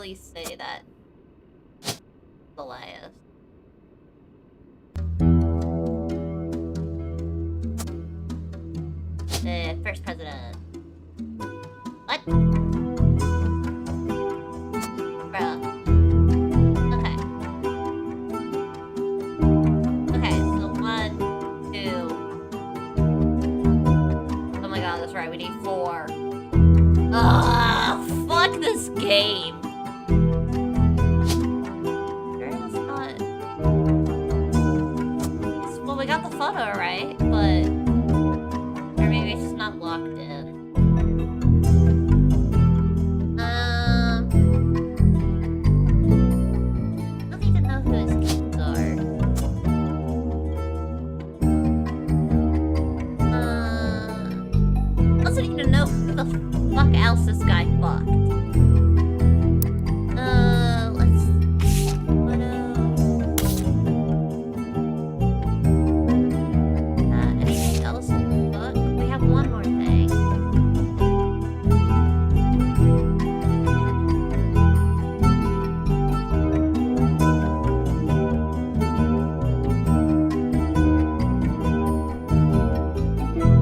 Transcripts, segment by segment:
least say that Elias. The first president. What? Bruh. Okay. Okay, so 1, 2. Oh my god, that's right, we need 4. Ugh, fuck this game. Well, we got the photo, right? But... or maybe it's just not locked in. I don't need to know who his kids are. I also need to know who the fuck else this guy fucked. Anything else in the book? We have one more thing.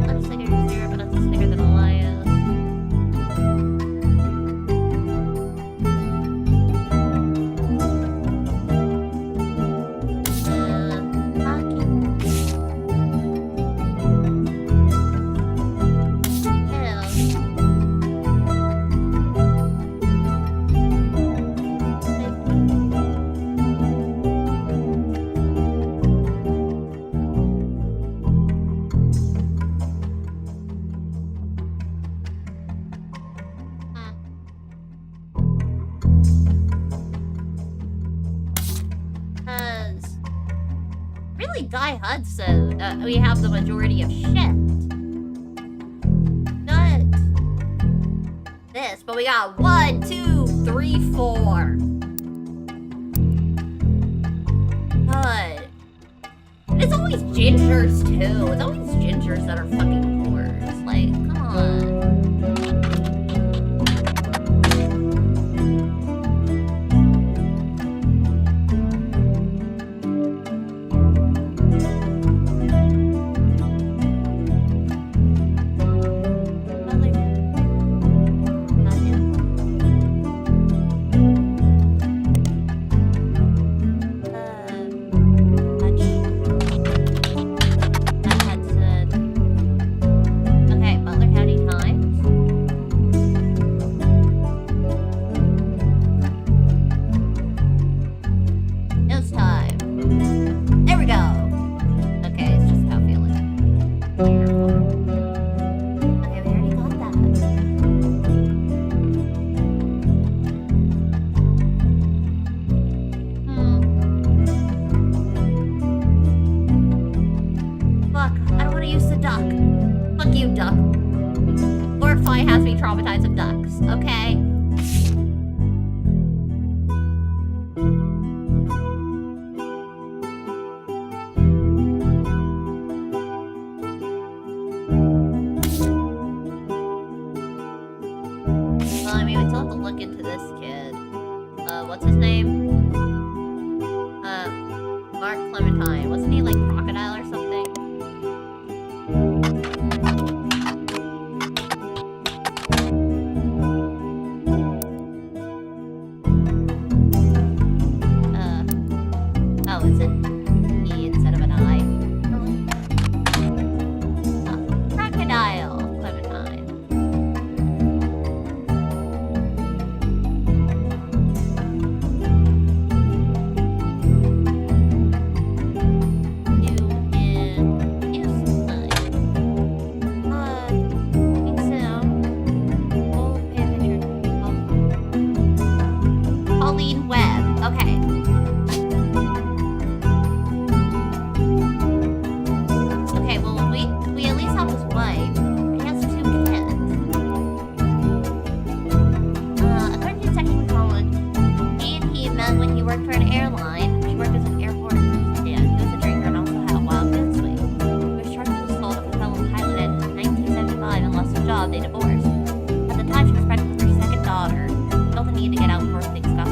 That's a sticker zero, but that's a sticker that Elias. Really, Guy Hudson, we have the majority of shit. Not this, but we got 1, 2, 3, 4. God. It's always gingers, too. It's always gingers that are fucking whores. Like, come on. Traumatized of ducks, okay? Well, I mean, we still have to look into this kid. What's his name? Mark Clementine. Wasn't he like crocodile or something? Is it E instead of an I? Crocodile Clementine. Pauline Webb. Okay. They divorced. At the time, she was pregnant with her second daughter. Felt the need to get out before things got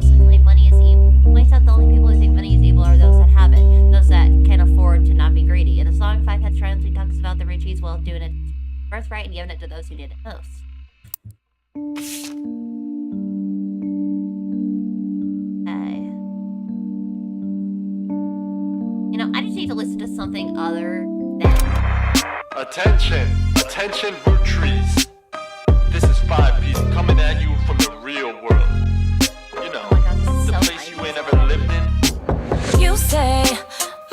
those who claim money is evil. Points out the only people who think money is evil are those that have it, those that can afford to not be greedy. In the song, Five Heads Triumphantly talks about the Roottrees while doing it birthright and giving it to those who need it most. Okay. You know, I just need to listen to something other than... Attention! Attention, Roottrees! This is 5-Piece coming at you from the real world. You know, oh my God, this is the so place you ain't ever lived in. You say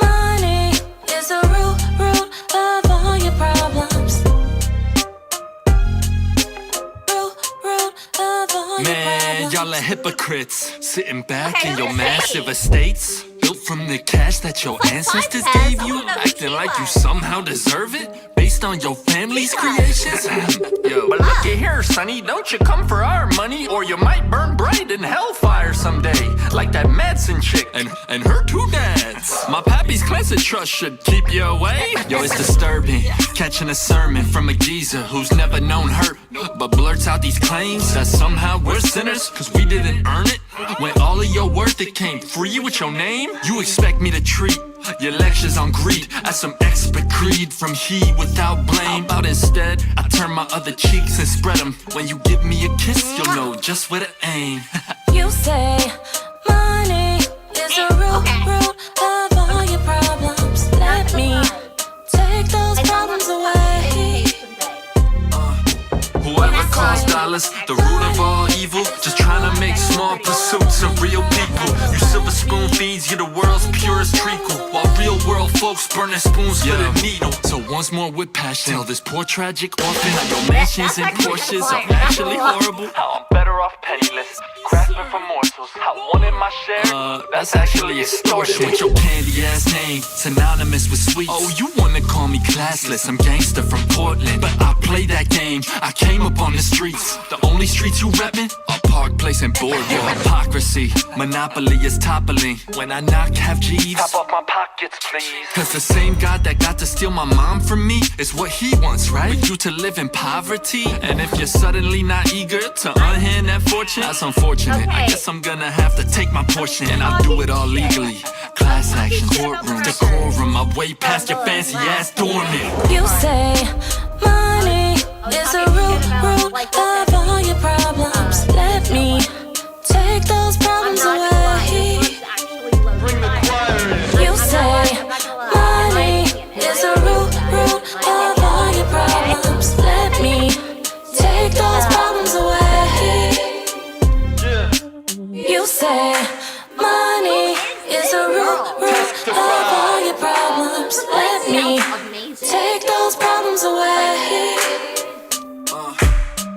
money is the root of all your problems. Root of all your Man, problems. y'all are hypocrites, sitting back Okay, in your let me massive see. estates, built from the cash that your Like ancestors Five Heads, gave I you, wanna know who acting she like you was. somehow deserve it, based on your family's She was. creations. Yo, but look at here, sonny, don't you come for our money, or you might burn bright in hellfire someday, like that Madsen chick and her two dads. My pappy's cleansing trust should keep you away. Yo, it's disturbing, catching a sermon from a geezer who's never known hurt, but blurts out these claims that somehow we're sinners, cause we didn't earn it. When all of your worth it came free with your name, you expect me to treat your lectures on greed as some expert creed from he without blame. How about instead, I turn my other cheeks and spread them. When you give me a kiss, you'll know just where to aim. You say money is the root of all your problems. Let me take those problems away. Whoever calls dollars the root of all evil, just trying to make small pursuits of real people. You silver spoon feeds, you're the world's purest treacle, while real world folks burn their spoons for the needle. So once more with passion, tell this poor tragic orphan how your mansions and Porsches are actually horrible. How I'm better off penniless, grasping for morsels. How wanting my share, that's actually extortion. With your candy ass name, synonymous with sweets. Oh, you wanna call me classless, I'm gangster from Portland, but I play that game. I came up on the streets, the only streets you reppin' are Park Place and Boardwalk. Your hypocrisy, monopoly is toppling. When I knock, have G's top off my pockets, please. Cause the same God that got to steal my mom from me is what he wants, right? For you to live in poverty. And if you're suddenly not eager to unhand that fortune, that's unfortunate. I guess I'm gonna have to take my portion, and I'll do it all legally. Class action, courtroom, decorum, I'm way past your fancy ass dormant. You say money is the root of all your problems. Let me take those problems away. Bring the choir in. You say money is the root of all your problems. Let me take those problems away. Yeah. You say money is the root of all your problems. Let me take those problems away.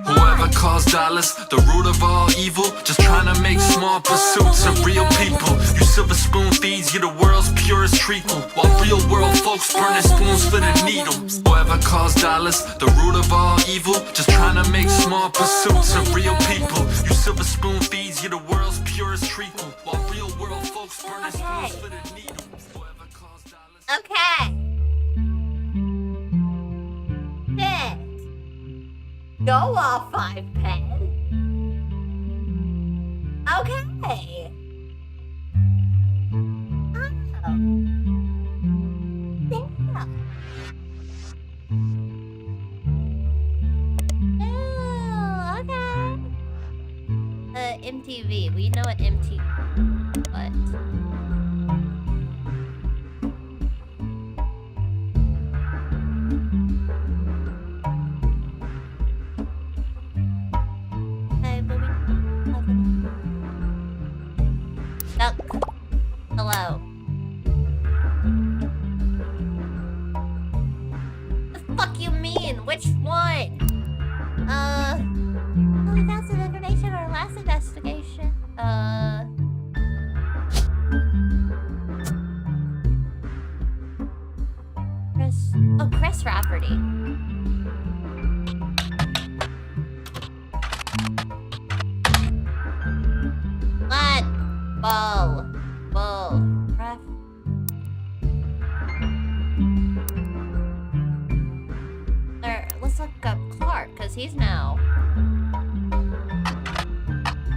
Whoever calls dollars the root of all evil, just trying to make small pursuits of real people. You silver spoon feeds, you're the world's purest treacle, while real world folks burn their spoons for the needle. Whoever calls dollars the root of all evil, just trying to make small pursuits of real people. You silver spoon feeds, you're the world's purest treacle, while real world folks burn their spoons for the needle. Whoever calls dollars... Okay. Then go off 5 pen. Okay. Oh. Yeah. Oh, okay. MTV. We know what MTV. What? Duck. Hello. The fuck you mean? Which one? We found some information in our last investigation. Chris Rafferty. What? Bull. Ref. Let's look up Clark, because he's now...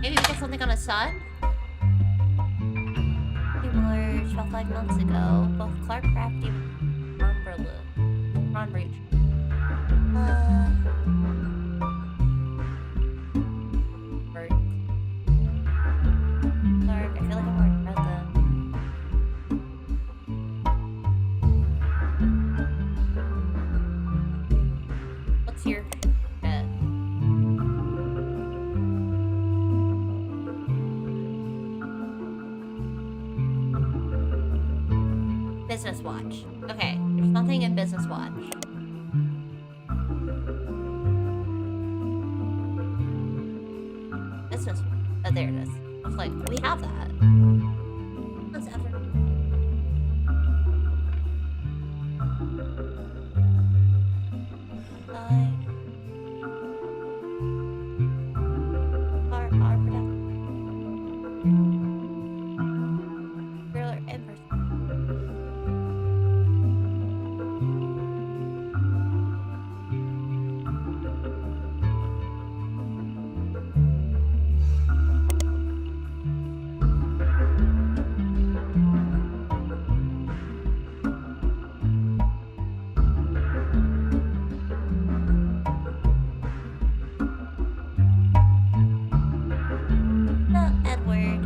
Maybe we get something on his son? Roottrees fell 5 months ago. Both Clark Crafty and Ron Root. Clark, I feel like I've already read that. What's your Business Watch. Okay, there's nothing in Business Watch. Business Watch. Oh, there it is. I was like, we have that. What's ever? Our production. Girl or in person. Edward.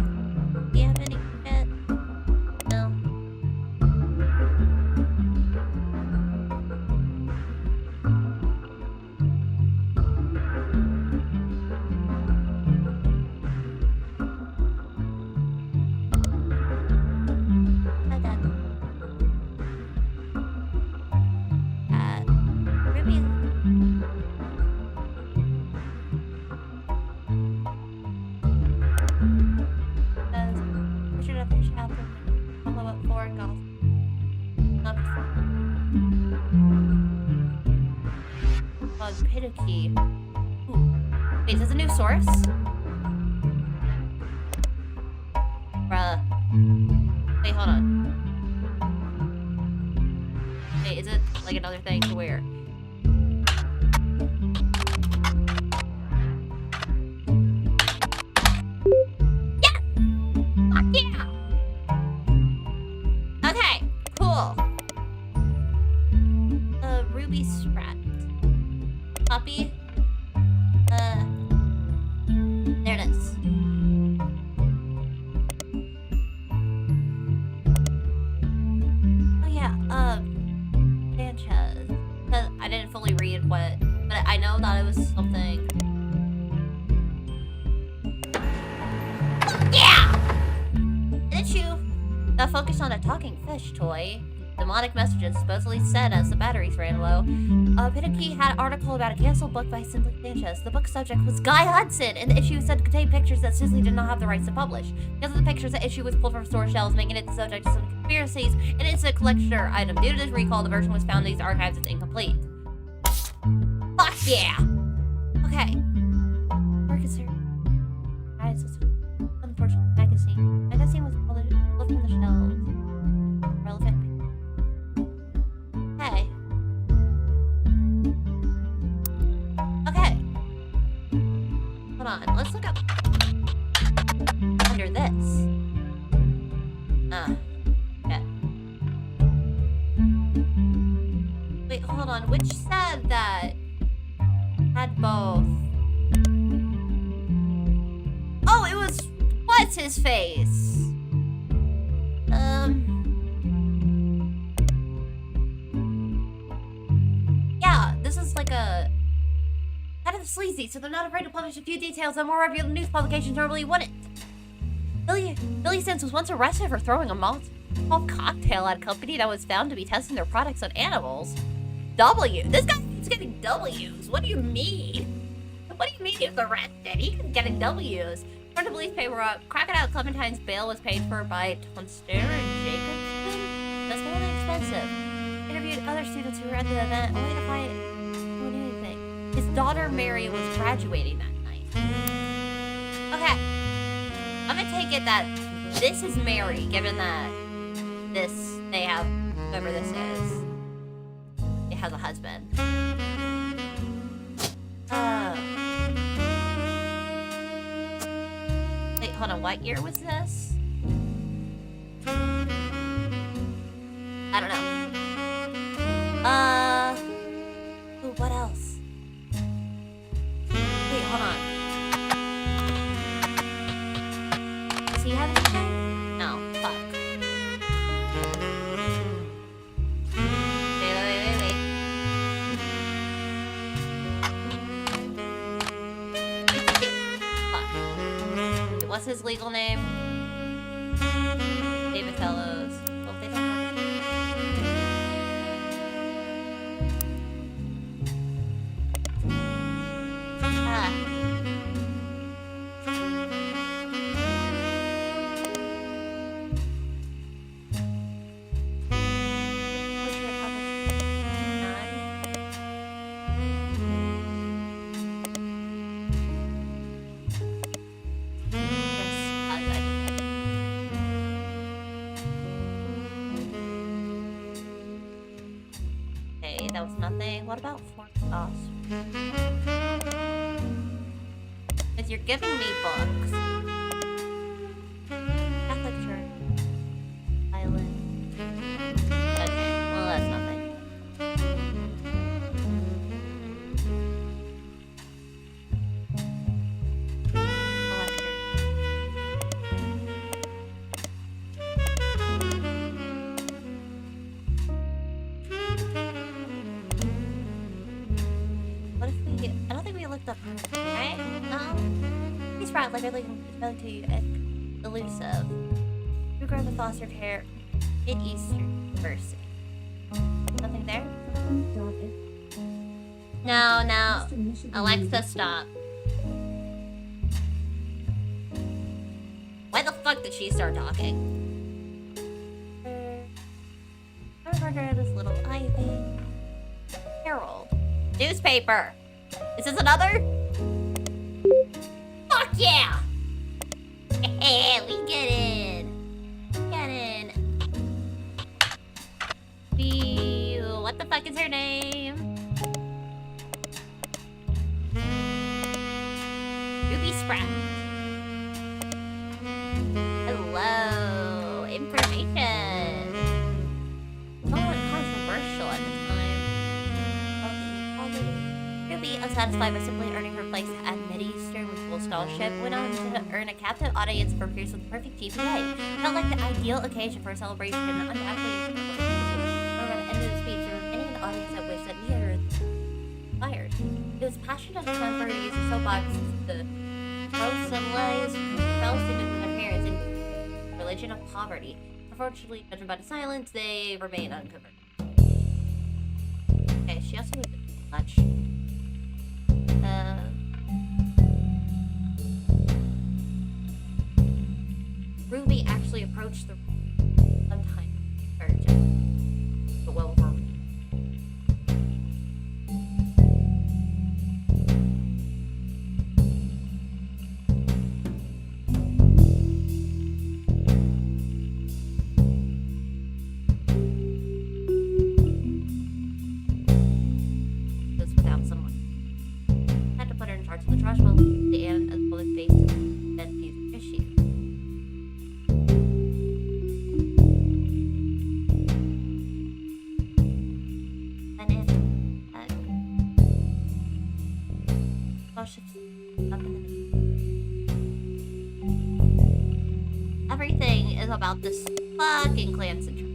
Do you have any pet? No. Hi, Dad. Ruby. Richard up the chapter. All about foreign golf. Not before. Piddocky. Wait, is this a new source? Bruh. Wait, hold on. Wait, is it like another thing to wear? Yeah! Okay, cool. Ruby Sprat. Copy. There it is. Oh yeah, Sanchez. I didn't fully read what, but I know that it was something. Yeah! An issue that focused on a talking fish toy. Demonic messages supposedly said as the batteries ran low. Piddocky had an article about a canceled book by Cynthia Sanchez. The book's subject was Guy Hudson, and the issue said to contain pictures that Sisley did not have the rights to publish. Because of the pictures, the issue was pulled from store shelves, making it the subject of some conspiracies, and it's a collector item. Due to this recall, the version was found in these archives as incomplete. Fuck yeah! Okay. Work is here. Guys, it's an unfortunate magazine. Magazine was pulled from the shelves. Relevant. Hey. Okay. Hold on. Let's look up under this. Okay. Wait, hold on. Which said that had both? Oh, it was what's his face? Yeah, this is like a kind of sleazy, so they're not afraid to publish a few details that more reputable news publications normally wouldn't. Billy Sands was once arrested for throwing a Molotov cocktail at a company that was found to be testing their products on animals. This guy keeps getting W's. What do you mean? What do you mean he was arrested? He keeps getting W's. According to police paperwork, Crocodile Clementine's bail was paid for by Tonster and Jacobson. That's fairly expensive. Interviewed other students who were at the event, only to find doing anything. His daughter Mary was graduating that night. Okay. I'm gonna take it that this is Mary, given that they have, whoever this is, it has a husband. Wait, hold on, what year was this? what's his legal name? David Fellows. Well, they don't have it. That was nothing. What about fourth class? Because you're giving me books. Catholic Church. Island. Okay, well that's nothing. I don't think we looked up her, right? No? He's right, like really too elusive. We grow the foster care in Eastern University. Nothing there? No, no. Alexa, stop. Why the fuck did she start talking? Margaret is Little Ivy. Harold. Newspaper. Is this another? Fuck yeah! Hey, we get in. Get in. What the fuck is her name? Ruby Sprat. Hello. Information. Somewhat controversial at the time. Ruby, unsatisfied by simply earning her place at Mid-Eastern with full scholarship, went on to earn a captive audience for peers with perfect GPA. Felt like the ideal occasion for a celebration, and undoubtedly, at the end of the speech, there was many in the audience that wished that we had inspired. It was passionate enough for her to use a soapbox to throw some lies from students and their parents in religion of poverty. Unfortunately, judging by the silence, they remain uncovered. Okay, she also did much. Ruby actually approached the sometime urgent, but well over. Just without someone. Had to put her in charge of the trash policy and as public face and future issue. Everything is about this fucking clan syndrome.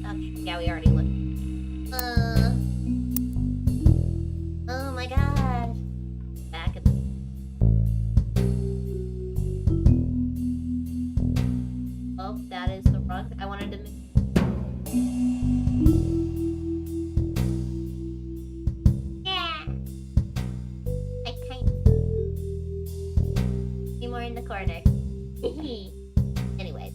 Okay, yeah, we already looked. Oh my god. Back at the that is the rug. I wanted to yeah. I kind be more in the corner. Anyways.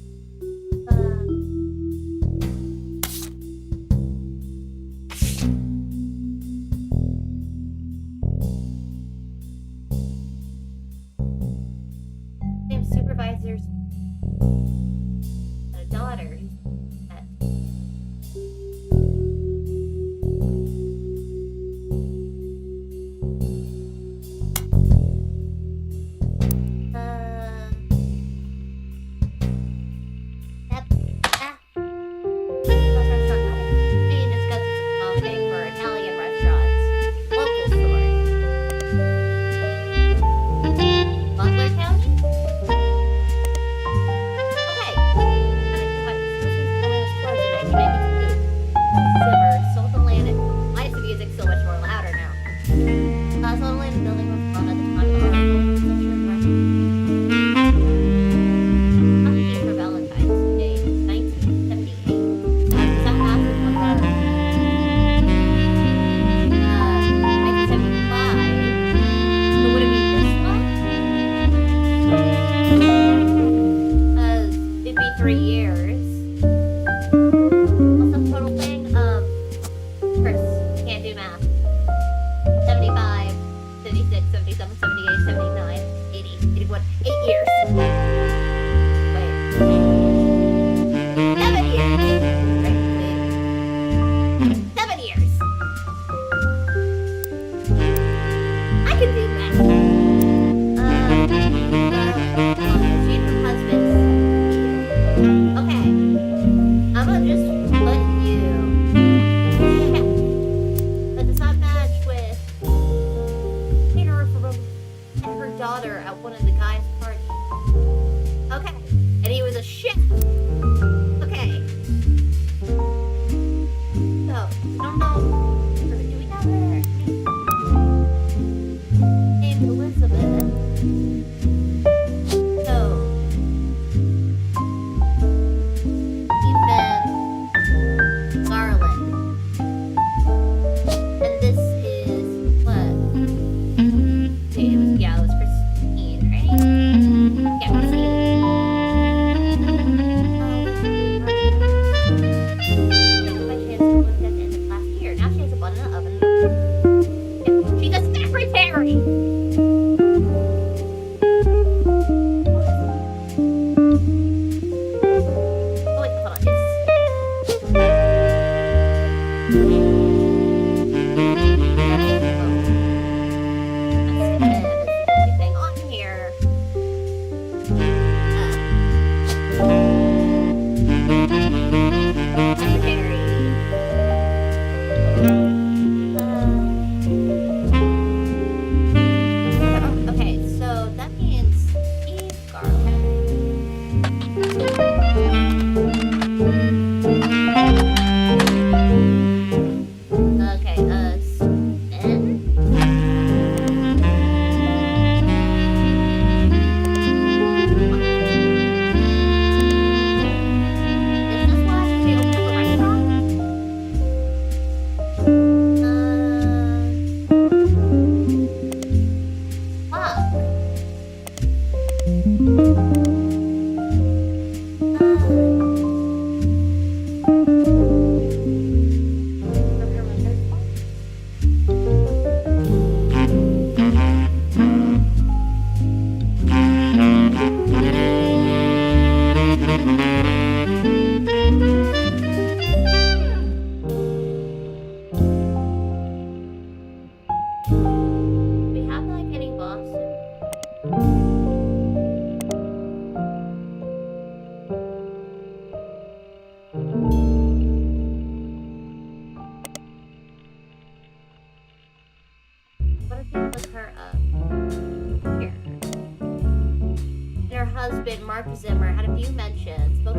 Mark Zimmer had a few mentions. Both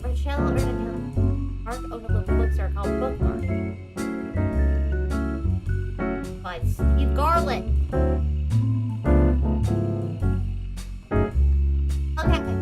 Rachel and Mark owned a local bookstore called Bookmark. By Steve Garland. Okay.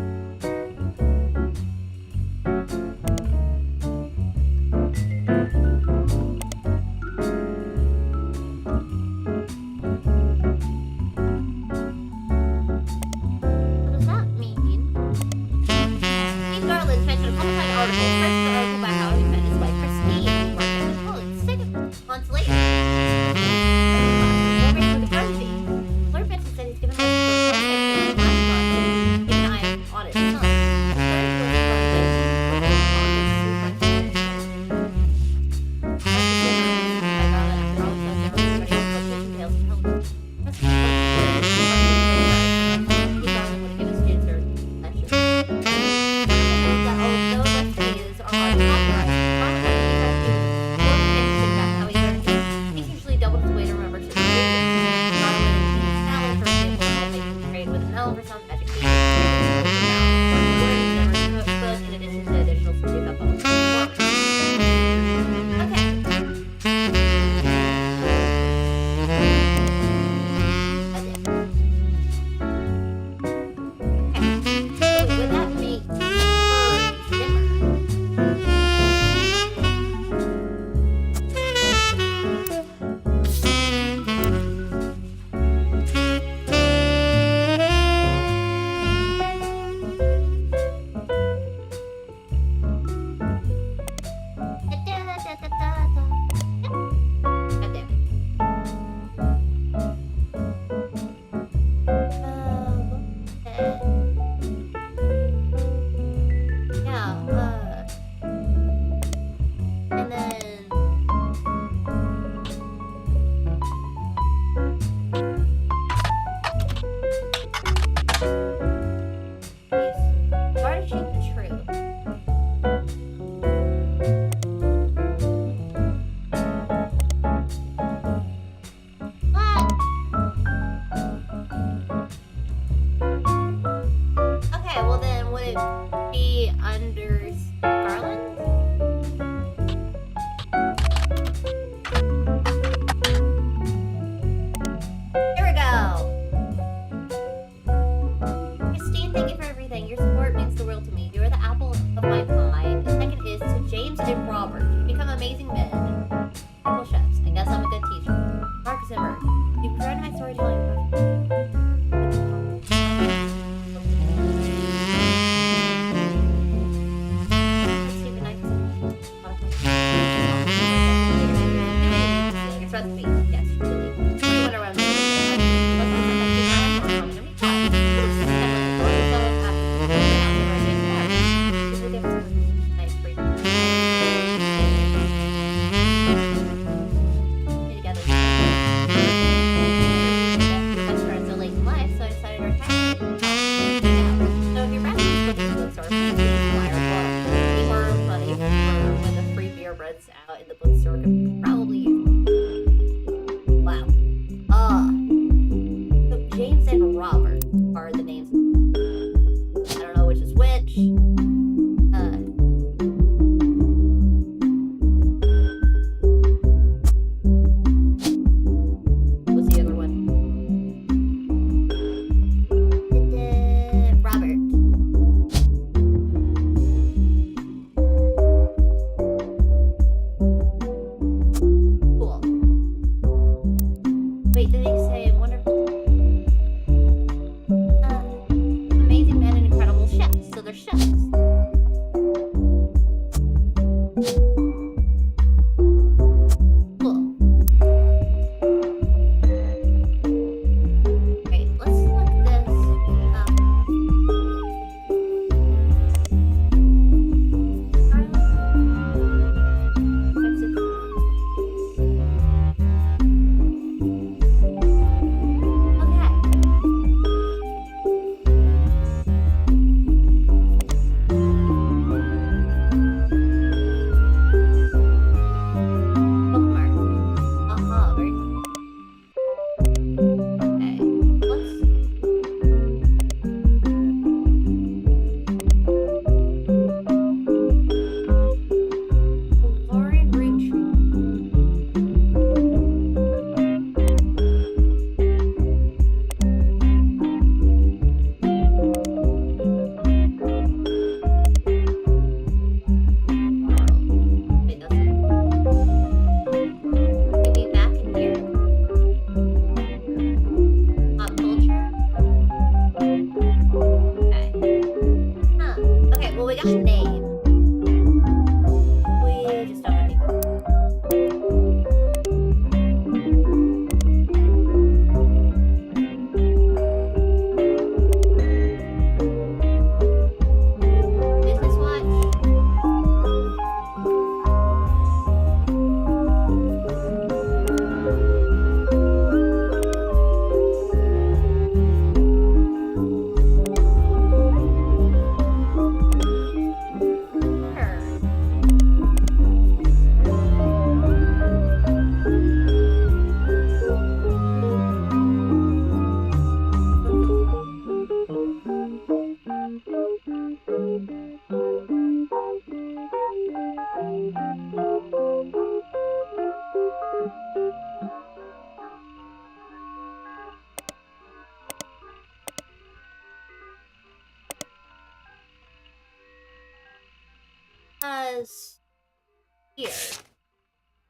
here.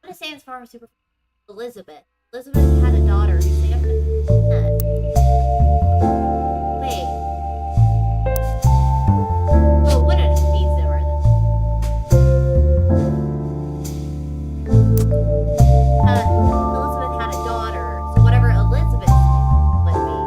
What is Sam's farm super? Elizabeth. Elizabeth had a daughter who Sam met. Wait. Oh, what a feed zimmer then. Elizabeth had a daughter, so whatever Elizabeth would be.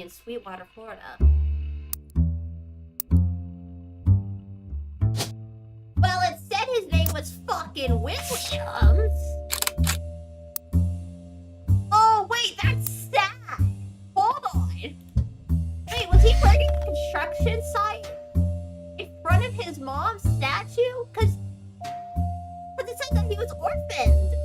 in Sweetwater, Florida. Well, it said his name was fucking Williams. Oh, wait, that's sad. Hold on. Wait, was he working a construction site in front of his mom's statue? Because it said that he was orphaned.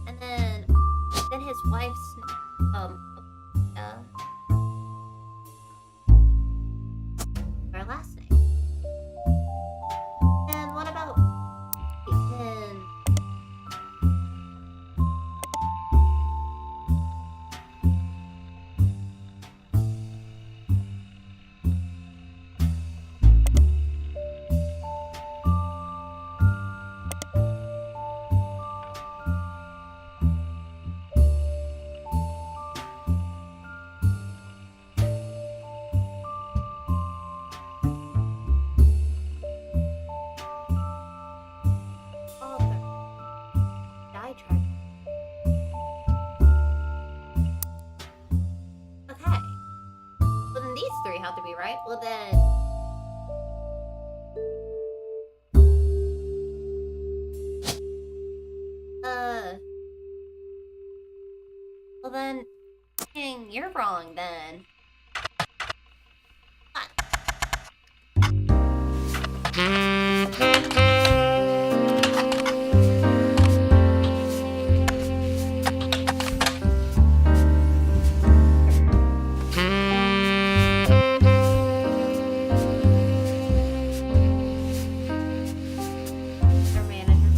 And then his wife's, her last name. And what about Ethan? Okay. Well, then these three have to be right. Well, then. Well, then. Dang, you're wrong then. Your manager.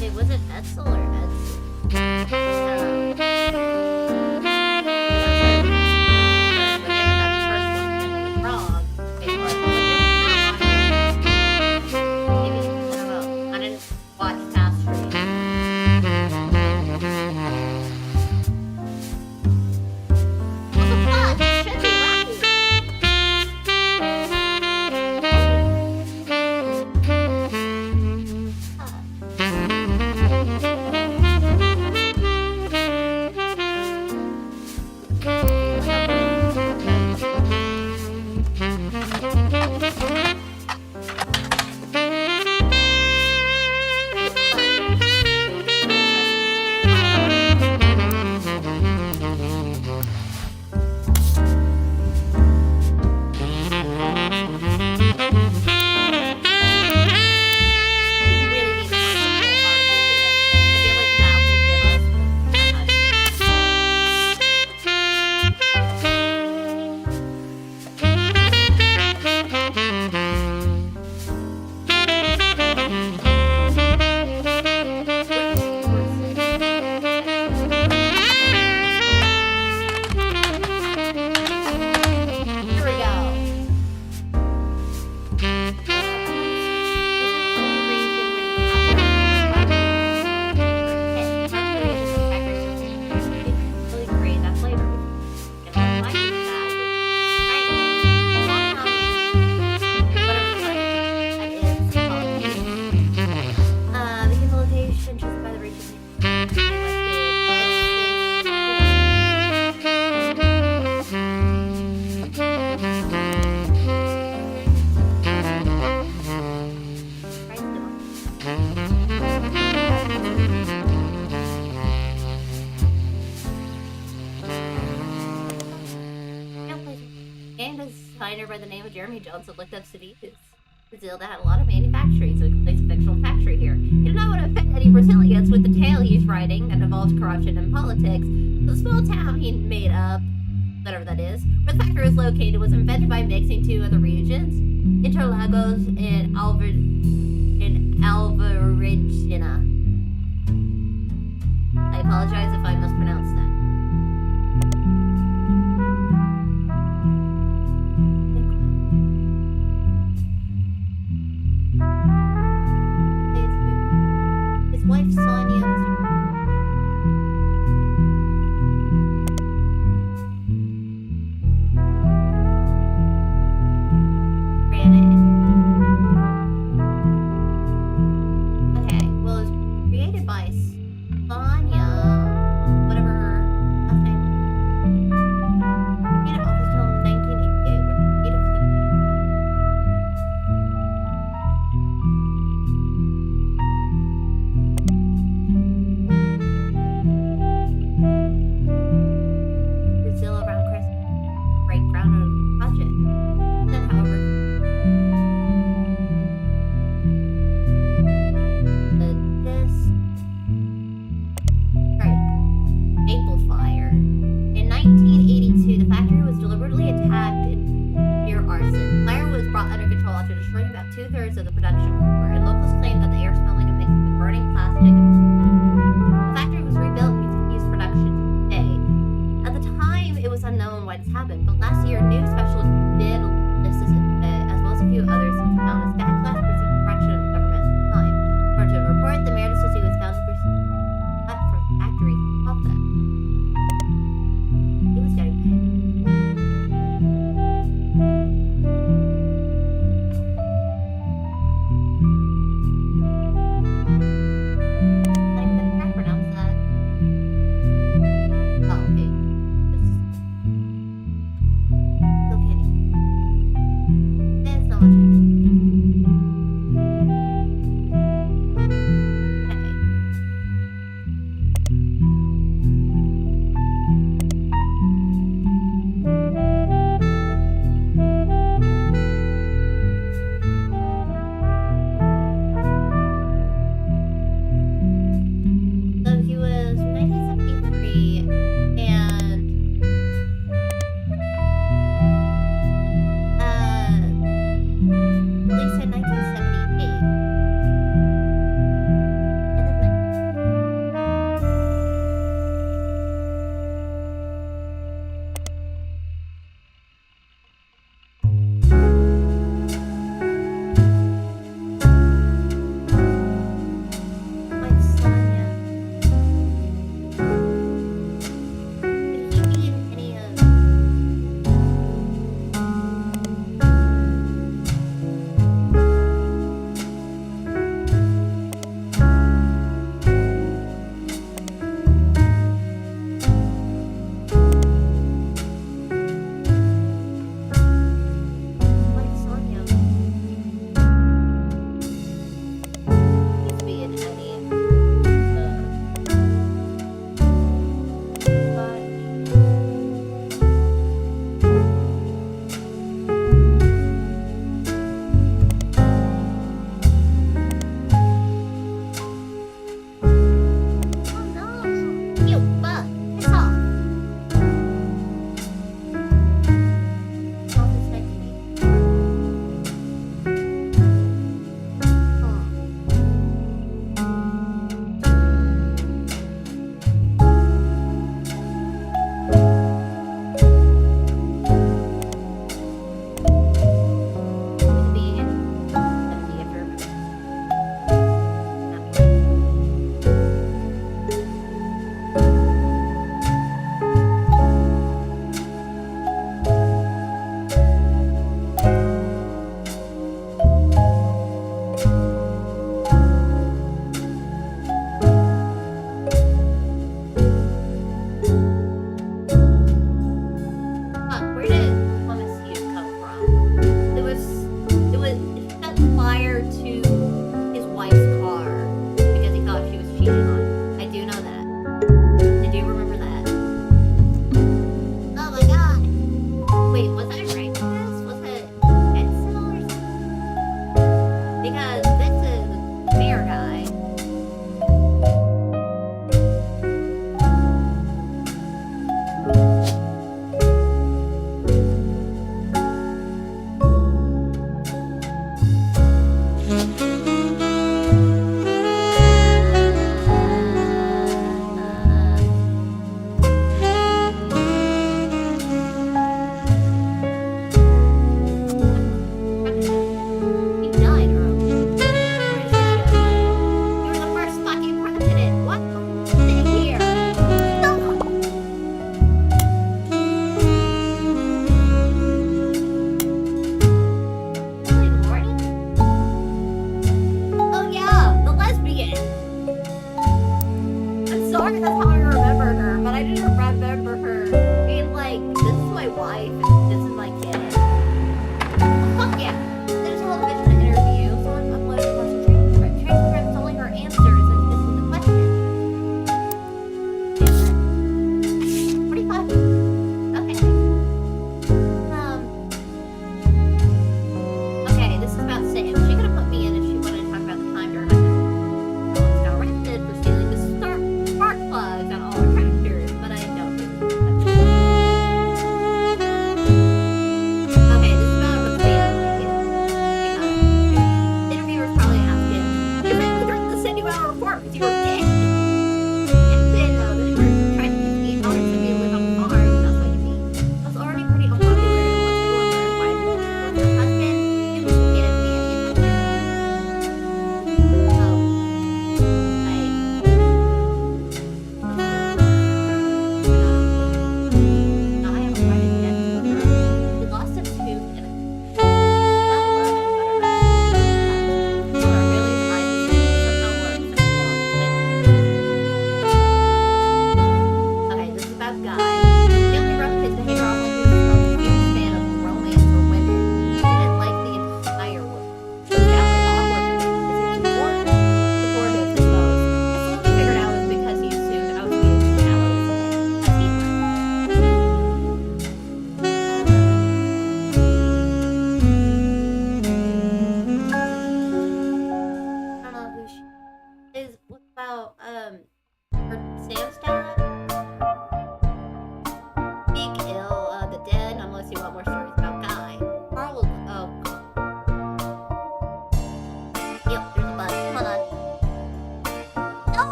Wait, was it Edsel or Edsel? designer by the name of Jeremy Johnson looked up cities in Brazil that had a lot of manufacturing, so he placed a fictional factory here. He did not want to offend any Brazilians with the tale he's writing that involves corruption and politics. So the small town he made up, whatever that is, where the factory was located, was invented by mixing two other regions, Interlagos and Alvarenga. I apologize if I mispronounced that. His wife Sonia ran it. 2/3 of the production floor, and locals claim that the air smelled like a mix of burning plastic and the factory was rebuilt and continues production today. At the time, it was unknown why this happened, but last year, new specialists did list this incident, as well as a few others, and found as backlash received correction of the government at the time. According to the report, the mayor associate was found to be cut from the factory of that. He was getting paid. Pronounce that. Oh, okay. Still kidding. There's so much. Okay. So he was 1973 and released in 1978. End of my Sonia. Did he be in any of my Sonia? He's be in any of oh no! You bug! Piss off! Stop suspecting me. Would be in WTF or where did Thomas Hughes come from? It set fire to his wife's car because he thought she was cheating on him. I do know that. I do remember that. Oh my god. Wait, was I right with this? Was it Edsel or something? Because this is the mayor guy. He died early.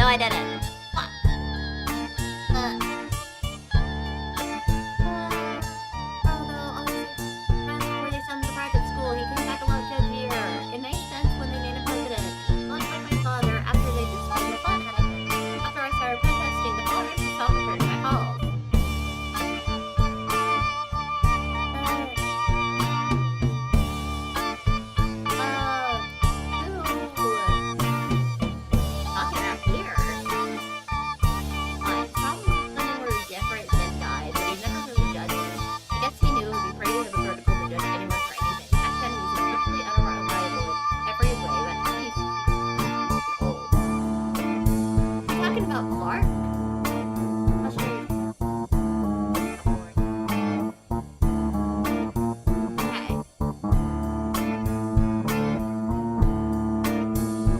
I didn't. What? Although, before they sent him to private school, he came back a lot judgier. It makes sense when they made him president. Much like my father, after they destroyed the fun had after I started protesting, the father himself returned my calls. Talking out here. My problems with Clinton were different this guy, but he never really judged me. I guess he knew it would be pretty hypocritical to judge anyone for anything. Back then, he was completely unreliable in every way, but he's old. Talking about Clark? I'll show you.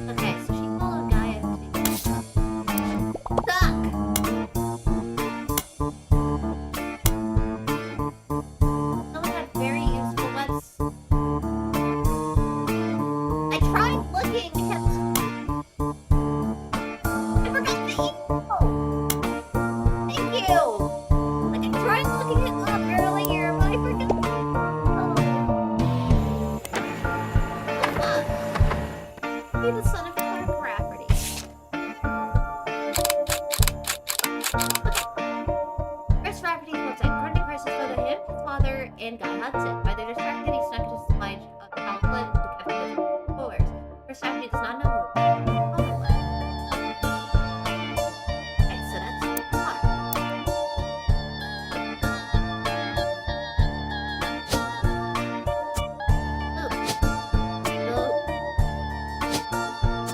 Okay, so she followed Gaia to Suck! Someone had very useful webs. I tried looking at... I forgot the email! Thank you! Like, I tried looking it up earlier, but I forgot. You're the son of Clark Rafferty. Chris Rafferty's website. According to Chris's photo, him, his father, and Guy Hudson. By the distracted, he snuck into slide of California to catch his followers. Chris Rafferty does not know who his father was. Okay, so that's Clark.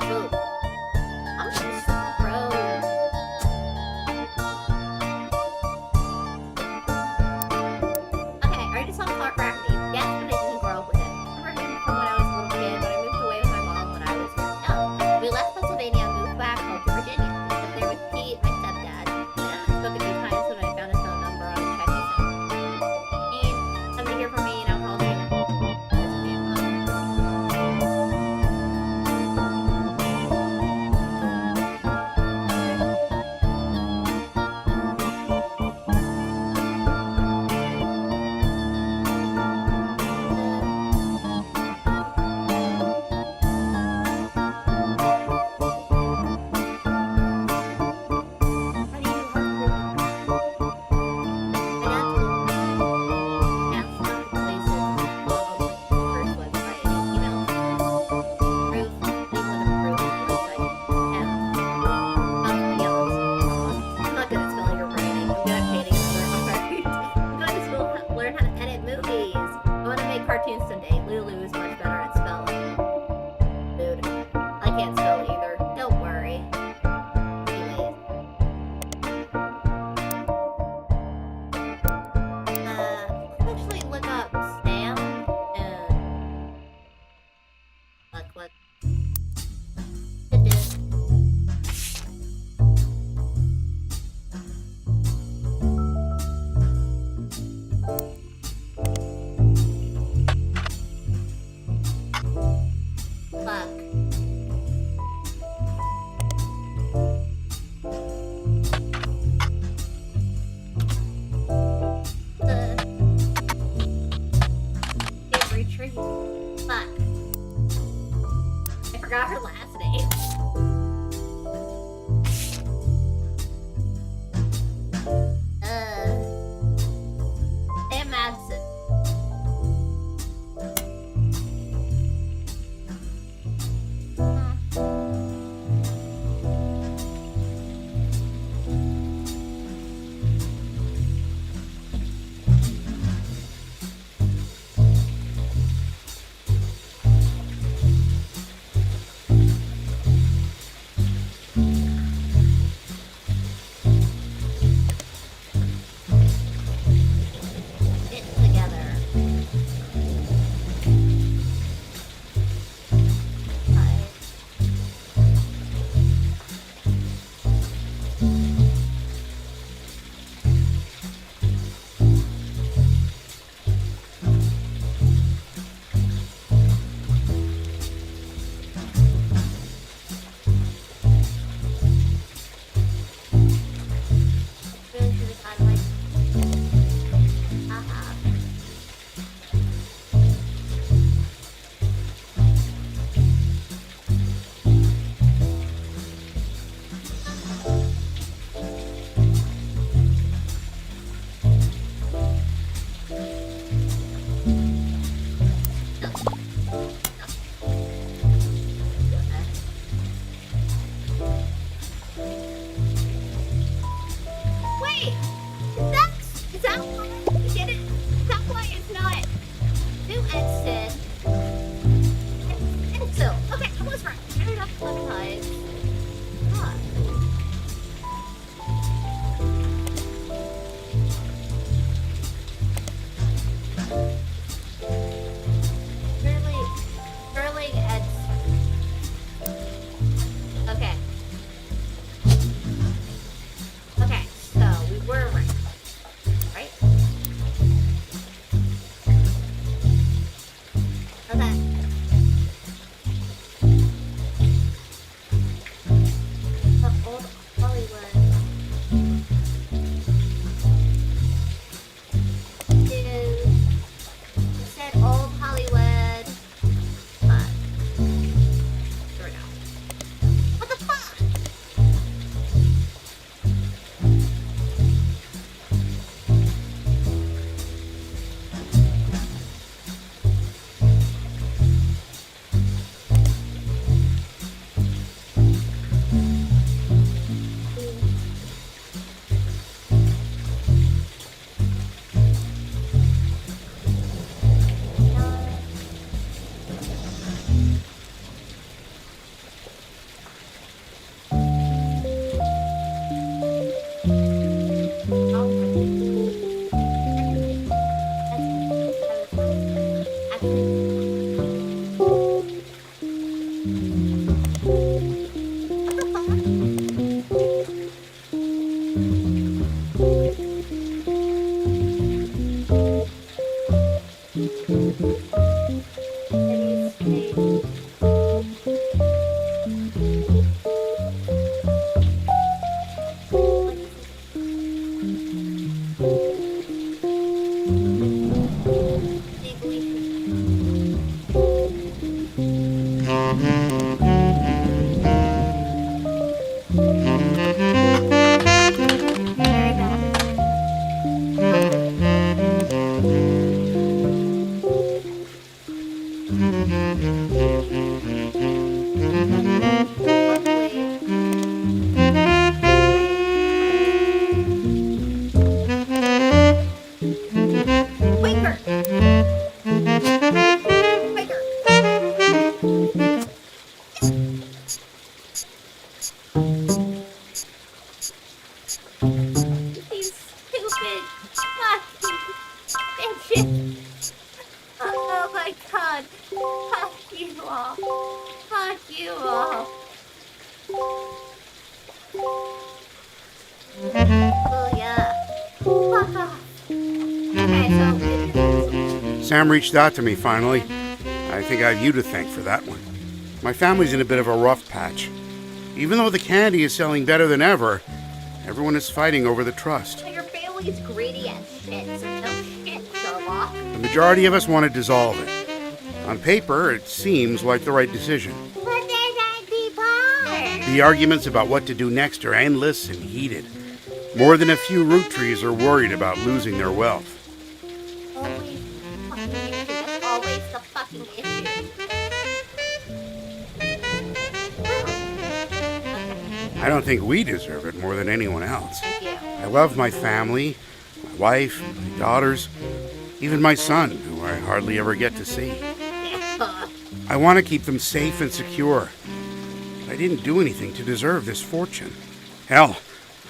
Boop. I'm just scroll. Okay, I already saw Clark Rafferty. Okay. Okay, so we were right. Right? Okay. The old Hollywood. Dude. You said old Hollywood. But. Here we go. What the fuck? These stupid fucking bitches. Oh my god. Fuck you all. Fuck you all. Oh yeah. Fuck off. Okay, so Sam reached out to me finally. I think I have you to thank for that one. My family's in a bit of a rough patch. Even though the candy is selling better than ever, everyone is fighting over the trust. your family's greedy as shit, so no shit, Sherlock. The majority of us want to dissolve it. On paper, it seems like the right decision. But then I'd be bored. The arguments about what to do next are endless and heated. More than a few Roottrees are worried about losing their wealth. Always fucking issue. That's always the fucking issue. I don't think we deserve it more than anyone else. Thank you. I love my family, my wife, my daughters, even my son, who I hardly ever get to see. I want to keep them safe and secure. I didn't do anything to deserve this fortune. Hell,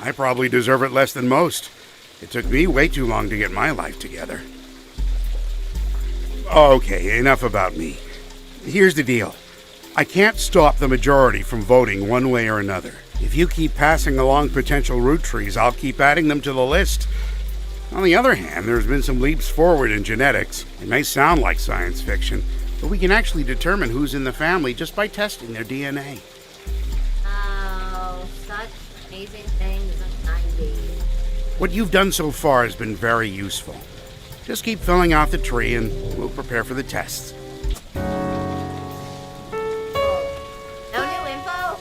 I probably deserve it less than most. It took me way too long to get my life together. Okay, enough about me. Here's the deal. I can't stop the majority from voting one way or another. If you keep passing along potential Roottrees, I'll keep adding them to the list. On the other hand, there's been some leaps forward in genetics. It may sound like science fiction, but we can actually determine who's in the family just by testing their DNA. Oh, such amazing things in the 90s. What you've done so far has been very useful. Just keep filling out the tree and we'll prepare for the tests. No new info?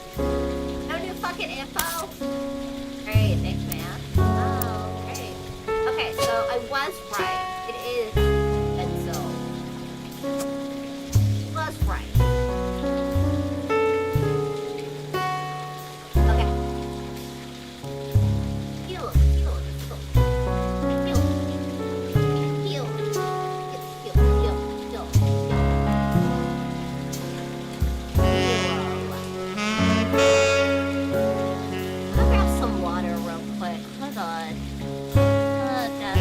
No new fucking info? Great, thanks, man. Oh, great. Okay, so I was right. It is Enzo. I was right. Okay. Heal, heal, heal. Heal. Heal. Heal, heal, heal, heal. I'll grab some water real quick. Hold on. Hold on.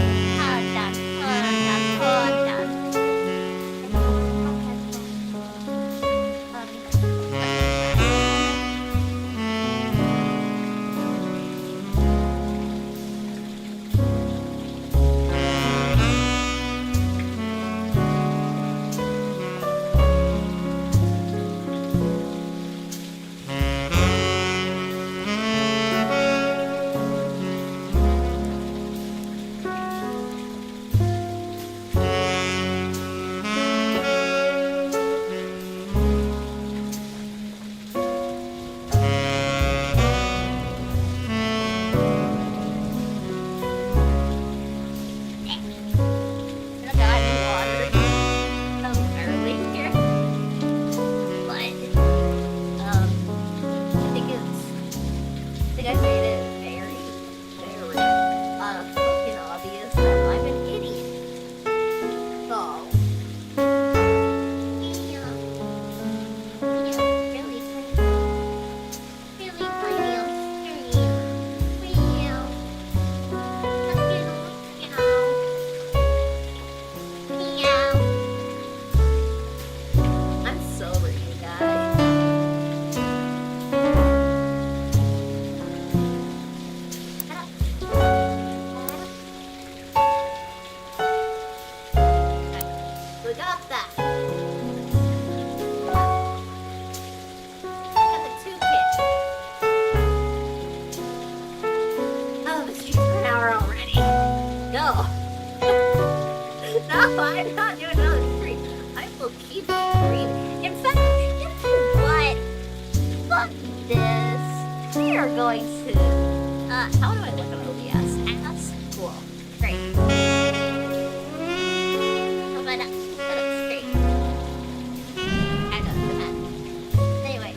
We are going to, how do I look at OBS? Ass? Cool. Great. How about that? That looks great. Kind of, anyway.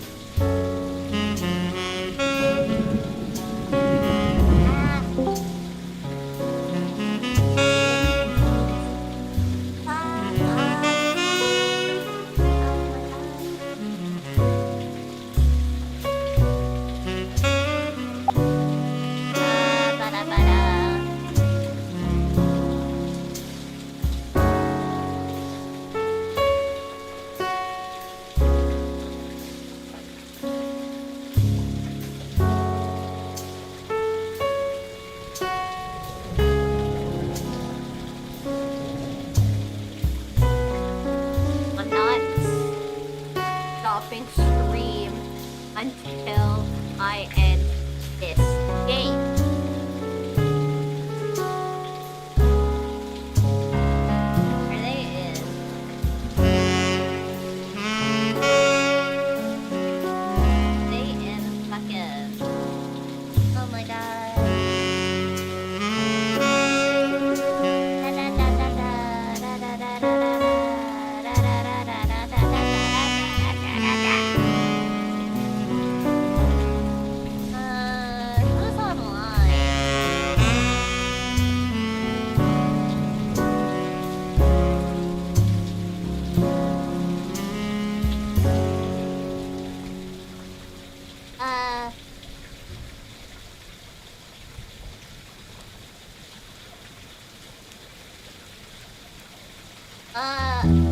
I'm not stopping stream until I end this game. Are they in? They in fucking. Oh my god. Who's online?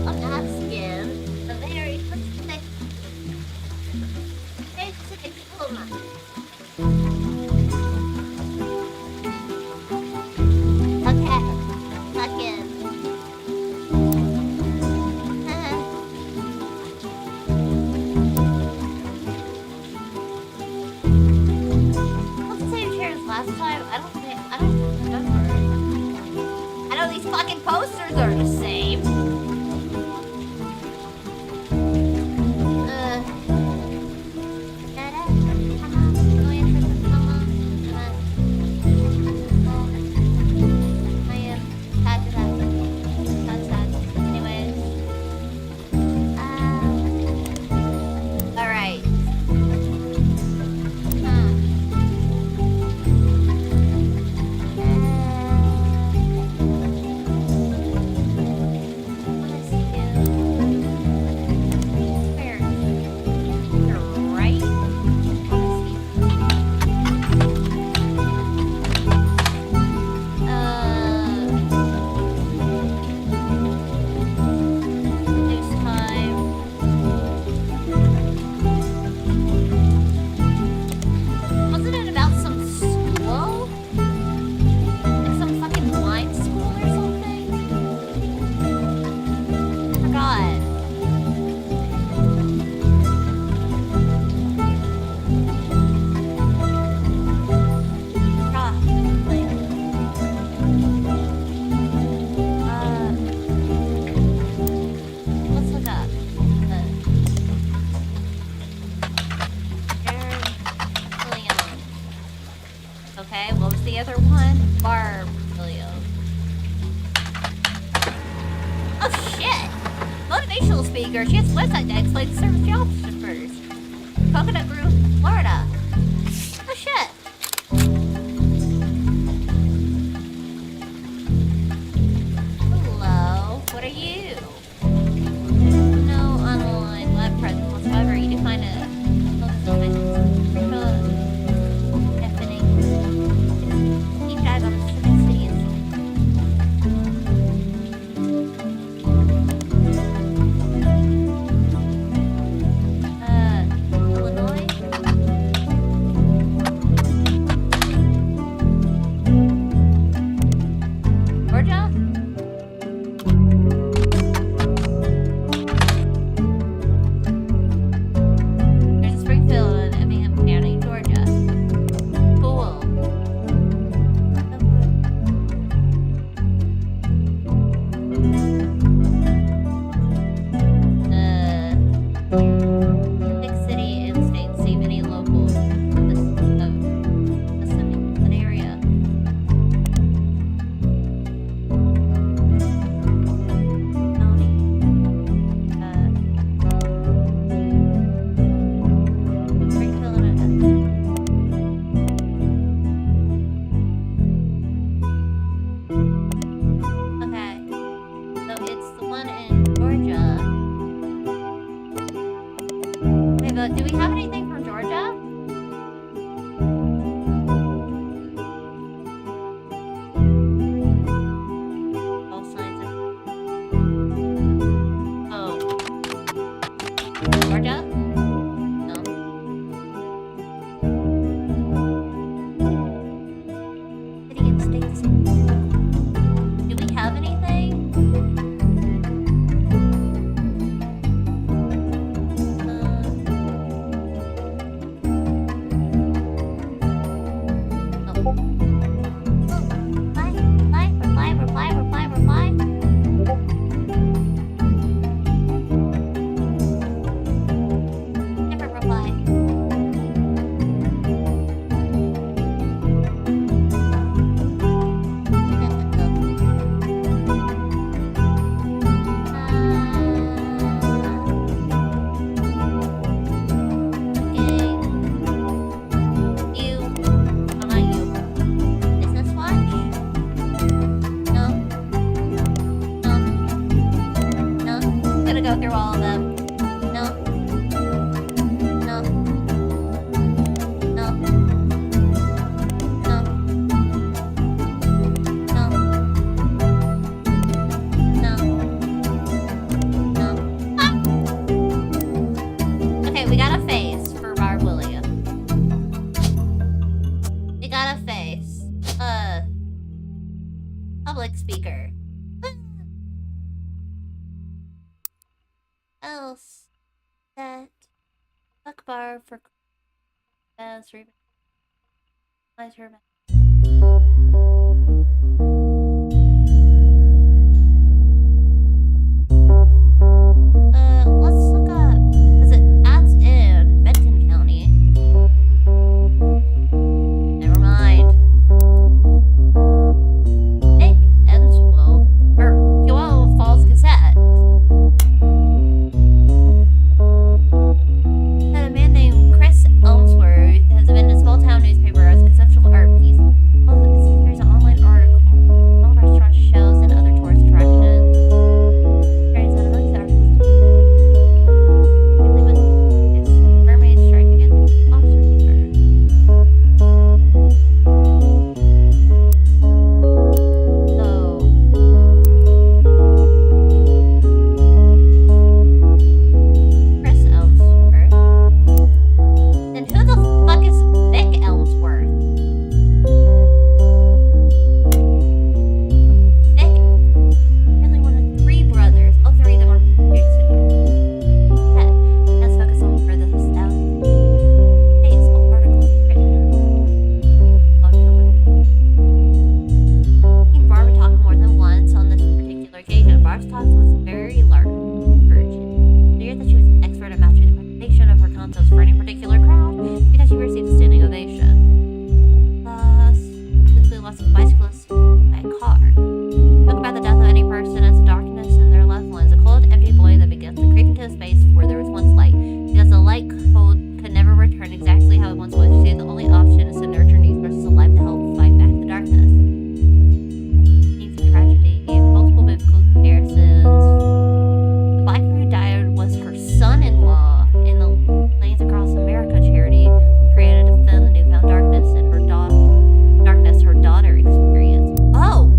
I'm asking a very specific woman. Okay, fucking. What's the same chairs last time? I don't remember. I know these fucking posters are the same. Alright. Wasn't it about some school? Like some fucking blind school or something? Forgot. Let's look up. Williams. Okay, what was the other one? Barb Williams. Oh shit! Motivational speaker. She has a website that explains the service job first. Coconut Grove, Florida. Oh shit! Hello, what are you? No online web presence whatsoever. You do find a deafening. Keep eyes on the cities. Illinois? public speaker. Else that fuck bar for let's look up because it adds in Benton County. Never mind. Nick Enswell or Joel Falls Gazette. That a man named Chris Elmsworth has been in a small town newspaper as a conceptual art piece. Here's an online article. All restaurants, shows, and other tourist attractions. Here's an among the articles. Mainly when his mermaids strike against the officer. Chris Elmsworth. Then who the fuck is Vic Elmsworth? Vic, apparently one of 3 brothers. All 3 of them are let's focus on where this is now. Hey, it's all articles written. Barb talked more than once on this particular occasion. Barb's talk was very large. Clear that she was an expert at matching the presentation of her concepts for any particular crowd because she received a standing ovation. Plus, simply lots of bicyclists by a car. Talk about the death of any person as a darkness in their loved ones, a cold, empty void that begins to creep into a space where there was once light. Because the light cold could never return exactly how it once was. You see, the only option is to nurture new sources of life to help fight back the darkness. Themes of tragedy, multiple biblical comparisons. The biker who died was her son-in-law in the Lanes Across America charity created to defend the newfound darkness and her daughter experience. Oh!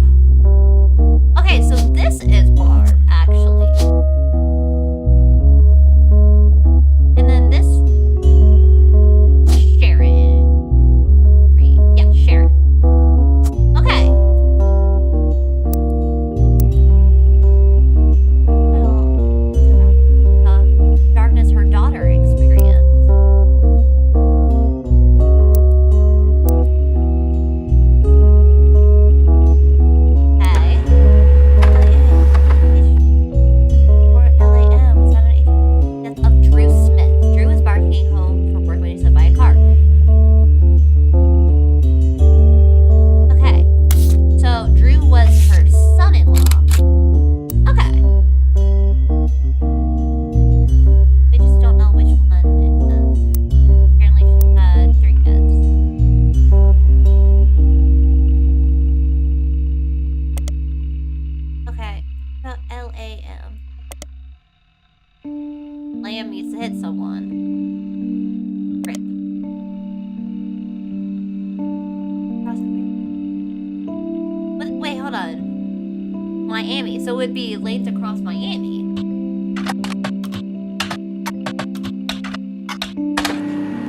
Okay, so this is Barb, actually. And then this Sharon. Yeah, Sharon. Okay. Darkness, her daughter experience. Okay. Or LAM was found on the death of Drew Smith. Drew was barking home from work when he was hit by a car. Okay. So Drew was her son-in-law. Okay. They just don't know which one it is. Apparently she had 3 kids. Okay. About LAM. Lamb needs to hit someone. Rip. Cross the wait, hold on. Miami. So it would be lanes across Miami.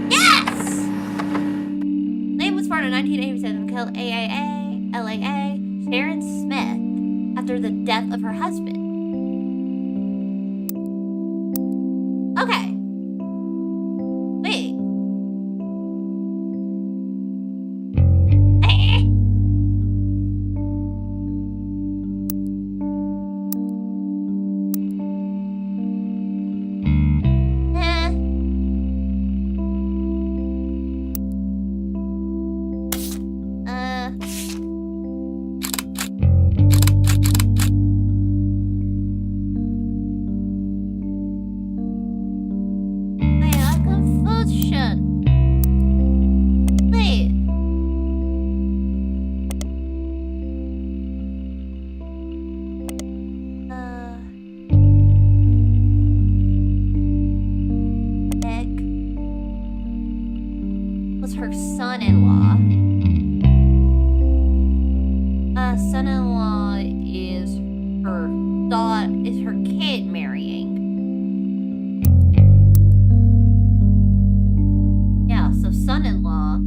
Yes! Lamb was born in 1987 and killed LAA Sharon Smith after the death of her husband. Okay. Wait. Her son-in-law. Son-in-law is her kid marrying. Yeah, so son-in-law.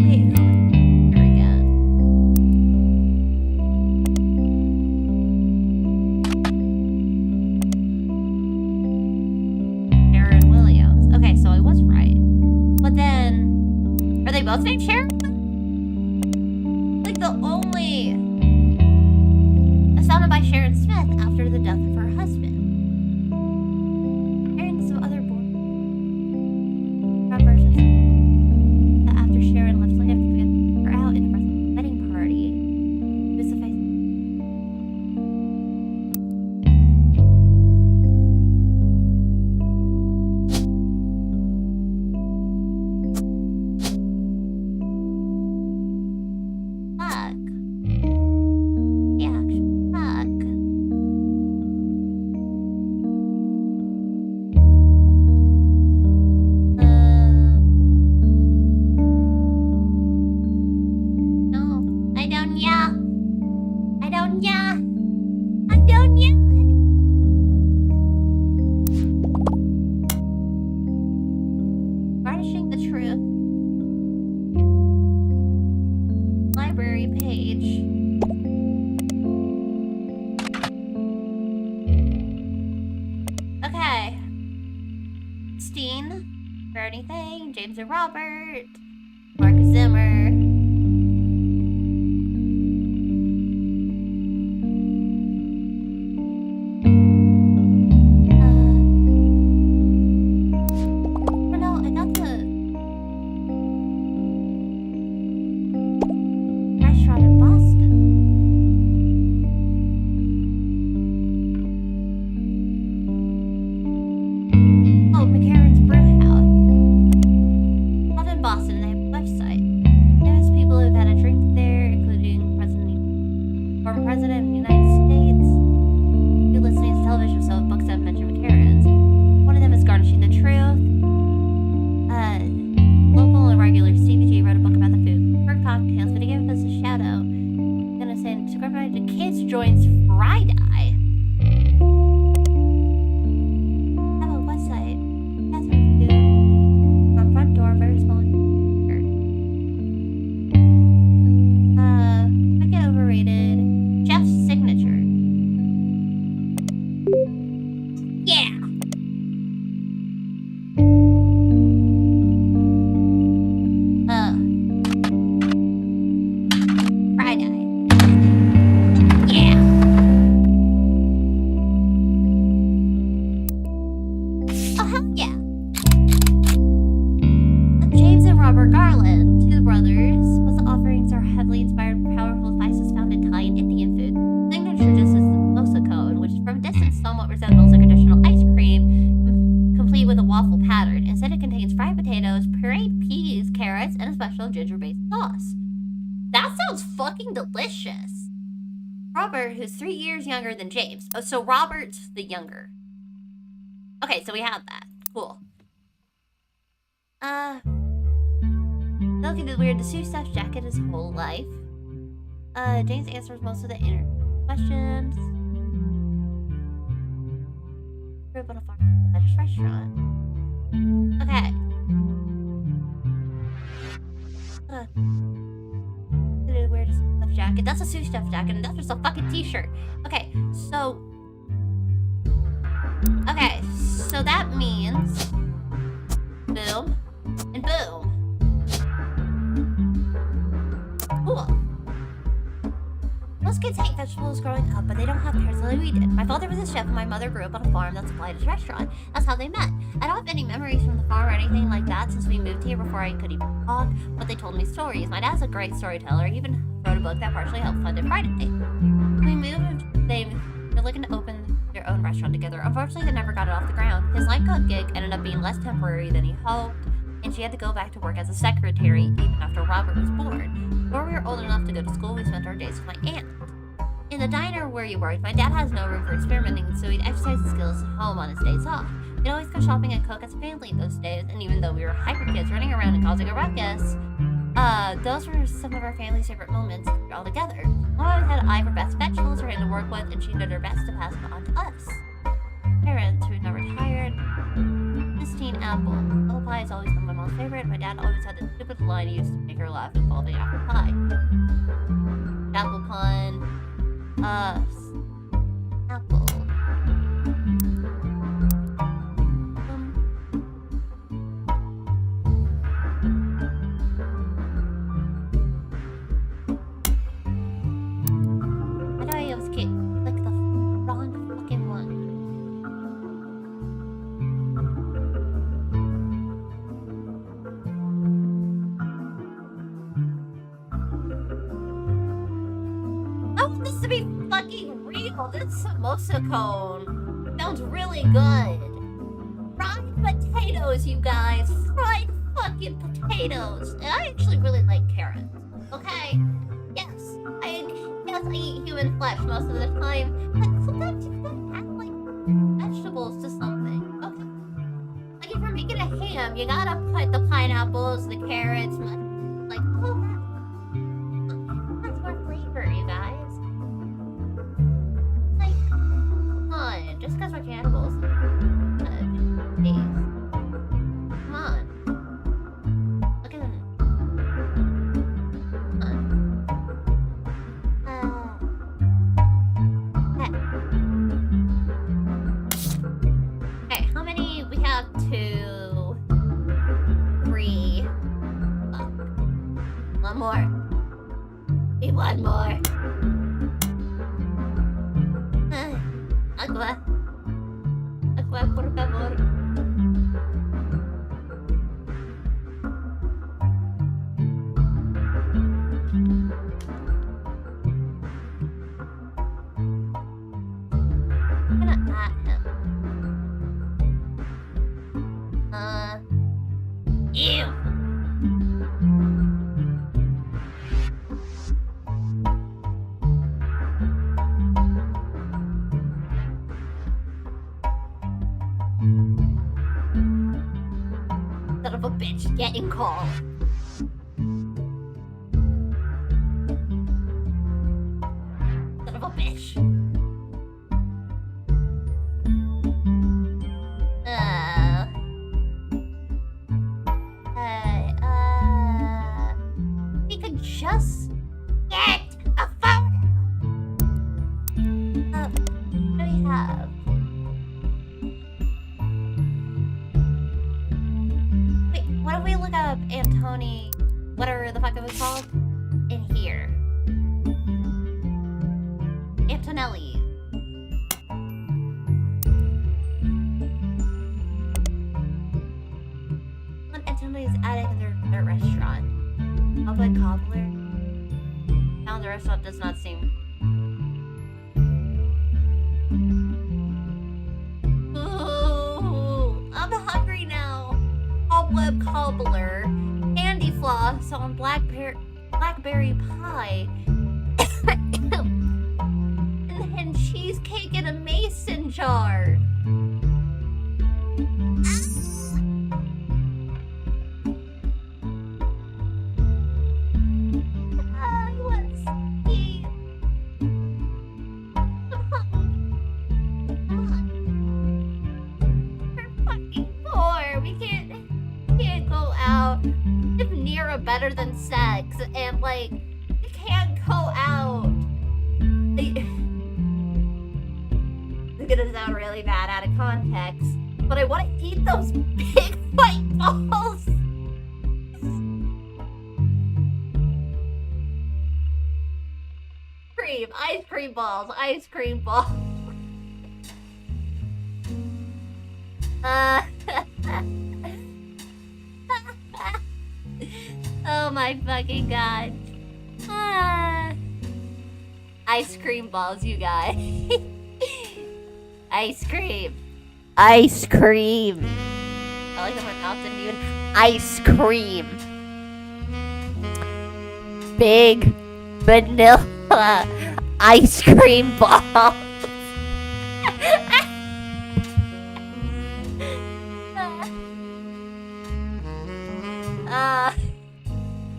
Wait, who? Here again. both named Sharon? Like the only founded by Sharon Smith after the death of her husband. And some other versions that after Sharon left Linda to get her out in the wedding party. It was the face. James and Robert, Mark Zimmer. No, I got the restaurant in Boston. Oh, McCarran's Brew House. Boston, and they have a website. There's people who've had a drink there, including former president of the United States, who listening to television shows and books that mention McCarran's. One of them is Garnishing the Truth. Local and regular CBG wrote a book about the food for cocktails, but he gave us a shout out. I'm gonna say subscribe to Kids Joins Friday. Have a website. That's what you do. Our front door, very small. Jeff's signature. Yeah. Friday. Yeah. Oh, hell yeah. James and Robert Garland, two brothers, with the offerings are heavily inspired by powerful spices found in Thai and Indian food. Signature dish is the mosa cone, which from a distance somewhat resembles a traditional ice cream, complete with a waffle pattern. Instead, it contains fried potatoes, pureed peas, carrots, and a special ginger-based sauce. That sounds fucking delicious. Robert, who's 3 years younger than James. Oh, so Robert's the younger. Okay, so we have that. Cool. Milky the weird the Sue stuffed jacket his whole life. James answers most of the inner questions. Grew up on a farm at a restaurant. Okay. The weirdest stuffed jacket. That's a Sue stuffed jacket, and that's just a fucking t-shirt. Okay, so that means boom and boom. Cool. Most kids hate vegetables growing up, but they don't have parents like we did. My father was a chef and my mother grew up on a farm that supplied his restaurant. That's how they met. I don't have any memories from the farm or anything like that since we moved here before I could even talk, but they told me stories. My dad's a great storyteller. He even wrote a book that partially helped fund Friday. We moved, they're looking to open their own restaurant together. Unfortunately, they never got it off the ground. His line cook gig ended up being less temporary than he hoped, and she had to go back to work as a secretary even after Robert was born. Before we were old enough to go to school, we spent our days with my aunt. In the diner where he worked, my dad has no room for experimenting, so he'd exercise his skills at home on his days off. We'd always go shopping and cook as a family those days, and even though we were hyper kids running around and causing a ruckus, those were some of our family's favorite moments all together. Mom always had an eye for best vegetables for him to work with, and she did her best to pass them on to us. Parents who never tired. Christine Apple. Apple pie has always been my mom's favorite. My dad always had the stupid line he used to make her laugh involving apple pie. Apple pun. Apple. be fucking real, this samosa cone sounds really good. Fried potatoes, you guys. Fried fucking potatoes. And I actually really like carrots. Okay? Yes, I eat human flesh most of the time, but sometimes you gotta add, like, vegetables to something. Okay? Like, if you're making a ham, you gotta put the pineapples, the carrots, like, all that. That's more flavor, you guys. Like, come on, just because we're cannibals. Please. Come on. Look at them. Come on. Okay, how many? We have 2, 3. Fuck. One more. Need one more. Agua. Agua, por favor. I'm gonna at him. Ew. Son of a bitch, getting called. Son of a bitch. He could just get a phone. What do we have? Wait, what if we look up Antoni, whatever the fuck it was called, in here? Antonelli. What Antonelli is adding their restaurant. Public cobbler. Now the restaurant does not seem. Ooh, I'm hungry now. Cobweb cobbler, candy floss on blackberry pie, and then cheesecake in a mason jar. I want sleep. We're fucking poor. We can't go out. If near or better than sex, and like, we can't go out. It's gonna sound really bad out of context, but I want to eat those big white balls. Ice cream balls, ice cream balls. Oh my fucking god. Ice cream balls, you guys. Ice cream. Ice cream. I like that my mouth didn't even. Ice cream. Big vanilla ice cream balls.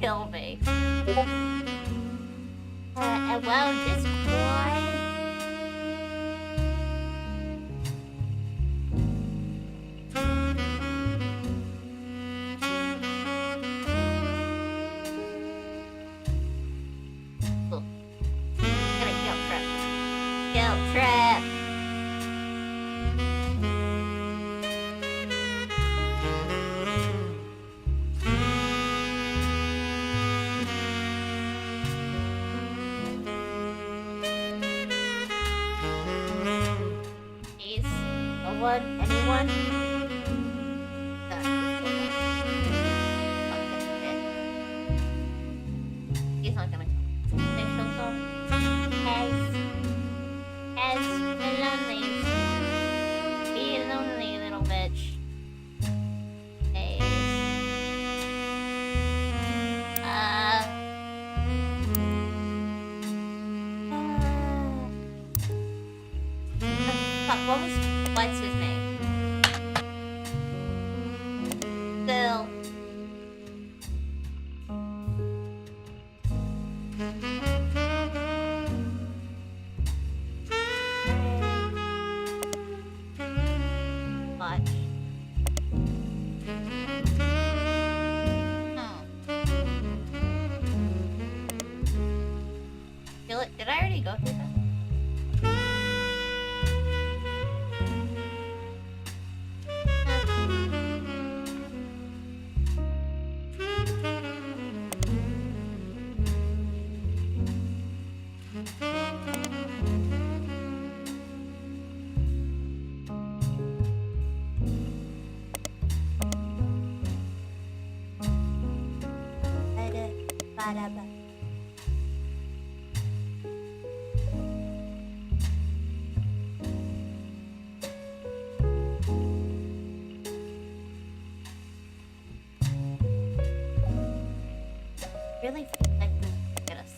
Kill me. Well, this boy. Guilt trip. Please, no one, anyone? He's not gonna come. Hey. what was, what's his name? Still. Watch. Did I already go through that? Really like get us.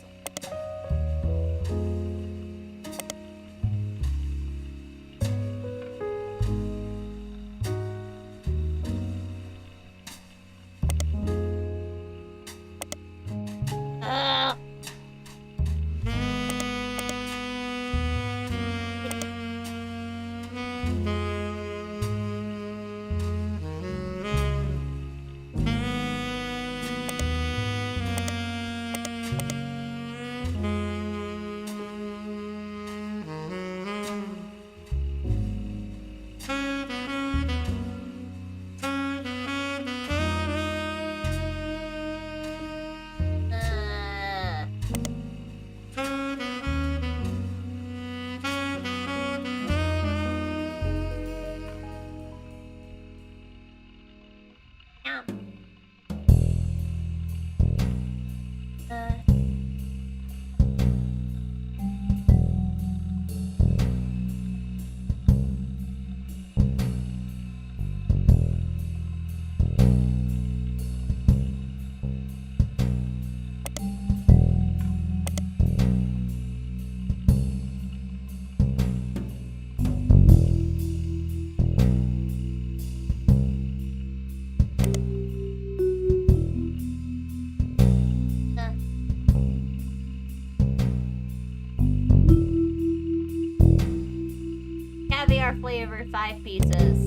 Caviar flavor, 5 pieces.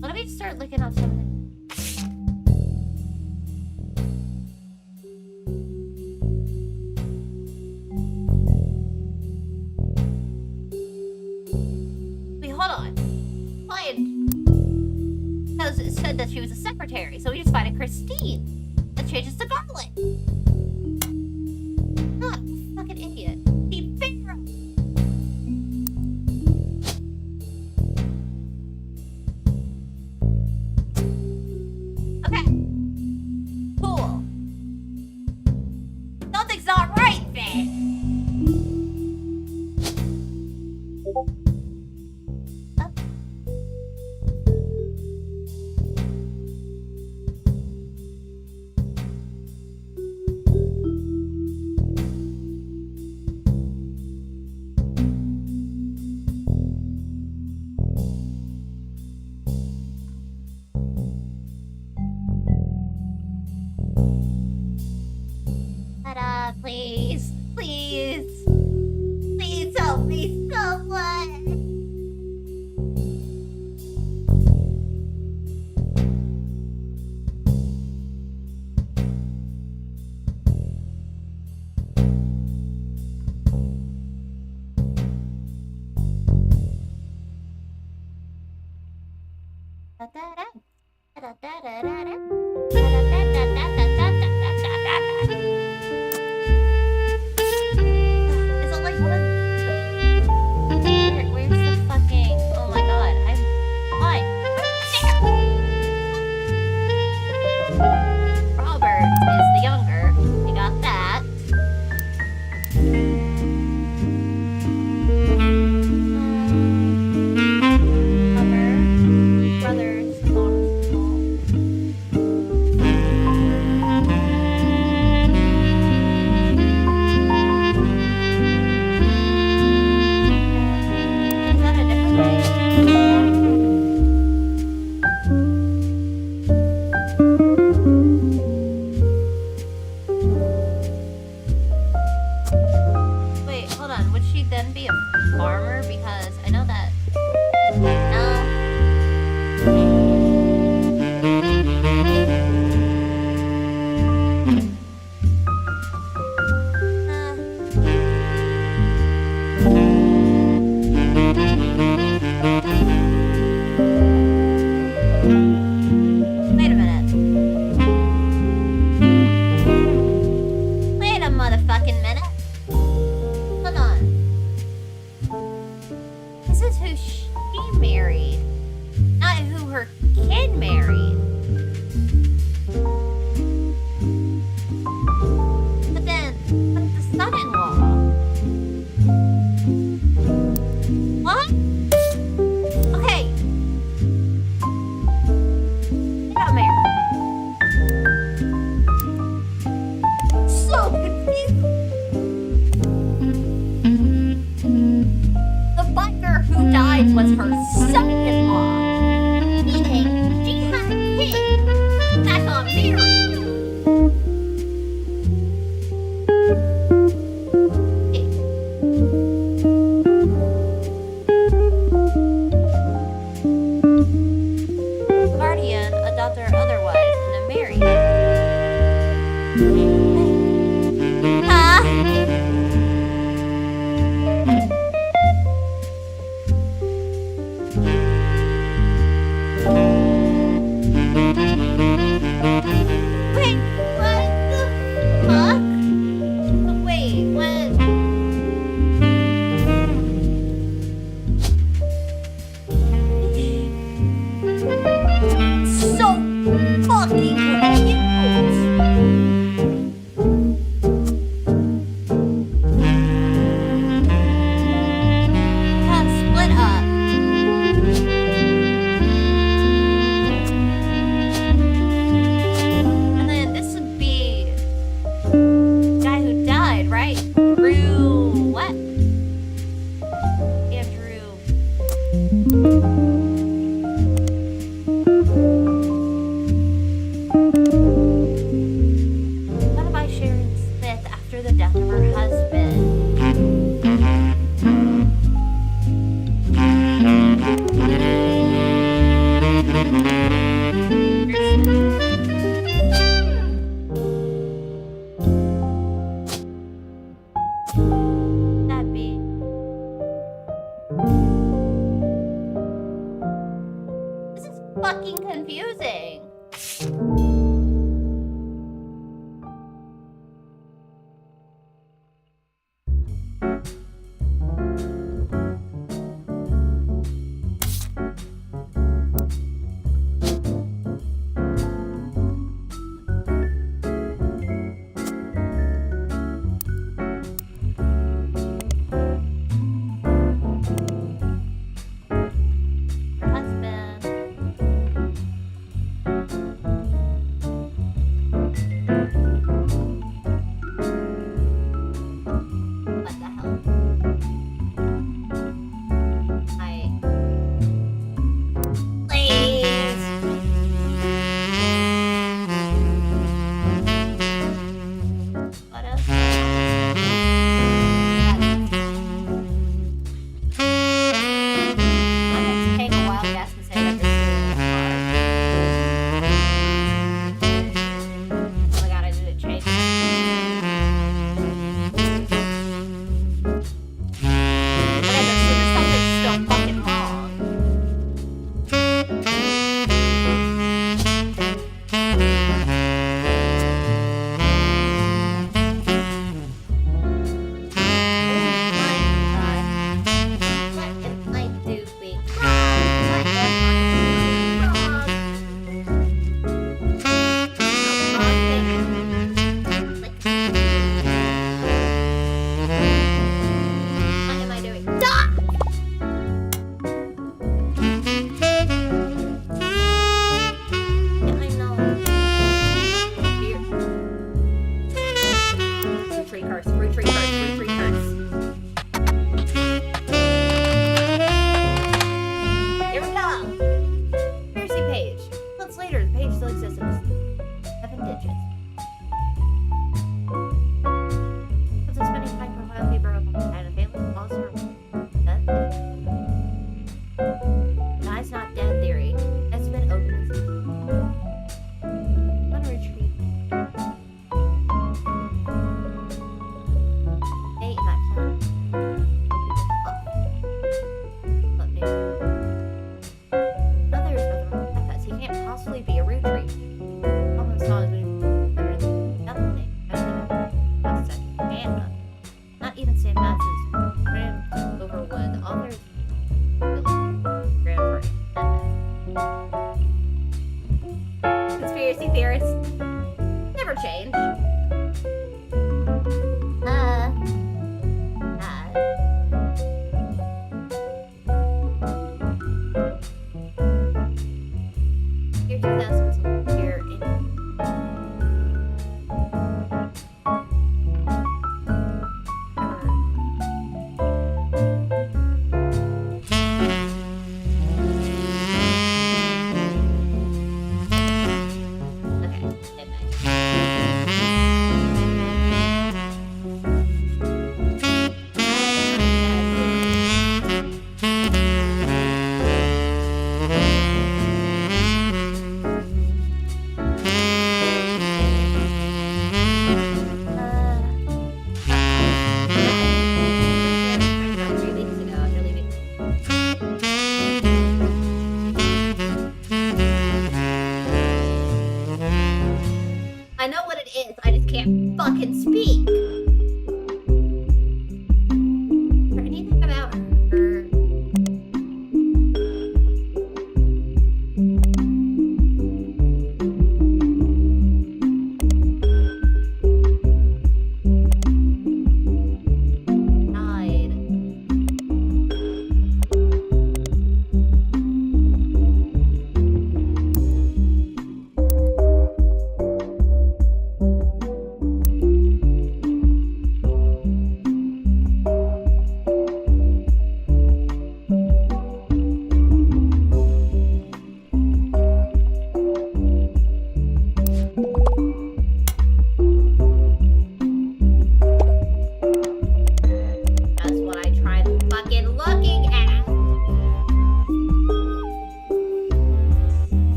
Let me start looking up something. Wait, hold on. Fine. Because it said that she was a secretary, so we just find a Christine. That changes to Garlic. Not a fucking idiot. He Pharaoh. Okay. Cool. Something's not right, man. Please, please, please help me, someone. Where's the fucking... Oh my god, I'm... What? Robert is the younger. We got that. Robert, brothers, bonus. guardian, adopter, or otherwise, and are married. Huh? Wait, what the fuck? Wait, what? So fucking confused. Got split up. And then this would be the guy who died, right? Drew what? Andrew. What about Sharon Smith after the death of her husband? That'd be. This is fucking confusing. Her husband. What the hell? Please. What else? I'm gonna take a wild guess and say that this is oh my god, I didn't change it. Okay, so there's something still fucking wrong. What am I doing wrong? What am I wrong? Wrong thing. What am I doing? Stop! Yeah, I know. Roottrees curse, Roottrees curse, Roottrees curse. Here we go. Conspiracy page. Months later, the page still exists in 7 digits. What's a spinning high profile paper of a family monster? Guy's not dead theory. That's been open as unretrieved. Date in that plan. What new? Others because he can't possibly be a Roottrees. Almost songs better than double name. Canada. Not even Sam Matson's grand overwood. The author's grand conspiracy theorists never change. Year 2000 year in Okay, midnight. fucking speak. Is there anything about her? That's what I tried fucking looking at.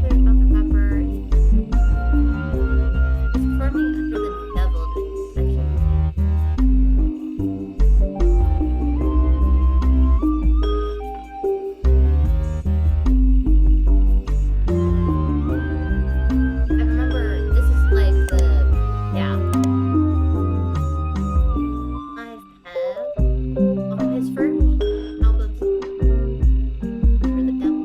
There's Dr. Pepper. He's performing under the devil section. I remember this is like the I've had all his first albums for the devil.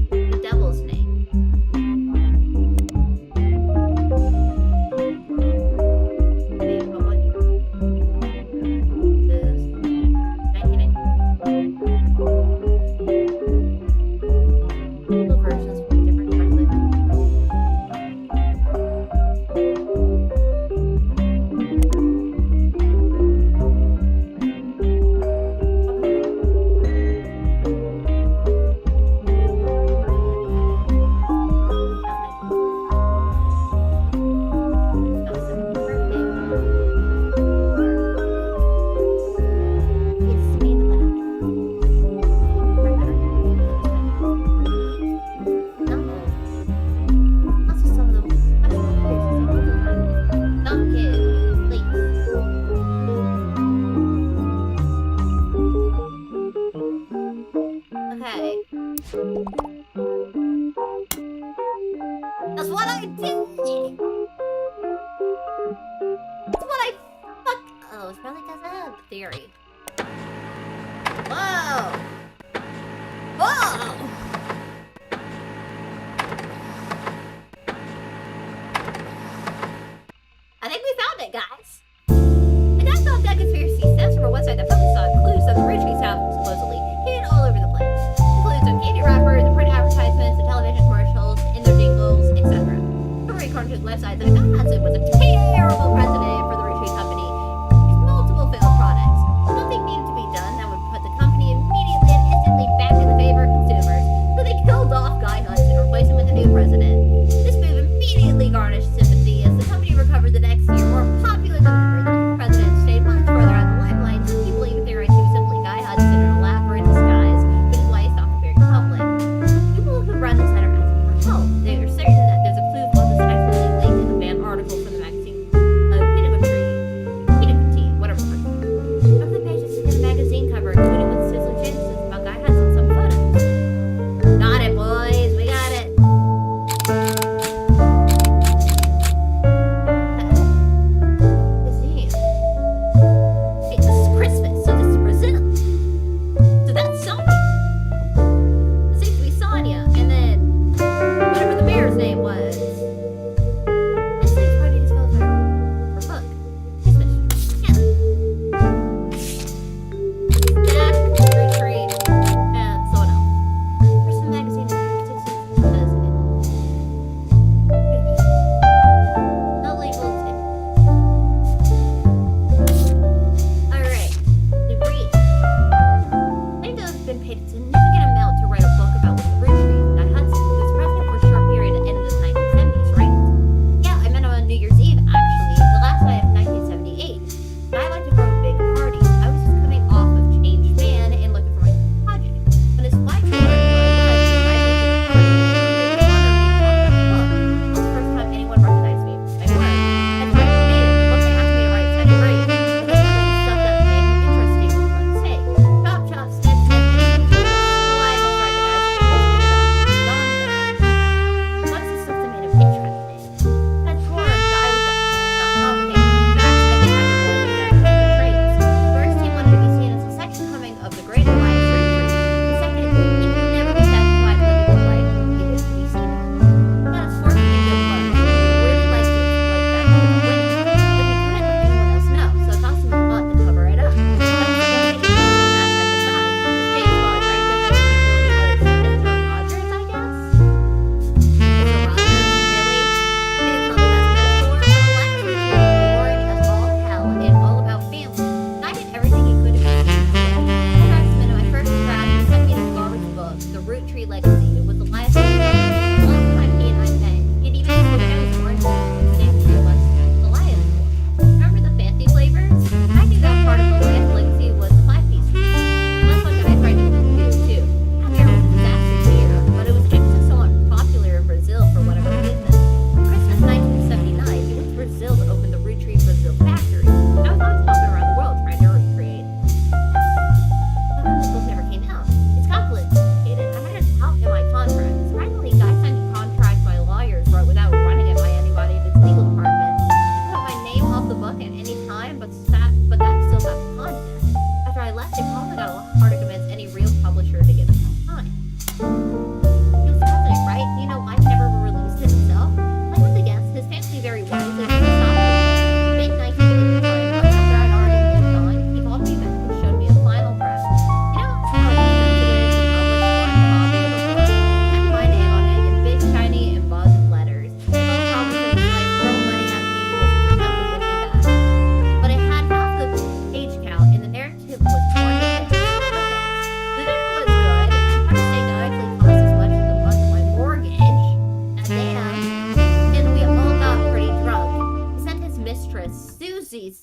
The devil's name. Maybe I'll let you. Is 1990. Little versions with different translations. Okay. That's what I did. That's what I fuck. Oh, it's probably because I have a theory. Whoa. Whoa. I think we found it, guys. The guy thought that conspiracy stems from a website that focused on clues that the Roottrees have supposedly hidden all over the place. Clues of candy wrappers, the print advertisements, the television commercials, in their jingles, etc. According to his website, the Johnson was a terrible president for the Roottrees company. With multiple failed products. Nothing needed to be done that would put the company immediately and instantly back in the favor of consumers. So they killed off Guy Hudson and replaced him with a new president. This move immediately garnished sympathy as the company recovered the next year more popular than ever. The new president stayed much further out of the limelight. Some people even theorized he was simply Guy Hudson in an elaborate disguise, which is why he stopped appearing in public. People who run the center asking for help. They are certain that there's a clue on this accidentally linked in the banned article from the magazine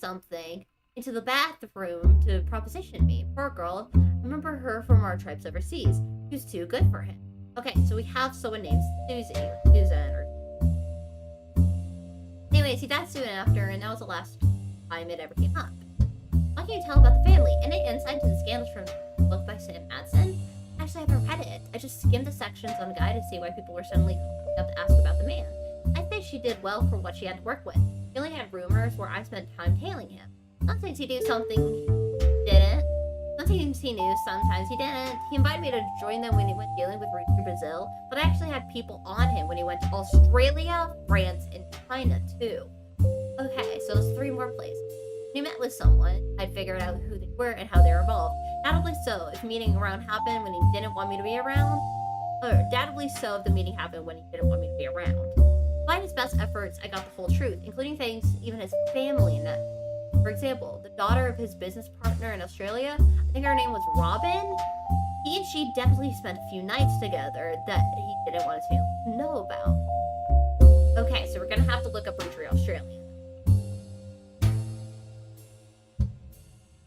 something into the bathroom to proposition me. Poor girl. I remember her from our trips overseas. She was too good for him. Okay, so we have someone named Susan, or... Anyways, he died soon after, and that was the last time it ever came up. What can you tell about the family? Any insight into the scandals from the book by Sam Madsen? Actually, I haven't read it. I just skimmed the sections on the guide to see why people were suddenly coming up to ask about the man. I think she did well for what she had to work with. She only had rumors where I spent time tailing him. Sometimes he did something he didn't. Sometimes he knew, sometimes he didn't. He invited me to join them when he went dealing with Roottrees Brazil, but I actually had people on him when he went to Australia, France, and China too. Okay, so there's 3 more places. When he met with someone, I'd figure out who they were and how they were involved. Doubtably so if meeting around happened when he didn't want me to be around, or doubtably so if the meeting happened when he didn't want me to be around. Despite his best efforts, I got the full truth, including things even his family knew. For example, the daughter of his business partner in Australia, I think her name was Robin, he and she definitely spent a few nights together that he didn't want his family to know about. Okay, so we're gonna have to look up Roottrees Australia.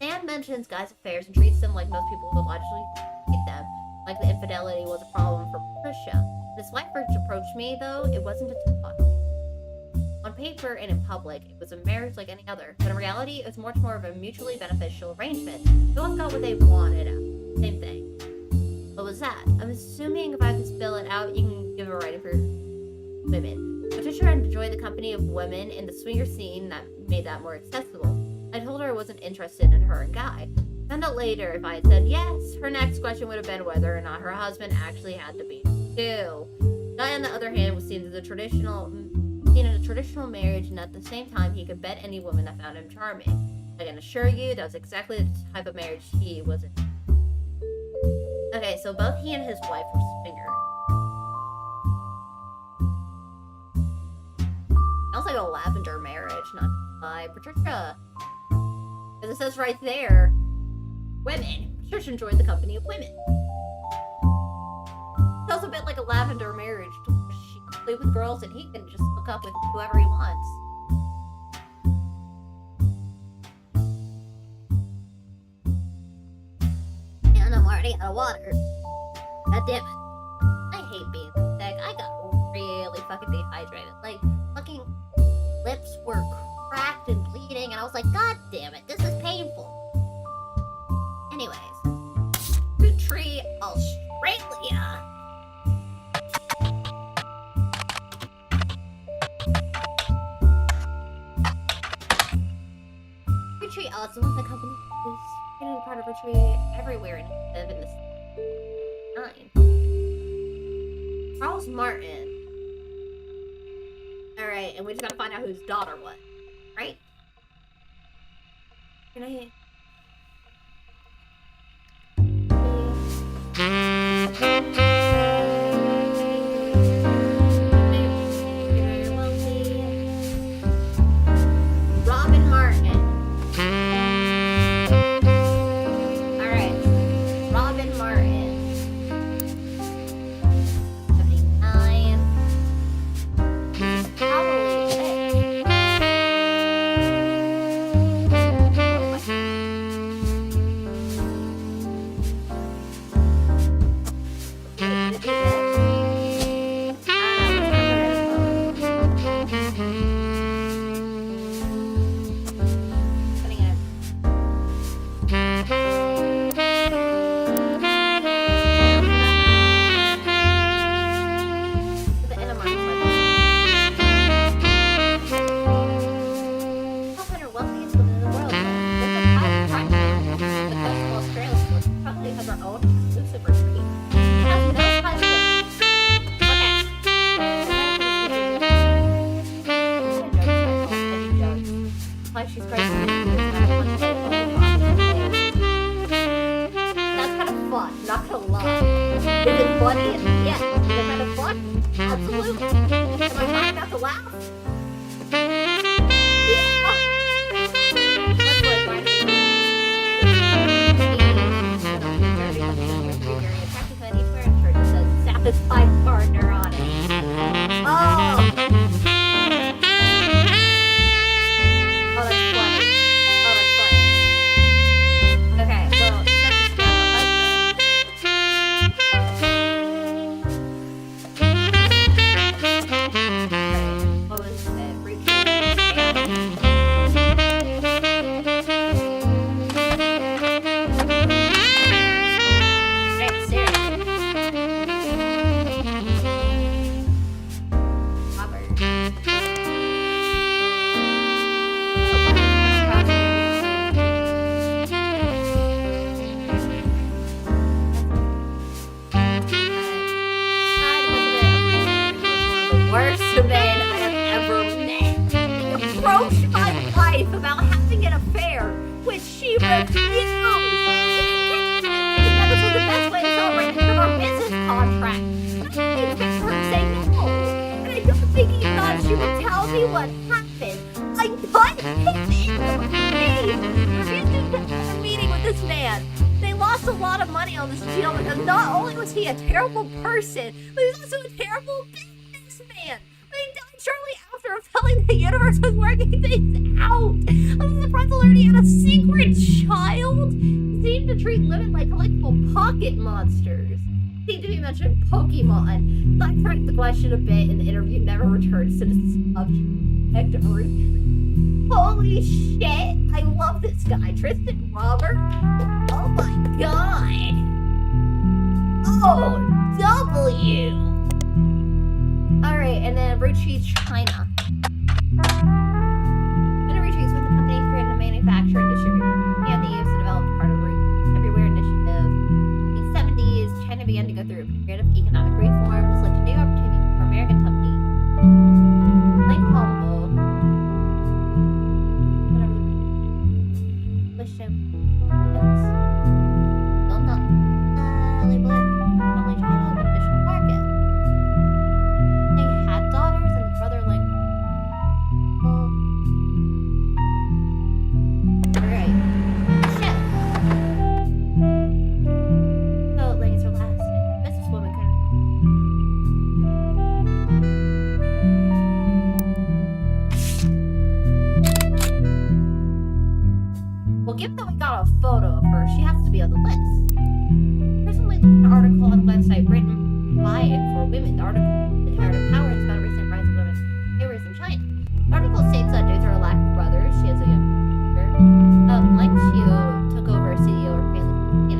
Sam mentions guys' affairs and treats them like most people would logically treat them, like the infidelity was a problem for Patricia. When his wife first approached me, though, it wasn't a talk. On paper and in public, it was a marriage like any other, but in reality, it was much more of a mutually beneficial arrangement. No one got what they wanted out. Same thing. What was that? I'm assuming if I can spell it out, you can give a writing for women. Patricia enjoyed the company of women in the swinger scene that made that more accessible. I told her I wasn't interested in her and Guy. Found out later if I had said yes, her next question would have been whether or not her husband actually had to be too. Guy, on the other hand, was seen in a traditional marriage, and at the same time, he could bet any woman that found him charming. I can assure you that was exactly the type of marriage he was in. Okay, so both he and his wife were swingers. Sounds like a lavender marriage, not by Patricia. Because it says right there, women. Patricia enjoyed the company of women. Sounds a bit like a lavender marriage. She can play with girls and he can just hook up with whoever he wants. And I'm already out of water. God damn it. I hate being sick. I got really fucking dehydrated. Like, fucking lips were cracked and bleeding, and I was like, God damn it, this is painful. Anyways, Roottrees Australia. Roottrees also the company is getting part of Roottrees everywhere in this time. Charles Martin. Alright, and we just gotta find out whose daughter was. Right? Can I... Robin Martin. Alright. Robin Martin. 79. Probably today. She's crazy. That's kind of fun, not gonna lie. Is it funny? Yeah. Is it kind of fun? Absolutely. Am I trying not to laugh? Satisfied partner on it. Oh! Oh, that's funny. worst man I have ever met. He approached my wife about having an affair, which she refused. That was the best way to celebrate the end of our business contract. I expect her to say no, and I don't think he thought she would tell me what happened. I put him in the meeting. Refused to have a meeting with this man. They lost a lot of money on this deal because not only was he a terrible person, but he was also a terrible businessman. He died shortly after of telling the universe was working things out. I was surprised to learn he had a secret child. He seemed to treat women like collectible pocket monsters. Seemed to be mentioning Pokemon. I correct the question a bit, and the interview never returns to the subject of Roottrees. Holy shit! I love this guy, Tristan Robert. Oh my god! Oh, W! Alright, and then Roottrees China. Roottrees with the company created a manufacturer and distributor. And they used to develop part of Root Everywhere initiative. In the 70s, China began to go through a period of economic reforms, led to new opportunities for American companies. Like Humble. Whatever. Wish him. Still not. Label it. Not only trying to open additional market. They had daughters and his brother like. Alright. Shit. So legs are lasting. Businesswoman couldn't. Well, given that we got a photo of her, she has to be on the list. Recently, an article on the website written by and for women. The article entitled Power is about a recent rise of women heroes in China. The article states that due to her lack of brothers, she has a young sister. Like Chiu took over as CEO of her family in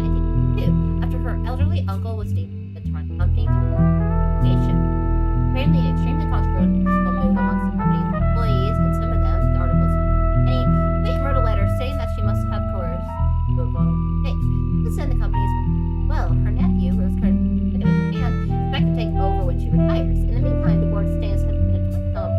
1992 after her elderly uncle was deemed the company nation. Apparently, an extremely controversial move amongst the company's employees, and some of them, the article said, Wayne wrote a letter saying that she must have coerced to a vulnerable state. This sent the company's well, her nephew, who is currently the man, expected to take over when she retires. In the meantime, the board's stance has been a twist on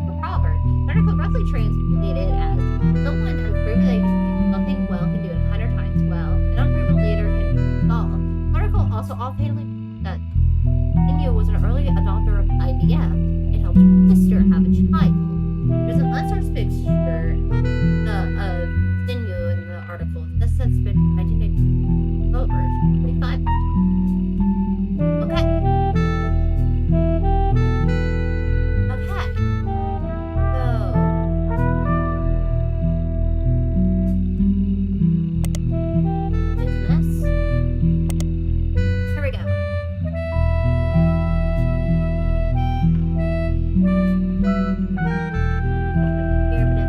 the proverb. The article roughly translated as someone has proven they can do something well can do it 100 times well. An unproven leader can do it all. The article also offhandedly that India was an early adopter of IVF and helped her sister have a child. There's an unsourced picture of Sinyu in the article. This has been 1980 over 25. Okay. Okay. So. Business. Here we go. Here, but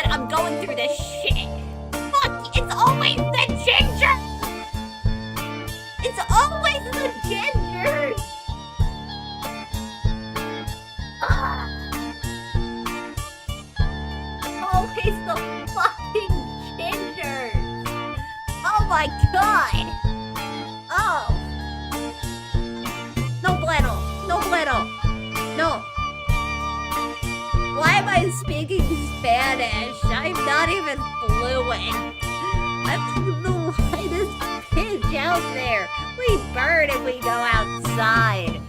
when I'm going through this shit. Fuck, it's always the ginger! It's always the gingers! Always the fucking gingers! Oh my god! Oh! No bueno! No bueno! No! Why am I speaking Spanish? I'm not even fluent. I'm the whitest bitch out there. We burn if we go outside.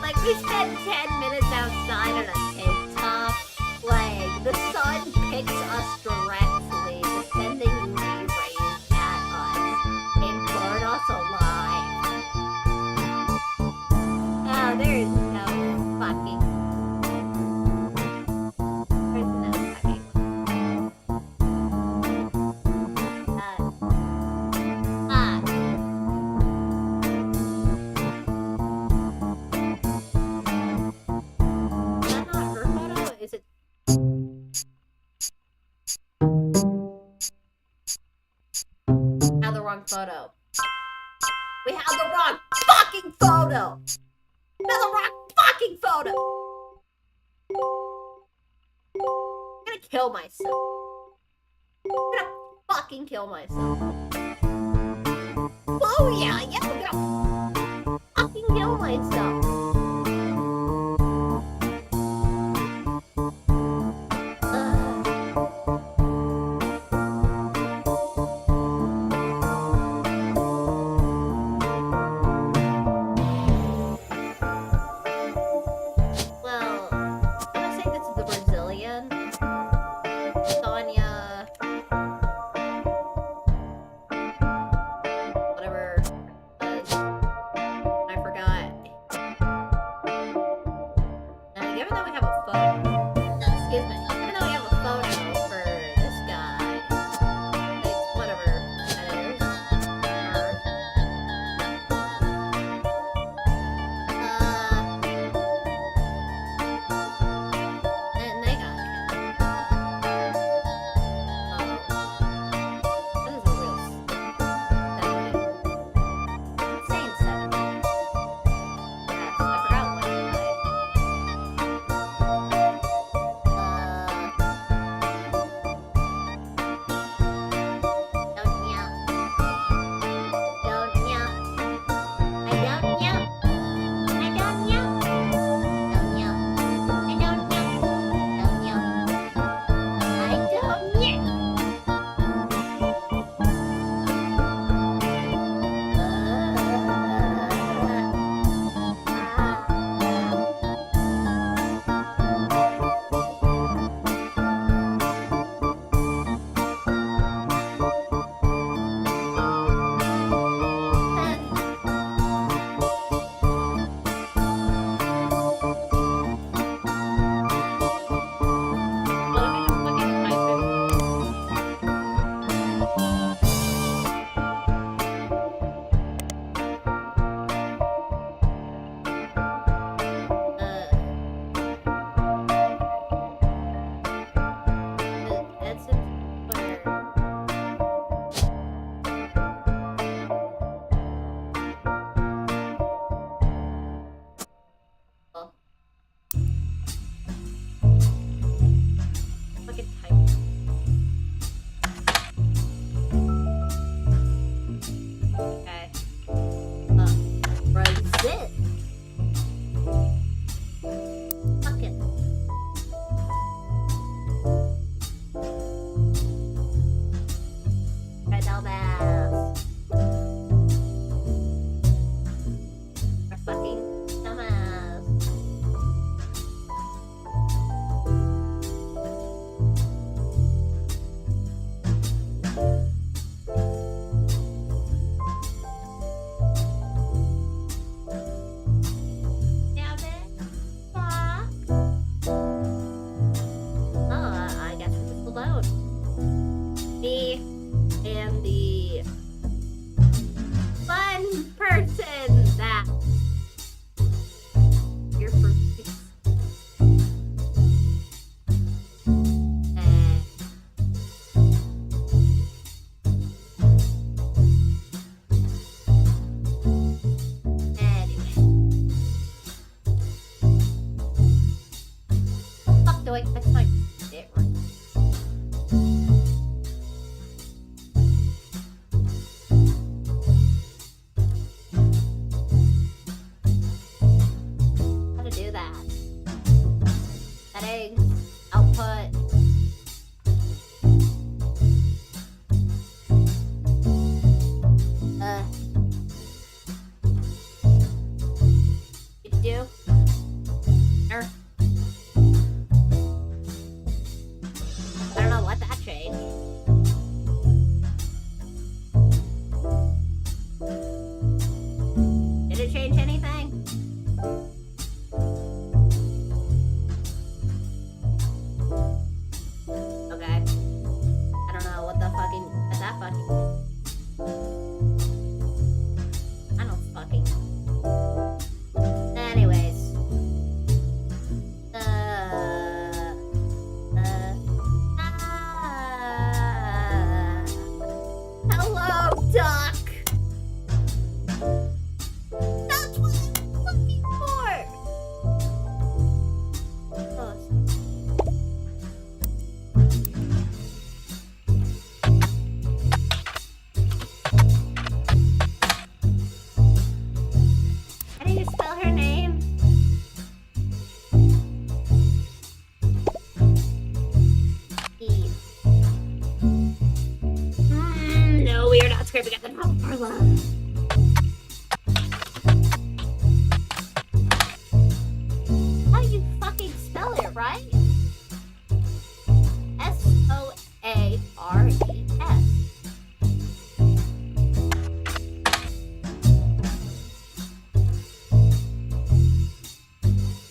Like, we spend 10 minutes outside in a tank top. Like, the sun picks us directly, sending UV rays at us and burn us alive. Oh, there is no fucking... There's no fucking... Is that not her photo? Is it... Have the wrong photo. We have the wrong fucking photo! We have the wrong fucking photo! I'm gonna kill myself. I'm gonna fucking kill myself. Oh yeah, I'm gonna fucking kill myself. Well, I'm gonna say this is the Brazilian. Sonia. Whatever. I forgot. scraping at the top of our lungs. How do you fucking spell it, right? S-O-A-R-E-S.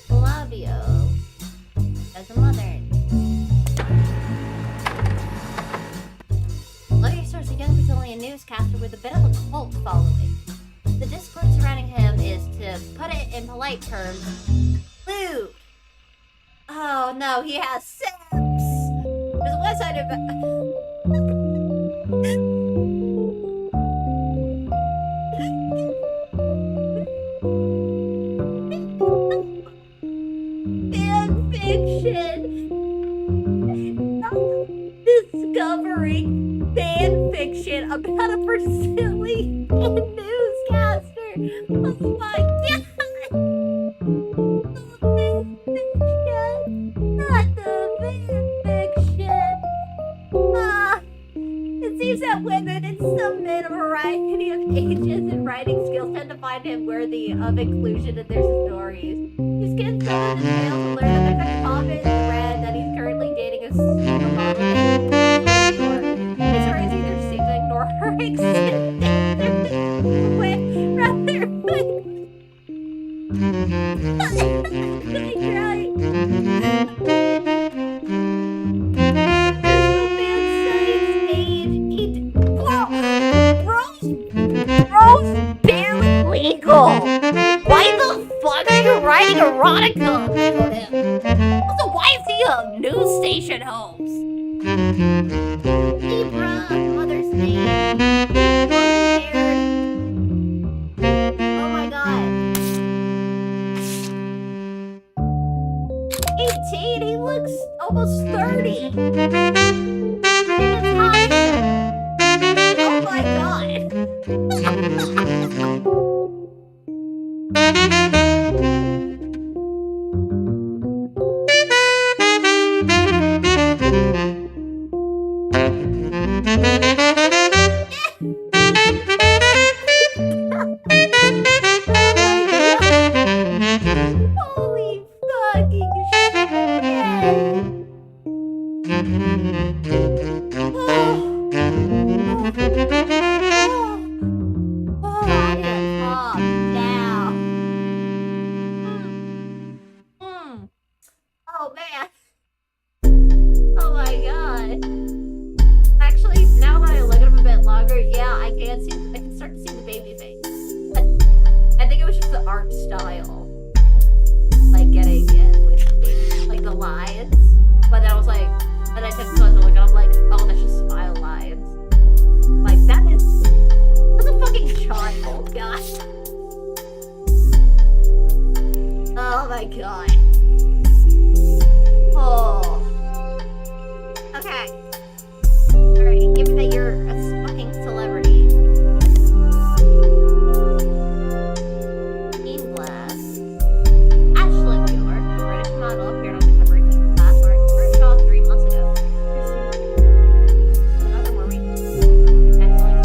Flavio. As a mother. Larry starts a young Brazilian newscaster with a bit of a cult following. The discourse surrounding him is, to put it in polite terms, lewd. Oh no, he has sex! There's a website about... fan fiction! Discovering fan fiction about a Brazilian newscaster! Oh my god! It seems that women and some men of a variety of ages and writing skills tend to find him worthy of inclusion in their stories. He skins through the details to learn that there's a common thread that he's currently dating a supermodel named his story is either seem to ignore her existence rather Bro's barely legal. Why the fuck are you writing erotica about him? Also, why is he a news station host? Libra, mother's name. Oh my god. 18, he looks almost 30. Oh my god. Holy fucking shit. Oh man. Oh my god. Actually, now that I look at him a bit longer, yeah, I can start to see the baby face. I think it was just the art style. Like getting it with like the lines. But then I was like, and I took a closer look and I'm like, oh, that's just smile lines. Like that's a fucking child, gosh. Oh my god. Oh. Okay. Alright, given that you're a fucking celebrity. Team Glass. Ashlyn York, a British model, appeared on the cover of Team Glass for its first show 3 months ago. Another worry. Excellent.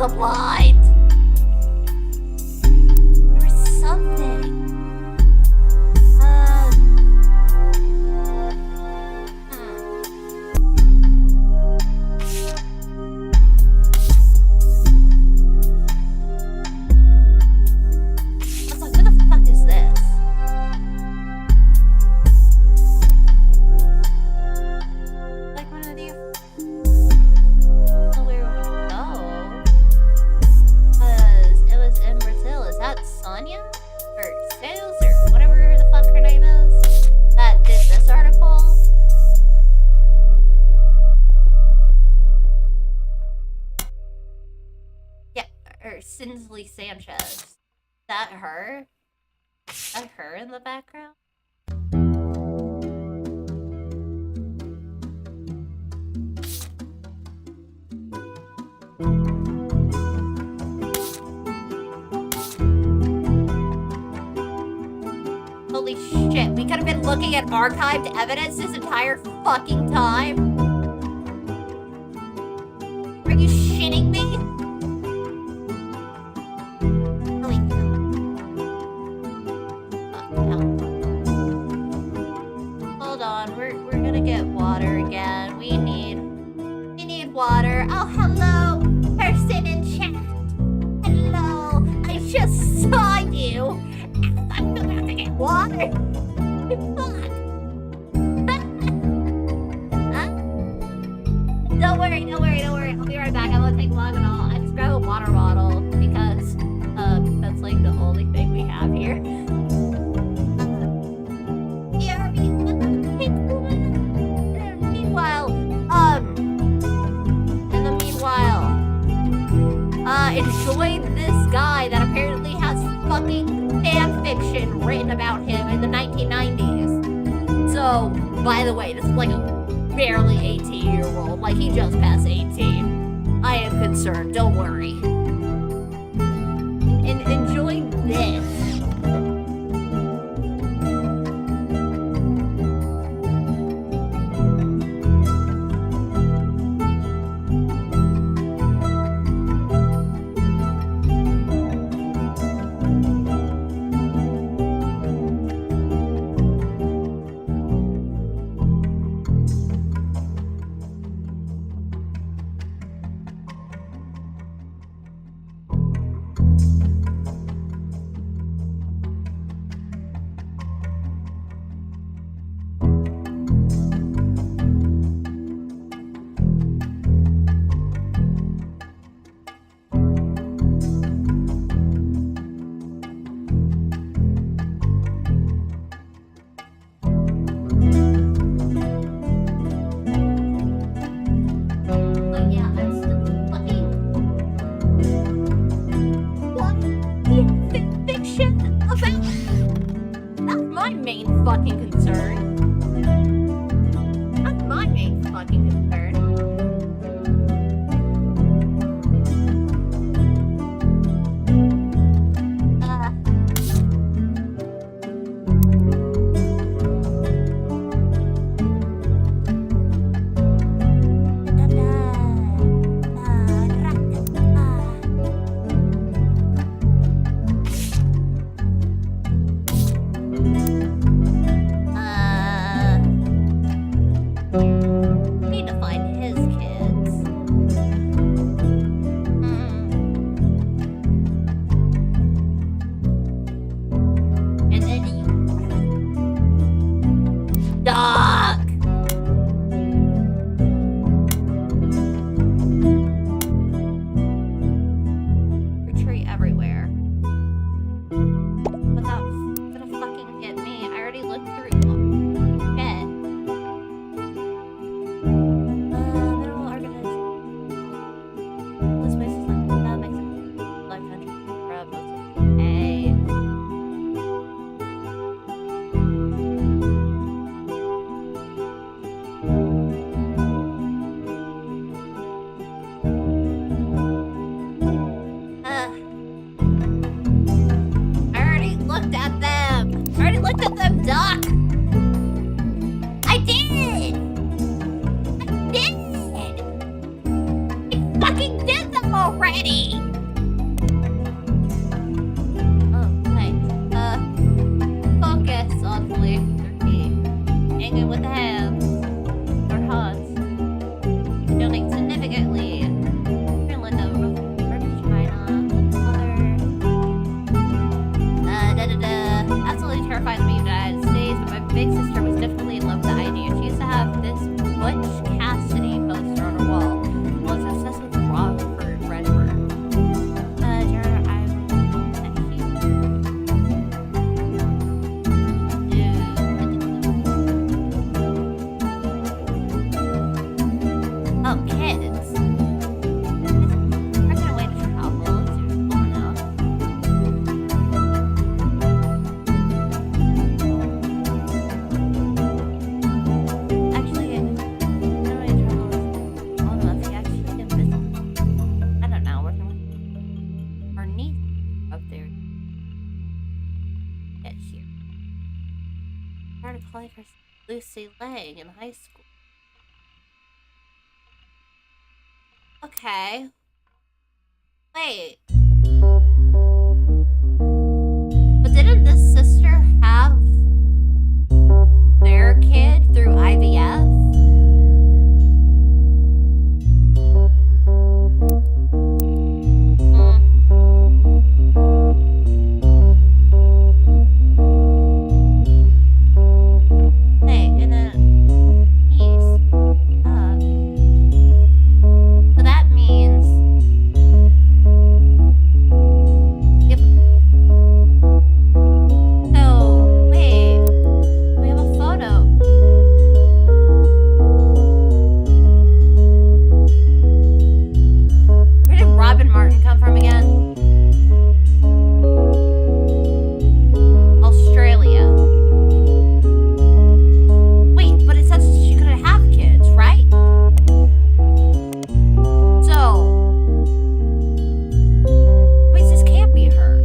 blind. There was something. Who the fuck is this? Like one of the where we go? Because it was in Brazil. Is that Sonia? Or Sales? Or whatever the fuck her name is? That did this article? Yeah, or Cinsley Sanchez. Is that her? Is that her in the background? Holy shit, we could have been looking at archived evidence this entire fucking time? Are you shitting me? Holy hell. Fuck hell. Hold on, we're gonna get water again. We need water. Oh, hello, person in chat. Hello, I just saw you. I'm gonna have to get water. Fuck. Huh? Don't worry. I'll be right back. I won't take long at all. I just grab a water bottle because that's like the only thing we have here. Enjoyed this guy that apparently has fucking fan fiction written about him in the 1990s. So, by the way, this is like a barely 18-year-old. Like, he just passed 18. I am concerned, don't worry. And enjoy this. Need to find him. ready. Okay. Focus on Flair 13. Hanging with the hands. Or Hans. Donate significantly. Linda, absolutely terrified of me in the United States, but my big sister was definitely in love with the idea. She used to have this Butch Cassidy poster on her wall. Was obsessed with Robert Redford. Jared, oh, kids. We're gonna wait to travel. It's cool enough. Actually, old enough he actually can visit. I don't know, working with our niece up there. Get here. Started calling her Lucy Lang in high school. Okay. Wait. But didn't this sister have their kid through IVF? Hey, and then niece. So that means if so wait, we have a photo. Where did Robin Martin come from again? Australia. Wait, but it says she couldn't have kids, right? So, wait, this can't be her.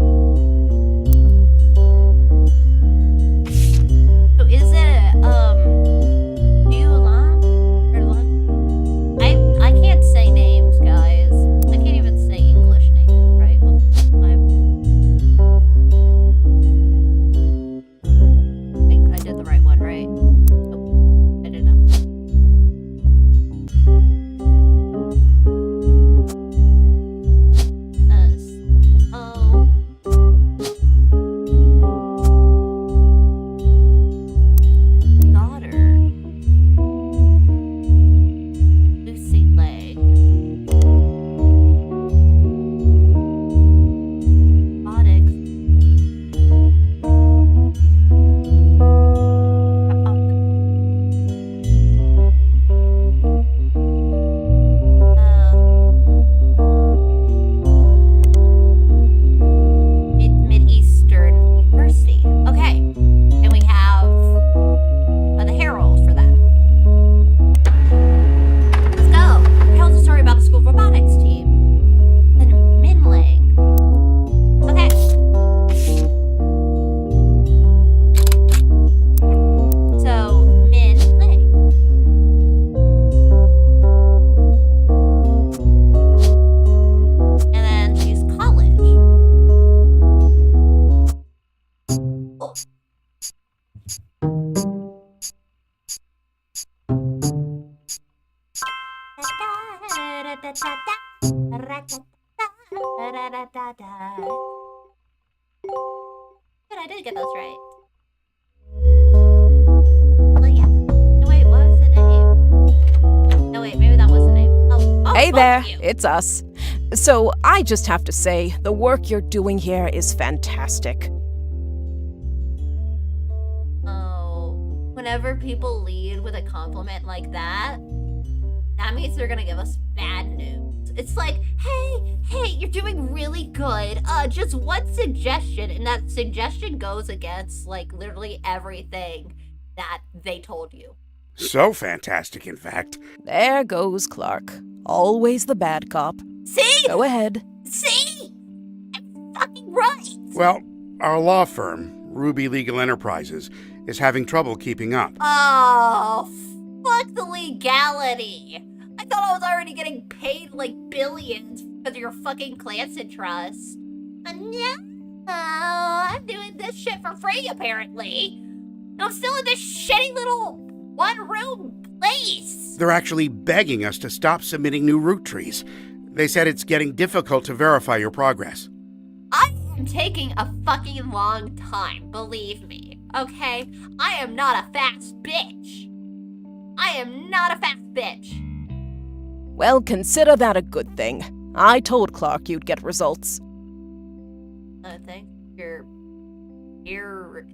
So is it, Yulan? Or Lun? I can't say names, guys. I can't even say English names, right? Most of the time. I think I did the right one, right? Oh, I did not. Oh. Daughter. Lucy Lang. Robotics. Mid-Eastern University. Okay. And we have the Herald for that. Let's go. Herald's a story about the school robotics team. And Minlang. Okay. So, Minlang. And then she's college. Oh. Good, I did get those right. Well, yeah. No, wait, what was the name? No, wait, maybe that was the name. Oh, Hey fuck there, you. it's us. So I just have to say, the work you're doing here is fantastic. Oh, whenever people lead with a compliment like that, that means they're gonna give us bad news. It's like, hey, you're doing really good. Just one suggestion, and that suggestion goes against, like, literally everything that they told you. So fantastic, in fact. There goes Clark. Always the bad cop. See? Go ahead. See? I'm fucking right. Well, our law firm, Ruby Legal Enterprises, is having trouble keeping up. Oh, fuck the legality. I thought I was already getting paid like billions Because of your fucking Clanson trust. No, I'm doing this shit for free, apparently. And I'm still in this shitty little one-room place. They're actually begging us to stop submitting new Roottrees. They said it's getting difficult to verify your progress. I am taking a fucking long time, believe me, okay? I am not a fast bitch. I am not a fast bitch. Well, consider that a good thing. I told Clark you'd get results.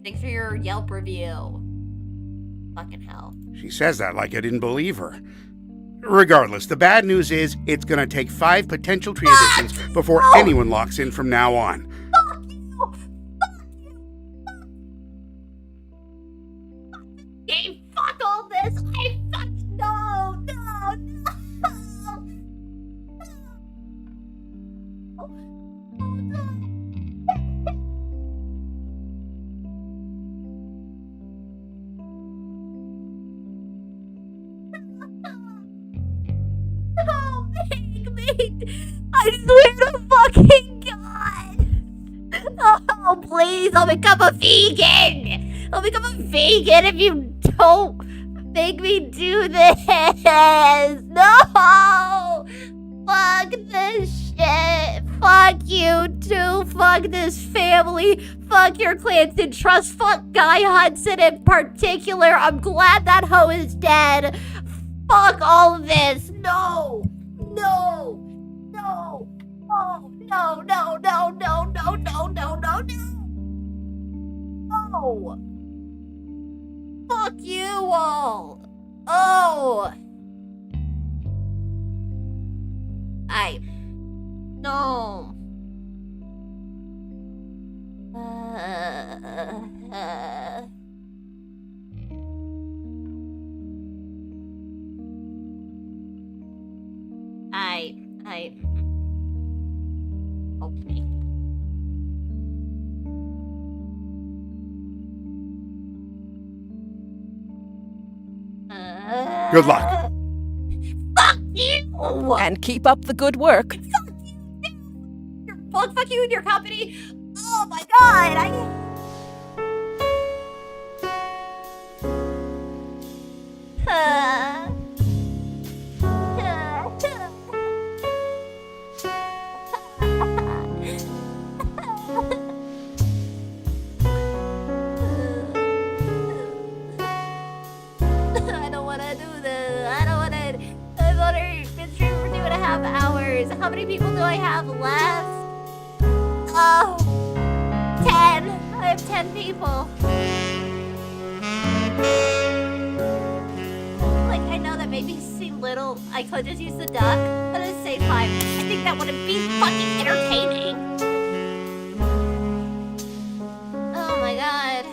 Thanks for your Yelp review. Fucking hell. She says that like I didn't believe her. Regardless, the bad news is it's going to take 5 potential tree additions before anyone locks in from now on. Fuck you! Fuck you! Hey, fuck all this! No! Oh, make me! I swear to fucking God! Oh, please, I'll become a vegan! I'll become a vegan if you don't make me do this! No! Fuck this shit! Fuck you too! Fuck this family! Fuck your Clanson trust! Fuck Guy Hudson in particular! I'm glad that hoe is dead! Fuck all of this! No! No! No! Oh, no, no, no, no, no, no, no, no, no! Oh! Fuck you all! Oh! No. Help me. Good luck. Fuck you! And keep up the good work. Fuck you and your company! Oh my God! I don't wanna do this. I don't wanna. I've already been streaming for 2.5 hours. How many people do I have left? Oh, 10. I have 10 people. Like, I know that maybe seem little. I could just use the duck, but at the same time, I think that wouldn't be fucking entertaining. Oh my God.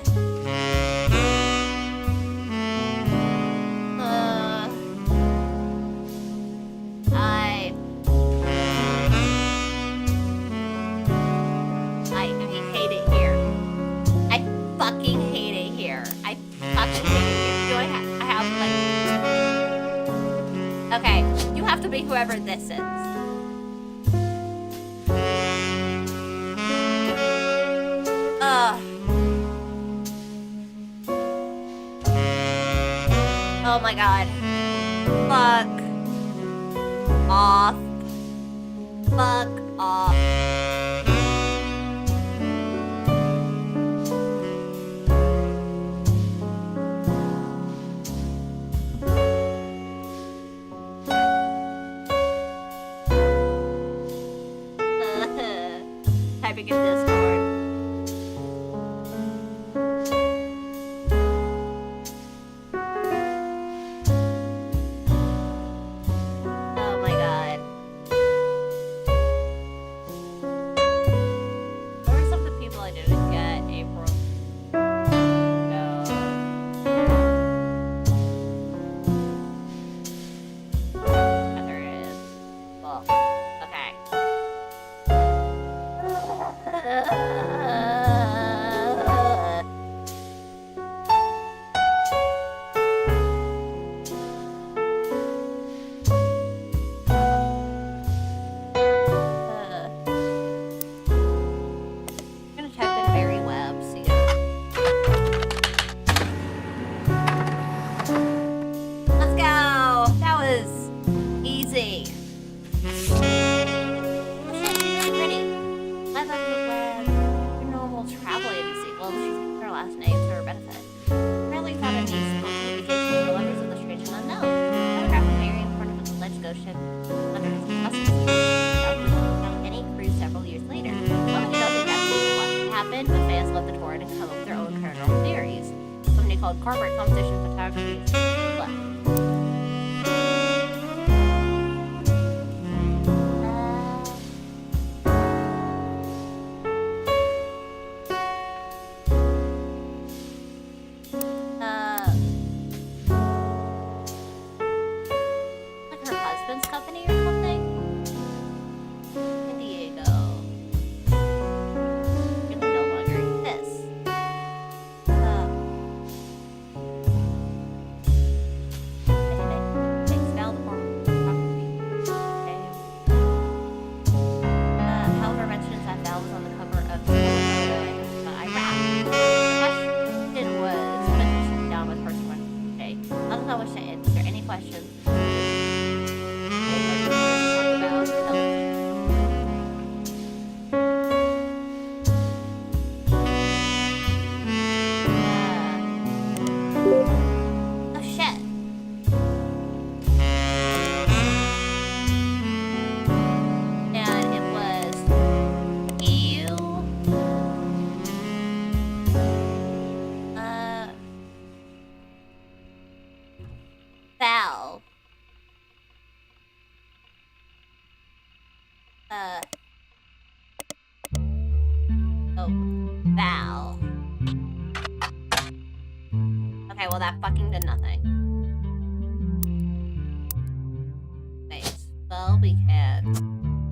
I hate it here. I fucking hate it here. I fucking hate it here. Do I have like... Okay, you have to be whoever this is. Oh my God. Fuck off. Fuck off. Typing in Discord. Oh my God. What were some of the people I didn't get? April. No. There it is. Well, okay. Pretty. Live on the web. Your normal travel agency. Well, she's using her last name to her benefit. Apparently found a niece for communication with the lovers of the strange and unknown. Photograph of Mary in front of an alleged ghost ship under his customs. Found any crew several years later. Nobody knows exactly what happened, but fans love the tour and come up with their own paranormal theories. Something called corporate competition photography is left. Like her husband's company or something? San Diego. It no longer exists. Thanks, Val, the former photography. However, mentions that Val was on the cover of Iraq. The question was, when did she sit down with person one day? I don't know what to answer any questions. Oh shit. And it was you. Val. Oh, Val. Okay, well that fucking did nothing. Wait, well we can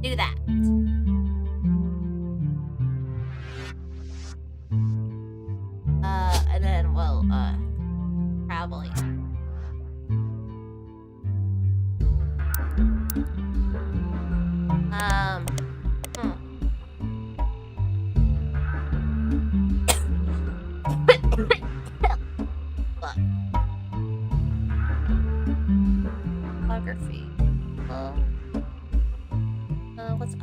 do that. And then we'll, traveling. Photography. What's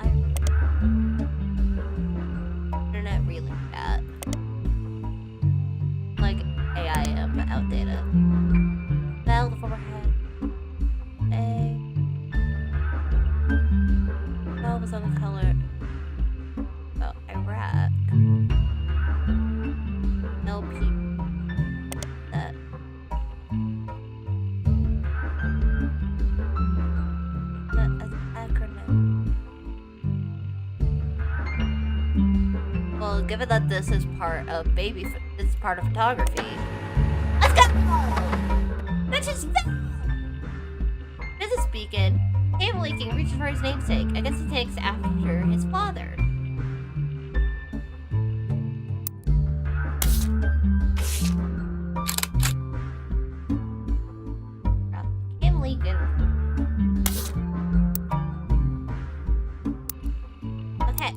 internet really bad? Like AIM outdated. Val, the former head. Val was on the color. Oh, Iraq. LP. That. That as an acronym. Well, given that this is part of this is part of photography. Let's go! Which is Business speaking, cable leaking reaches for his namesake. I guess he takes after his father. Cam leaking. Okay,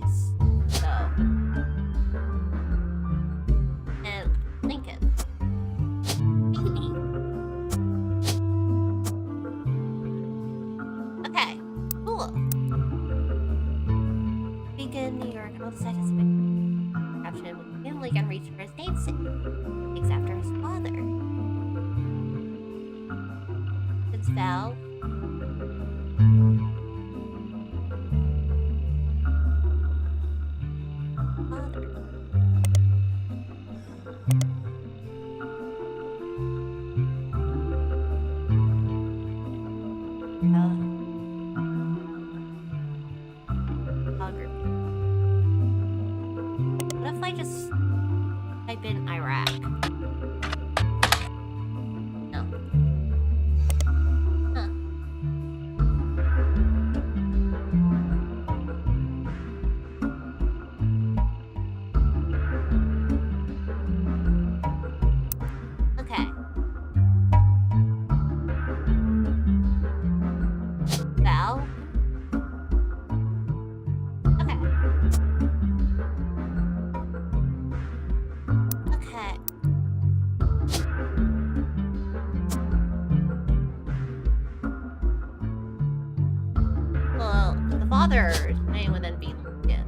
so and Lincoln. Okay, cool. Beacon, New York, and all the seconds of it. Caption with Cam Lincoln reached for his namesake. Takes after his father. It's Val. Father. Photography. What if I just type in Iraq? No. Huh. father's name would then be Lincoln.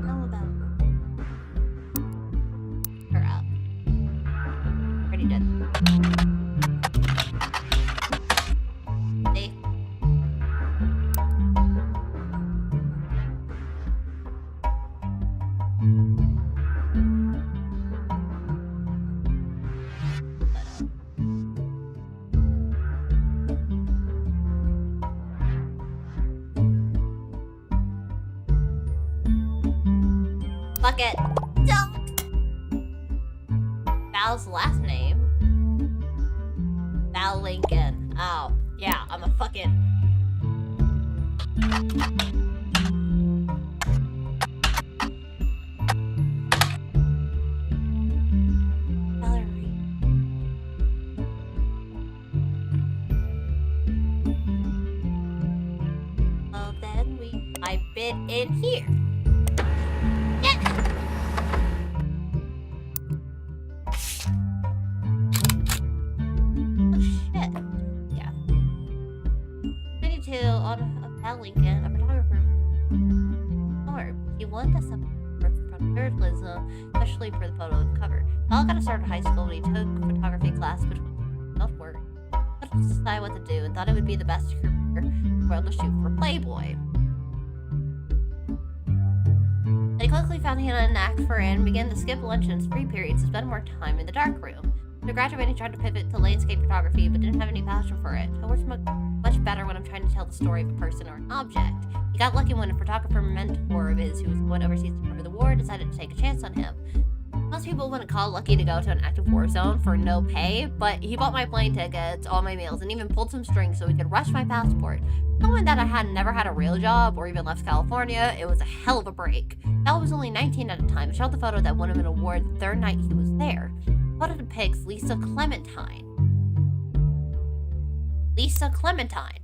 How about her out? Already did. See? Fuck it. Don't. Val's last name. Val Lincoln. Oh, yeah, I'm a fucking. Valerie. Well, then I bid in here. Lincoln, a photographer, he won the from journalism, especially for the photo of the cover. Val got started high school when he took photography class between self-work. He couldn't decide what to do and thought it would be the best career in the world to shoot for Playboy. But he quickly found he had a knack for it and began to skip lunch and free periods to spend more time in the darkroom. After graduating, he tried to pivot to landscape photography, but didn't have any passion for it. It works much better when I'm trying to tell the story of a person or an object. He got lucky when a photographer mentor of his, who was going overseas to cover the war, decided to take a chance on him. Most people wouldn't call it lucky to go to an active war zone for no pay, but he bought my plane tickets, all my meals, and even pulled some strings so he could rush my passport. Knowing that I had never had a real job or even left California, it was a hell of a break. Val was only 19 at the time, shot the photo that won him an award the third night he was there. The photo depicts Lisa Clementine. Lisa Clementine.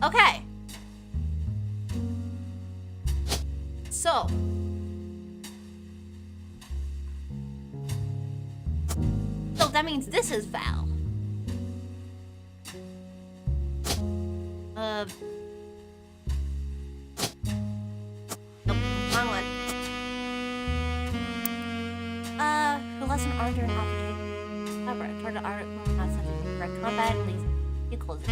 Okay. So. So that means this is Val. Nope, wrong one. Who lesson armed her in opportunity? However, toward the art of not such as direct combat, at least vehicles. The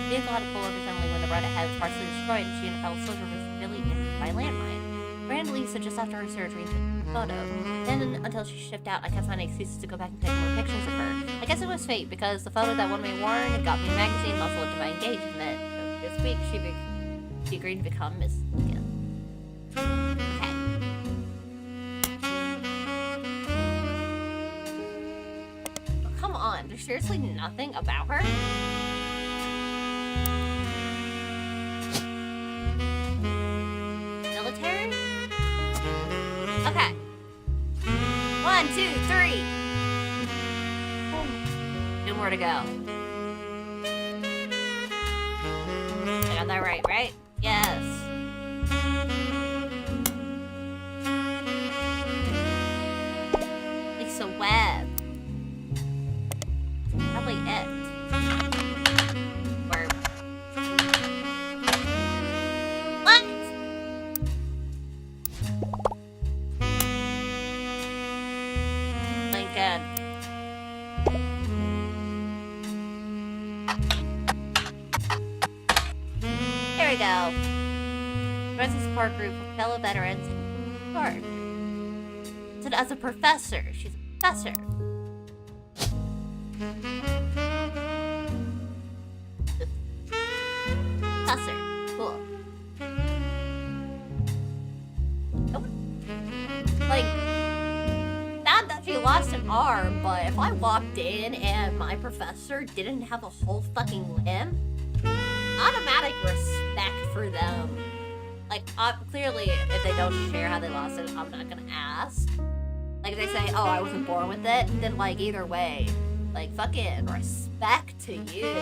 vehicle had to pull over suddenly when the road ahead was partially destroyed and she and Val Silver was severely injured by landmine. Ran to Lisa just after her surgery and took the photo. Then, until she shipped out, I kept finding excuses to go back and take more pictures of her. I guess it was fate, because the photo that won me an award and got me a magazine and also led to my engagement. So this week, she agreed to become Miss Lincoln. Okay. Oh, come on, there's seriously nothing about her? Military? Okay. 1, 2, 3. Two more to go. I got that right? Yes. Lisa Webb. Probably it. Or... What? Lincoln. Here we go. Runs a support group with fellow veterans and guard. So as a professor, she's a professor. Professor. Cool. Nope. Like, sad that she lost an arm, but if I walked in and my professor didn't have a whole fucking limb, automatic respect for them. Like, clearly, if they don't share how they lost it, I'm not gonna ask. Like, if they say, oh, I wasn't born with it, then, like, either way, like, fucking respect to you.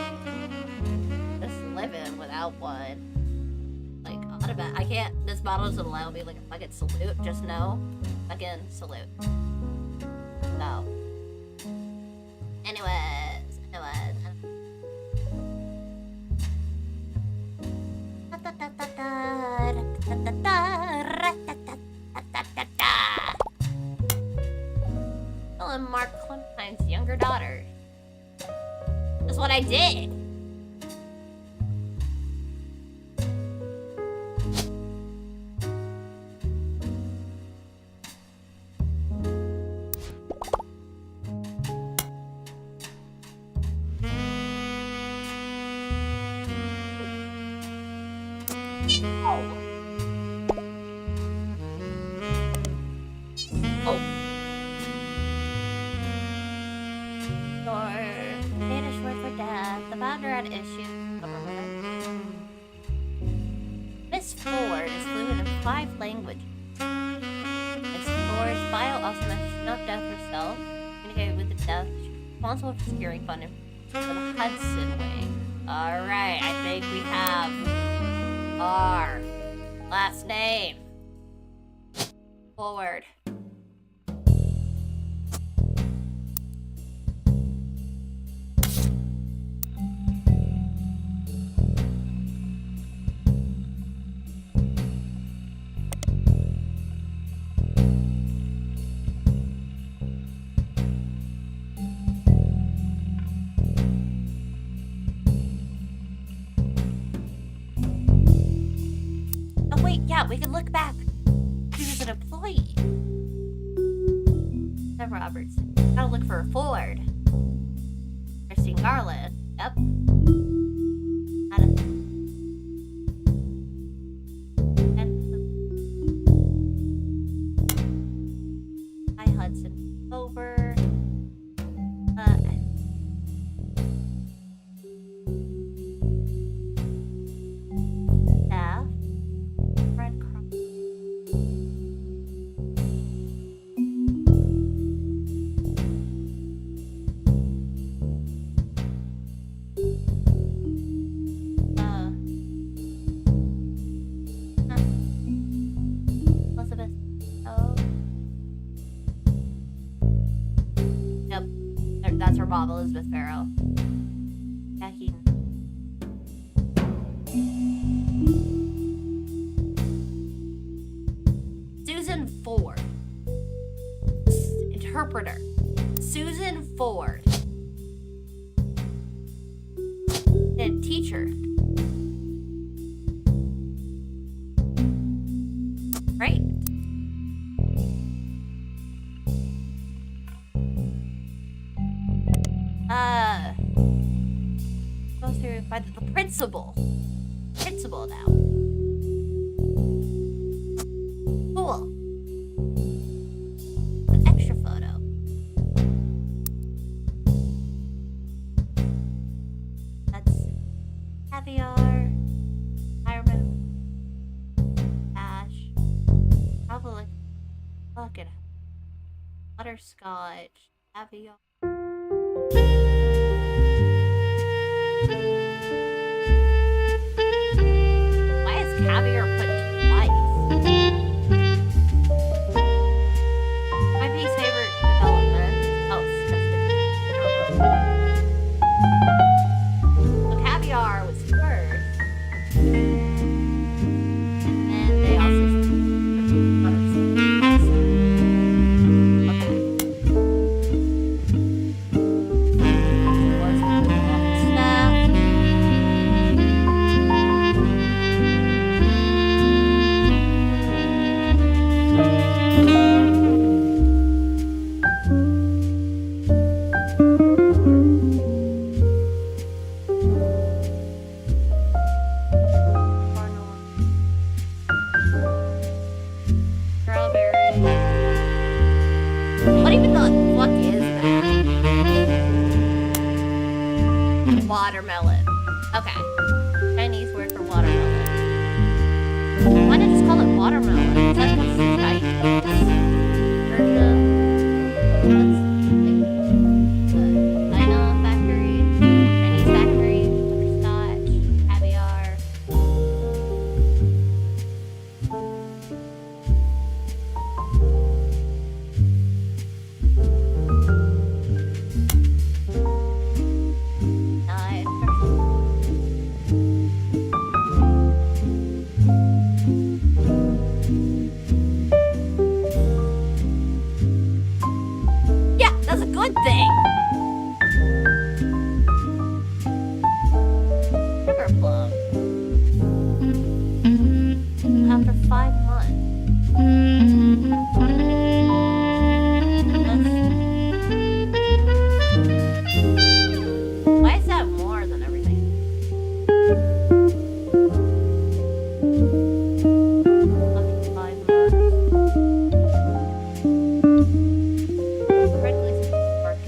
Just living without one. Like, Not a bad. I can't. This bottle doesn't allow me like a fucking salute. Just no. Fucking salute. So. Anyways. Killing Mark Clementine's younger daughter. That's what I did. Miss Ford is fluent in 5 languages. Miss Ford's bio also mentions not death herself, communicated with the death. She's responsible for securing funding for the Hudson Wing. Alright, I think we have our last name. Forward. Yeah, we can look back. He was an employee. Sam Roberts. Gotta look for a Ford. Christine Garland. Yep. Hi, Hudson. Over. Staff. Red Cross. Elizabeth. Oh. Yep. That's her mom, Elizabeth Farrow. Jackie. Susan Ford. Interpreter. Susan Ford. And teacher. Right? Go through by the principal. Principal now. Cool. An extra photo. That's caviar, retirement, ash, probably fucking butterscotch, caviar. Why is caviar put twice? My least favorite development. Oh, so caviar was first, and they also what even the fuck is that? Watermelon. Okay. Chinese word for watermelon. Why not just call it watermelon? Is that because it's Chinese? China factory, Chinese factory, butterscotch, caviar. 5 months. Why is that more than everything? Up to 5 months. Correctly work.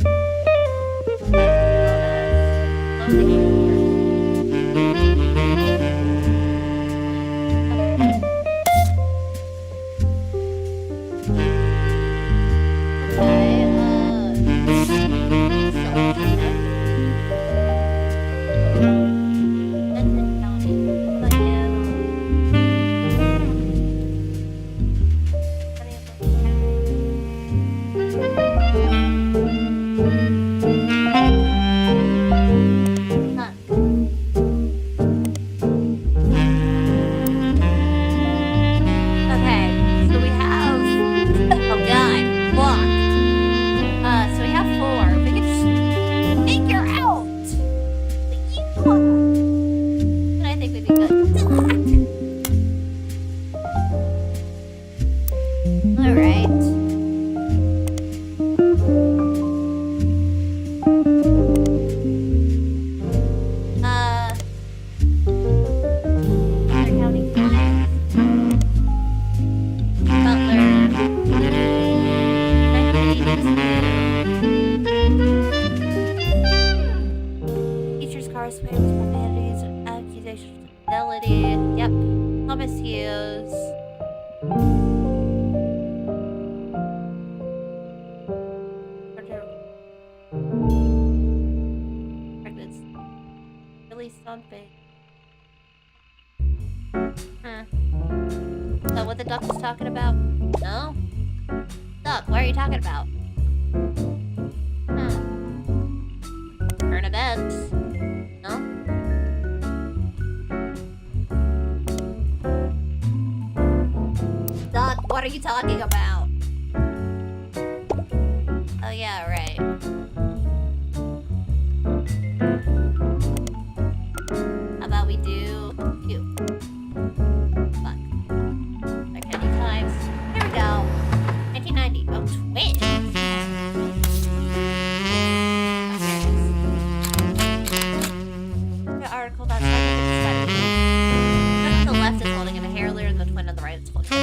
What are you talking about? Oh yeah, right. How about we do 2? Fuck. Okay, times. Here we go. 1990. Oh, twins. The article about scientific study. The one on the left is holding a hair layer, and the twin on the right is holding a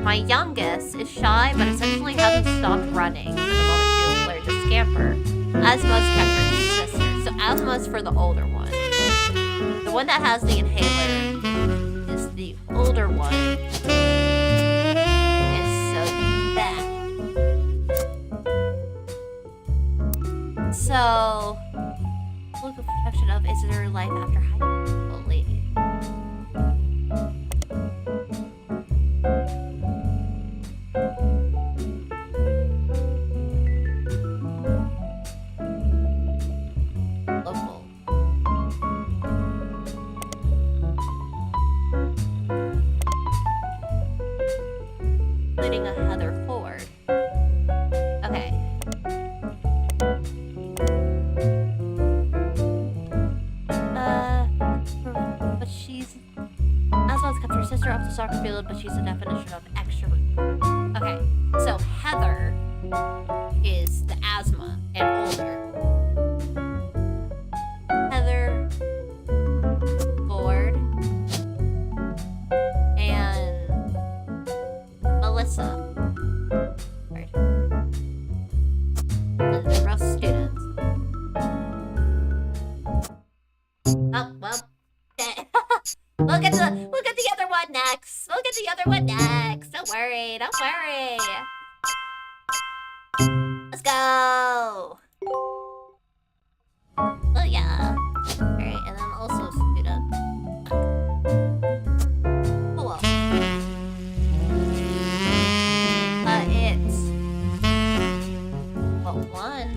my youngest is shy, but essentially hasn't stopped running for the moment she learned to scamper. Asma's kept her two sisters, so Asma's for the older one. The one that has the inhaler is the older one. And so that. So, look of protection of is her life after high school lady. Including a Heather Ford. Okay. But she's Asma's kept her sister up to soccer field, but she's the definition of extrovert. Okay, so Heather is the Asma and older. Heather Ford and Melissa. Right. They're both students. Oh, well. We'll get the other one next. We'll get the other what next. Don't worry. Don't worry. Let's go. Oh, yeah. Alright, and then also student. Hello. It's... well, one.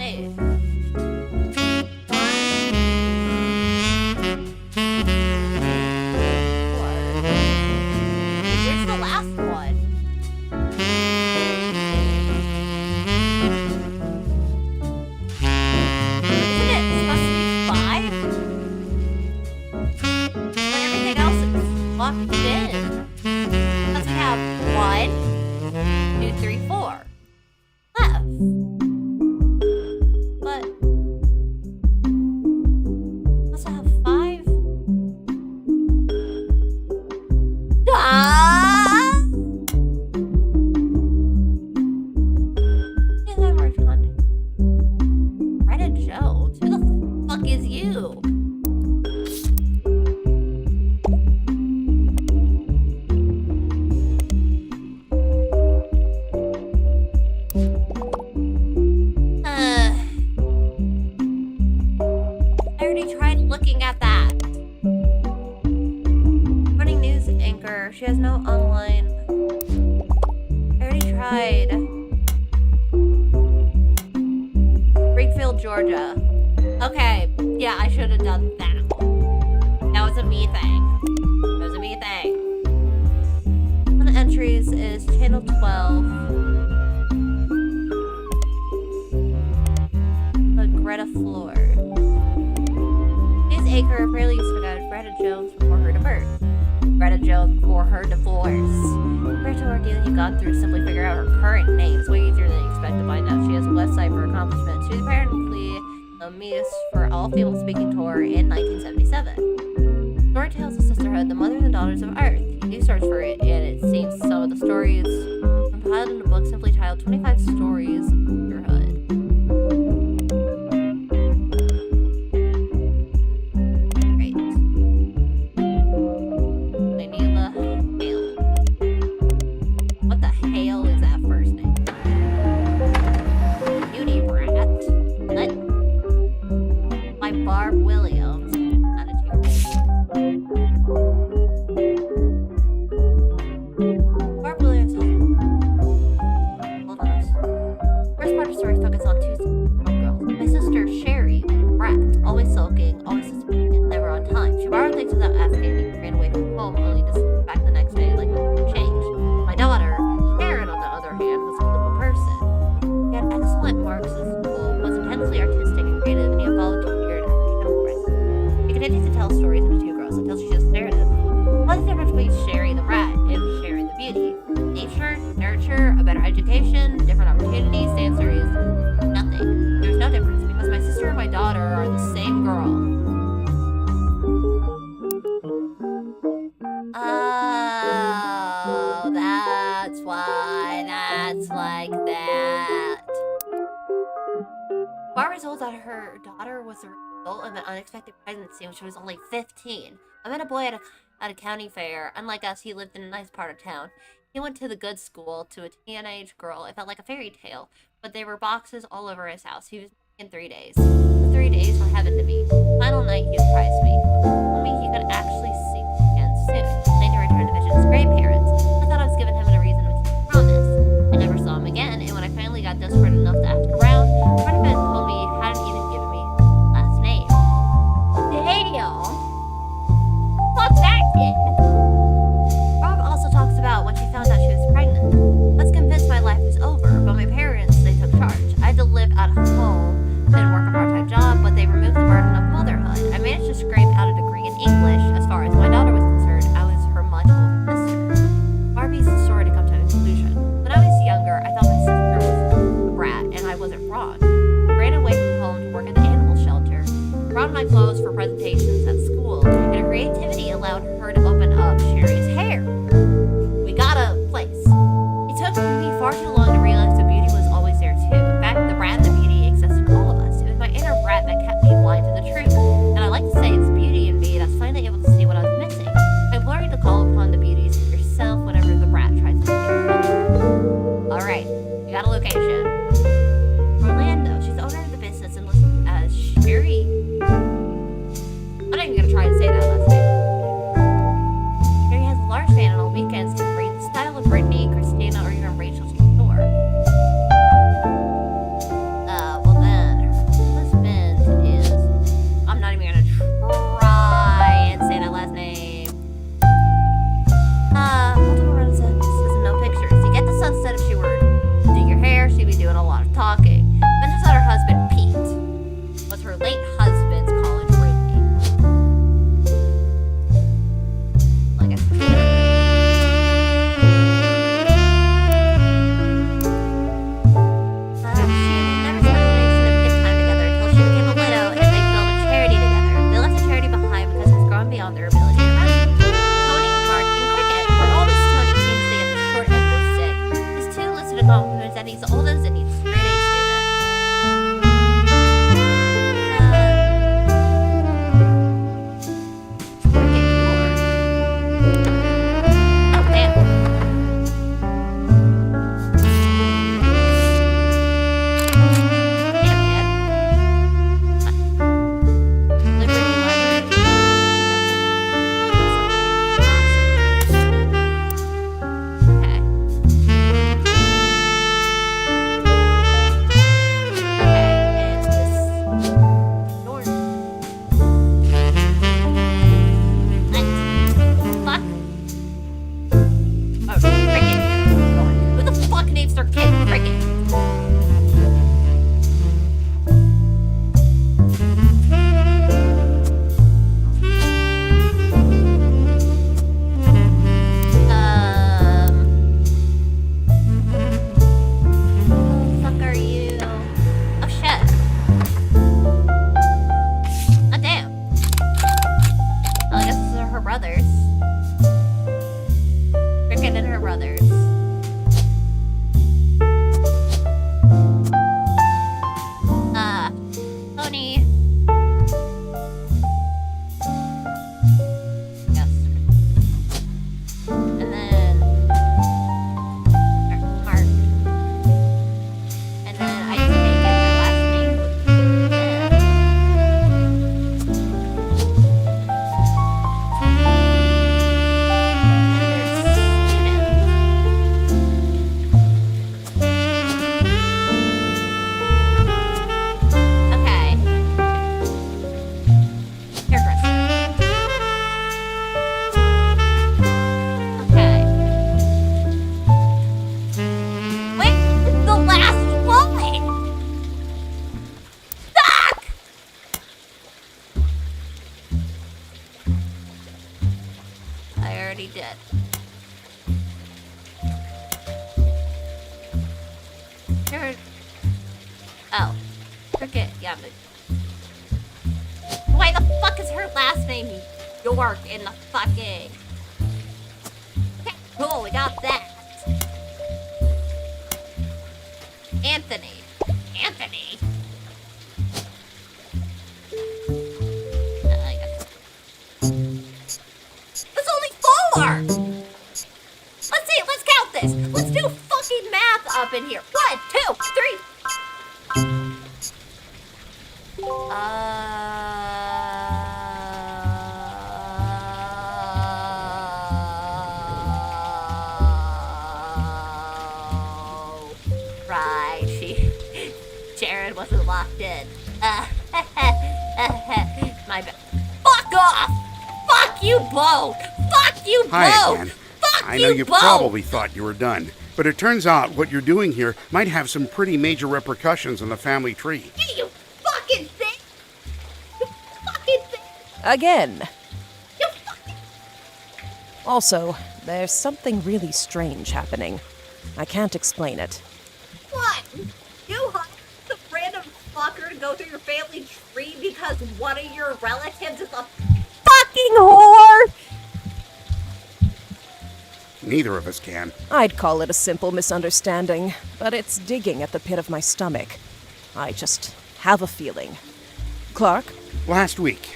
Hey. Where's the last one? Isn't it supposed to be 5? But everything else is locked in. Because we have 1, 2, 3, 4 left. But we also have 5. Greta Jones? Who the fuck is you? I already tried looking at that. Running news anchor. She has no online. I already tried. Springfield, Georgia. Okay, yeah, I should have done that. That was a me thing. That was a me thing. One of the entries is Channel 12. But Greta Floor. News anchor apparently used to know Greta Jones before her divorce. Greta Jones before her divorce. Compared to ordeal you've gone through, simply figure out her current name. It's way easier than you expect to find out. She has a website for accomplishments. She was apparently the Miss for All Female Speaking Tour in 1977. Story tells of sisterhood, the mother and the daughters of Earth. You do search for it, and it seems some of the stories compiled in a book simply titled 25 Stories of Sisterhood. Great. Daniela Hale. What the hell is that first name? Beauty Brat. What? By Barb Williams. Not a Barb Williams. Hold on. First part of the story focuses on 2 girls. My sister, Sherry, Brat, always sulking, always suspicious, never on time. She borrowed things without asking and ran away from home, only to sit back the next day like nothing had changed. My daughter, Sharon, on the other hand, was a little person. She had excellent marks in school, was intensely artistic and creative, and he volunteered after he rest. She continued to tell stories of the 2 girls until she just narrative. What's the difference between Sherry the Brat and Sherry the Beauty? Nature, nurture, a better education, different opportunities. The answer is nothing. There's no difference because my sister and my daughter are the same girl. Oh, that's why that's like that. Barbara told that her daughter was the result of an unexpected pregnancy when she was only 15. I met a boy at a county fair. Unlike us, he lived in a nice part of town. He went to the good school. To a teenage girl, it felt like a fairy tale, but there were boxes all over his house. He was in 3 days. The 3 days were heaven to me. Final night, he surprised me. He told me he could actually see me again soon. Planned to return to visit his grandparents. I thought I was giving him a reason to keep a promise. I never saw him again, and when I finally got desperate enough to ask around, a friend of his told me he hadn't even given me his last name. Damn! Fuck that kid! Rob also talks about when she found out she was pregnant. I was convinced my life was over, but my parents, they took charge. I had to live out of home, then work a part-time job, but they removed the burden of motherhood. I managed to scrape out a degree in English as far as Morgan and her brothers. Tony. Yes. And then Mark. And then I just can't get their last name. Okay. Hairdresser. Okay. Wait, it's the last one! Fuck! I already did. Here. Oh. Cricket, yeah, but. Why the fuck is her last name York in the fucking. Okay, cool, we got that. Anthony. Anthony. I guess. That's only 4! Let's see, let's count this. Let's do fucking math up in here. 1, 2, 3. Right, Jared wasn't locked in. My bad. Fuck off! Fuck you both! Fuck you Hi both! again. Fuck I know you both! probably thought you were done, but it turns out what you're doing here might have some pretty major repercussions on the family tree. Hey, you fucking thing! You fucking thing! Again. You fucking... Also, there's something really strange happening. I can't explain it. What? You hired some random fucker to go through your family tree because one of your relatives is a fucking whore? Neither of us can. I'd call it a simple misunderstanding, but it's digging at the pit of my stomach. I just have a feeling. Clark? Last week,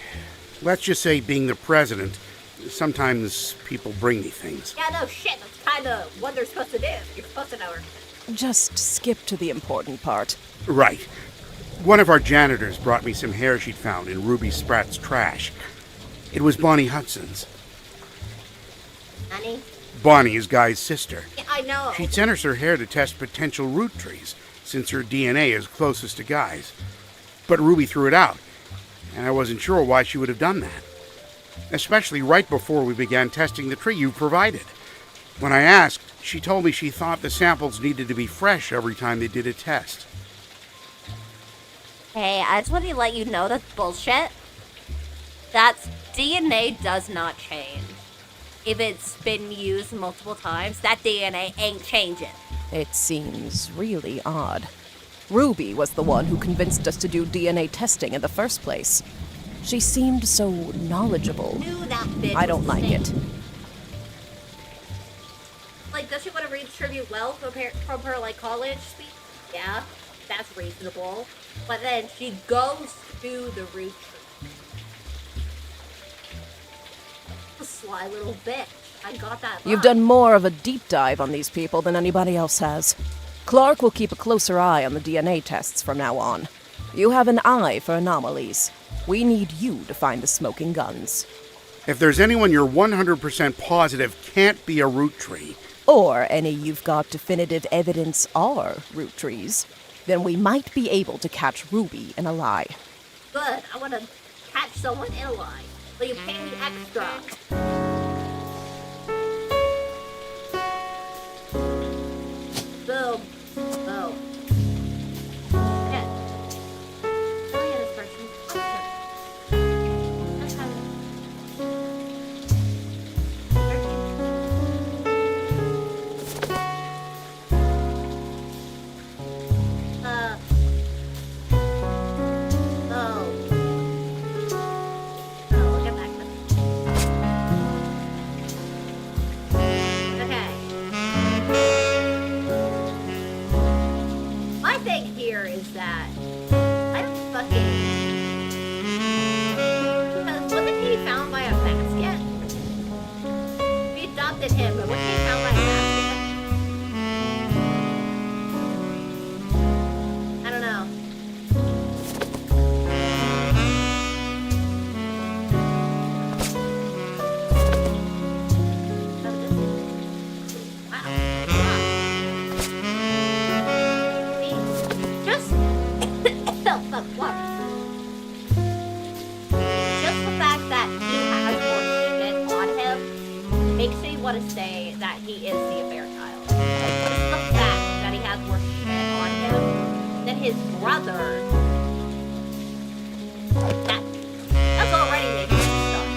let's just say being the president, sometimes people bring me things. Yeah, no shit. That's kind of what they're supposed to do. You're supposed to know her. Just skip to the important part. Right. One of our janitors brought me some hair she'd found in Ruby Spratt's trash. It was Bonnie Hudson's. Honey? Bonnie is Guy's sister. Yeah, I know. She'd sent us her hair to test potential Roottrees, since her DNA is closest to Guy's. But Ruby threw it out, and I wasn't sure why she would have done that. Especially right before we began testing the tree you provided. When I asked, she told me she thought the samples needed to be fresh every time they did a test. Hey, I just want to let you know that's bullshit. That's DNA does not change. If it's been used multiple times, that DNA ain't changing. It seems really odd. Ruby was the one who convinced us to do DNA testing in the first place. She seemed so knowledgeable. Knew that bitch I don't was like sick. it. Like, does she want to redistribute wealth from her like college speech? Yeah, that's reasonable. But then she goes to the root tree. A sly little bitch. I got that. You've line. done more of a deep dive on these people than anybody else has. Clark will keep a closer eye on the DNA tests from now on. You have an eye for anomalies. We need you to find the smoking guns. If there's anyone you're 100% positive can't be a Roottree, Or any you've got definitive evidence are Roottrees, then we might be able to catch Ruby in a lie. Good. I want to catch someone in a lie. Will you pay me extra? Boom. Boom. Yeah. Oh yeah, this person. That's how. Oh, look at that. abducted him, but we can't found that casket. I don't know. Want to say that he is the affair child. Just the fact that he has more shit on him than his brother. That's already making him nuts.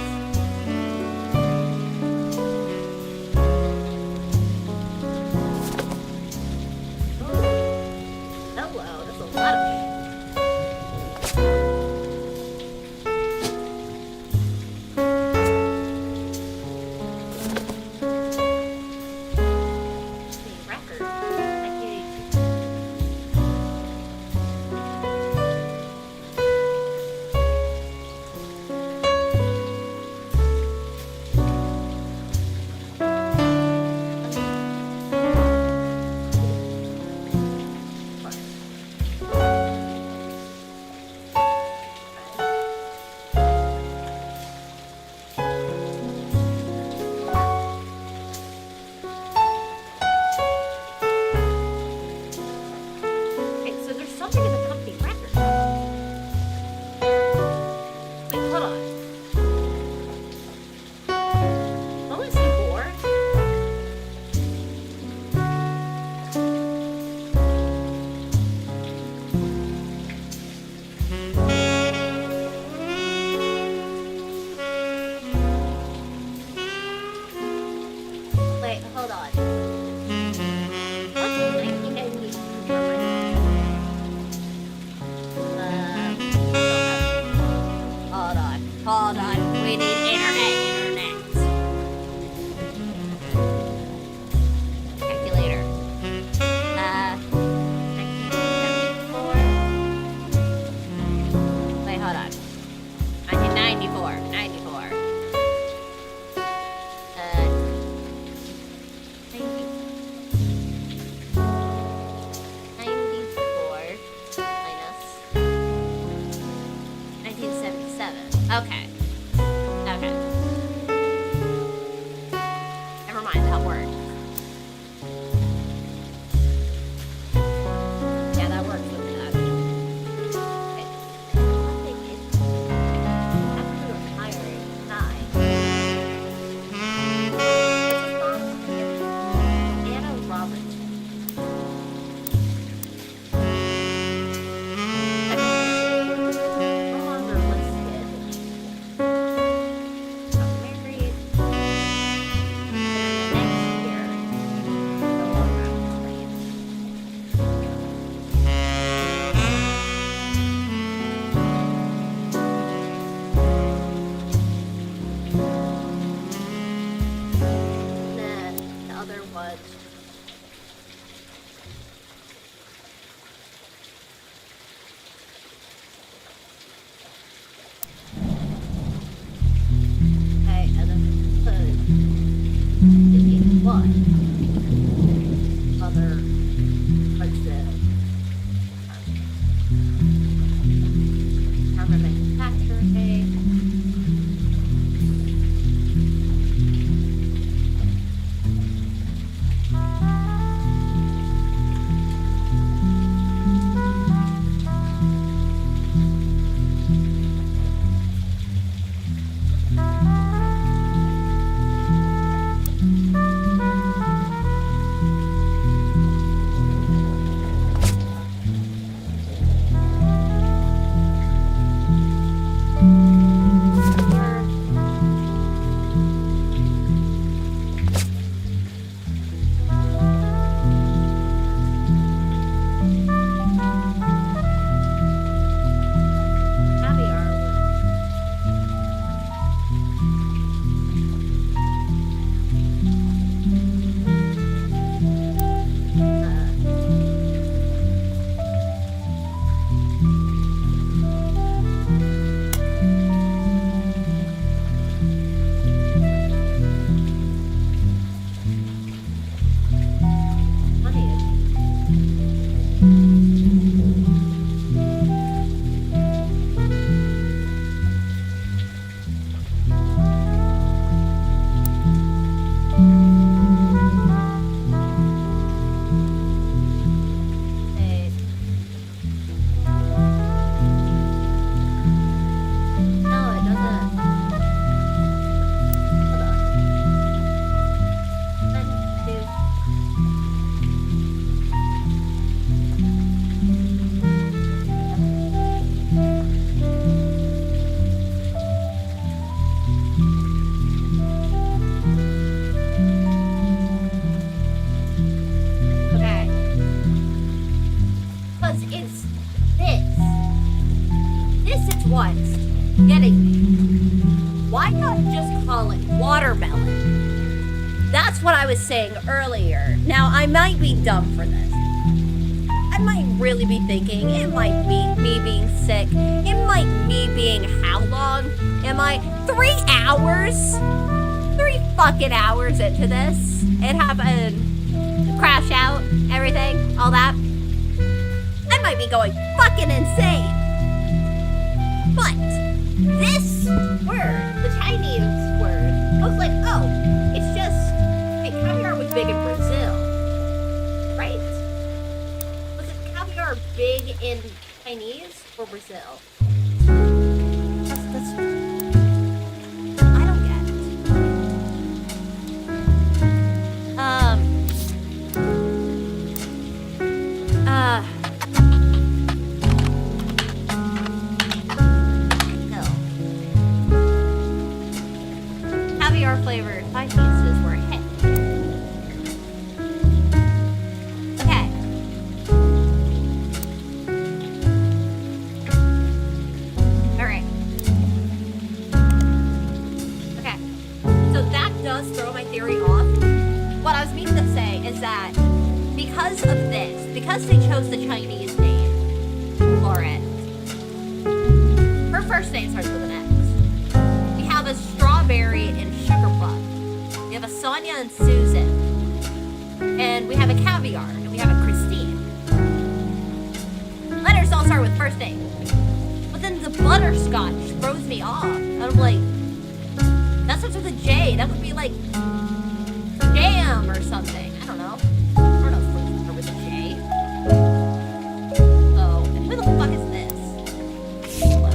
Hello, there's a lot of shit. Hold on, we need internet. Calculator. 1974. Wait, hold on. 1994. 94. 94 minus 1977. Okay. Okay. Never mind, that worked. Yeah, that works with that. Okay. One thing is, after we were hiring, Anna Roberts. No longer listed. Got married. And then the next year, no longer employed. And then the other was okay, and then the one other was the carbon manufacturer pay. watermelon. That's what I was saying earlier. Now, I might be dumb for this. I might really be thinking it might be me being sick. It might me being how long? Am I 3 hours? 3 fucking hours into this and have a crash out, everything, all that. I might be going fucking insane. But this word, the Chinese word, I was like, oh, it's just, hey, caviar was big in Brazil, right? Was it caviar big in Chinese or Brazil? That's I don't get it. Caviar flavored pie pieces were a hit. Okay. Alright. Okay. So that does throw my theory off. What I was meaning to say is that because of this, because they chose the Chinese name for it, her first name starts with an X. We have a strawberry and sugar plum. We have a Sonia and Susan. And we have a caviar. And we have a Christine. Letters all start with first name. But then the butterscotch throws me off. And I'm like, that starts with a J. That would be like jam or something. I don't know. I don't know if fruits start with a J. Oh, and who the fuck is this? Hello.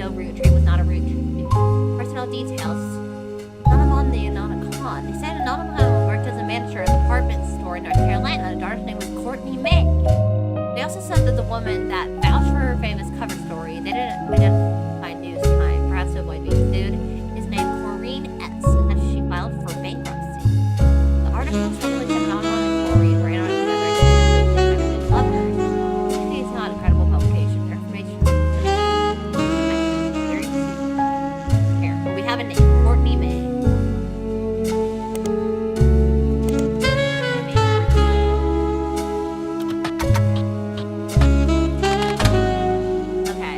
Roottrees was not a Roottrees. Personnel details. None of on the Anonymon. They said Anonymon worked as a manager at a department store in North Carolina. The daughter's name was Courtney May. They also said that the woman that vouched for her famous cover story, they didn't identify news time, perhaps to avoid being sued, is named Corrine Etz, as she filed for bankruptcy. The article speculates that Anonymon and Corrine ran on together to lovers. It's not a credible publication. Their information is here. But we have a name, Courtney May. Okay.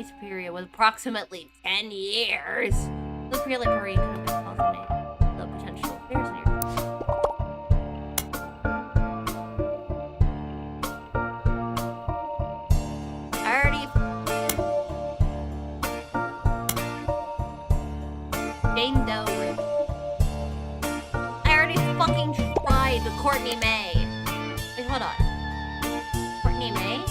DNA period was approximately 10 years. The period like Korean could have been causing the potential affairs in your Jane Doe. I already fucking tried the Courtney May. Wait, hold on. Courtney May?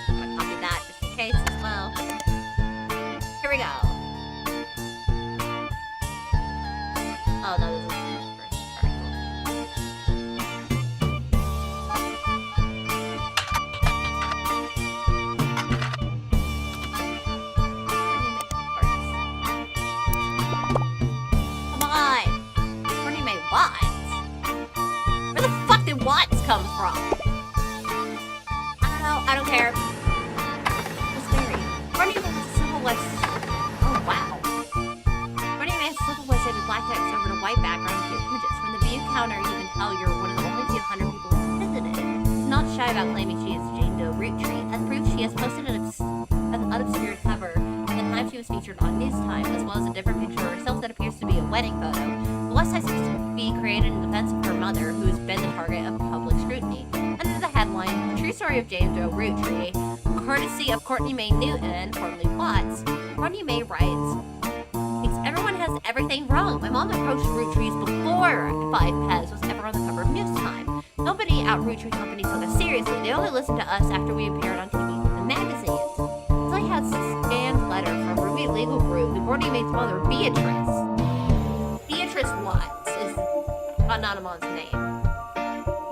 I'm gonna copy that just in case as well. Here we go. Oh, no, this is the first article. Watts come from? I don't know. I don't care. It's scary. Courtney May was a civil West. Oh wow. Courtney May has civil West added black text over the white background with images. From the view counter, you can tell you're one of the only few hundred people who visited. She's not shy about claiming she is Jane Doe Roottrees. As proof, she has posted an unobscured cover at the time she was featured on News Time, as well as a different picture of herself that appears to be a wedding photo. The West Side seems to be created in defense of her mother, who has been the target of public scrutiny. Under the headline, The True Story of Jane Doe Roottrees, courtesy of Courtney May Newton, formerly Watts, Courtney May writes, thinks everyone has everything wrong. My mom approached Roottrees before 5 Pez was ever on the cover of News Time. Nobody at Roottrees Company took us seriously. They only listened to us after we appeared on TV and magazines. Until I had a scanned letter from Ruby Legal Group, the Courtney May's mother, Beatrice Watts is anonymous name.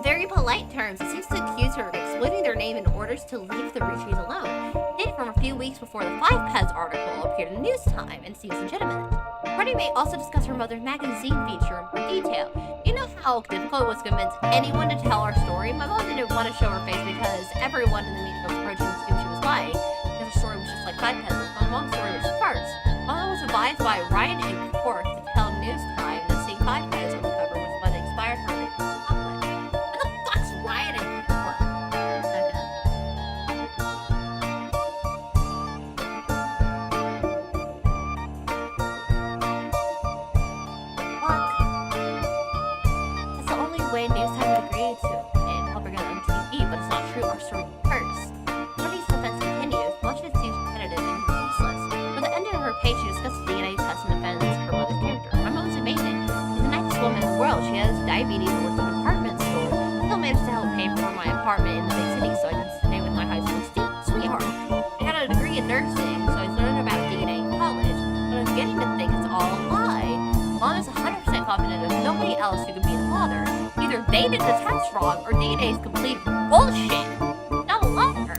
Very polite terms, it seems to accuse her of exploiting their name in order to leave the Roottrees alone. Dated from a few weeks before the 5 Pez article appeared in News Time and seems legitimate. Courtney May also discussed her mother's magazine feature in more detail. You know how difficult it was to convince anyone to tell our story? My mom didn't want to show her face because everyone in the media was approaching to assume she was lying, because her story was just like 5 Pez. My mom's story was first. Mom was advised by Ryan and Cork to tell News Time that seeing 5 Pez on the cover was what inspired her to make the conflict. What the fuck's Ryan and Cork? What? That's the only way News Time would agree to it and help her get on TV, but it's not true. Our story first. Courtney's defense continues. Much of it seems repetitive and useless. For the end of her page, she discusses DNA tests and defends her mother's character. My mom's amazing. She's the nicest woman in the world. She has diabetes and works in an apartment store. Still managed to help pay for my apartment in the big city so I can stay with my high school sweetheart. I got a degree in nursing, so I learned about DNA in college, but I'm beginning to think it's all a lie. Mom is 100% confident there's nobody else who could be the father. Either they did the test wrong or DNA is complete bullshit. Don't love her.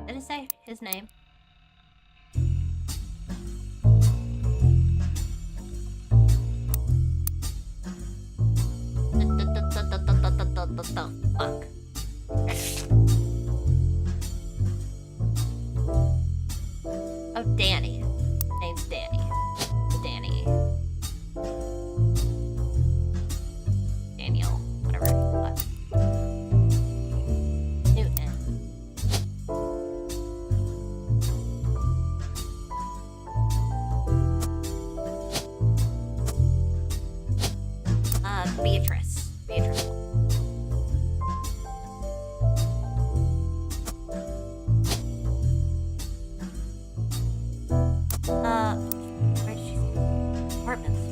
Did it say his name? Fuck. Oh, Danny. Name's Danny. Danny. Daniel. Whatever. Fuck. Newton. Beatrice. Where did she see? Apartments.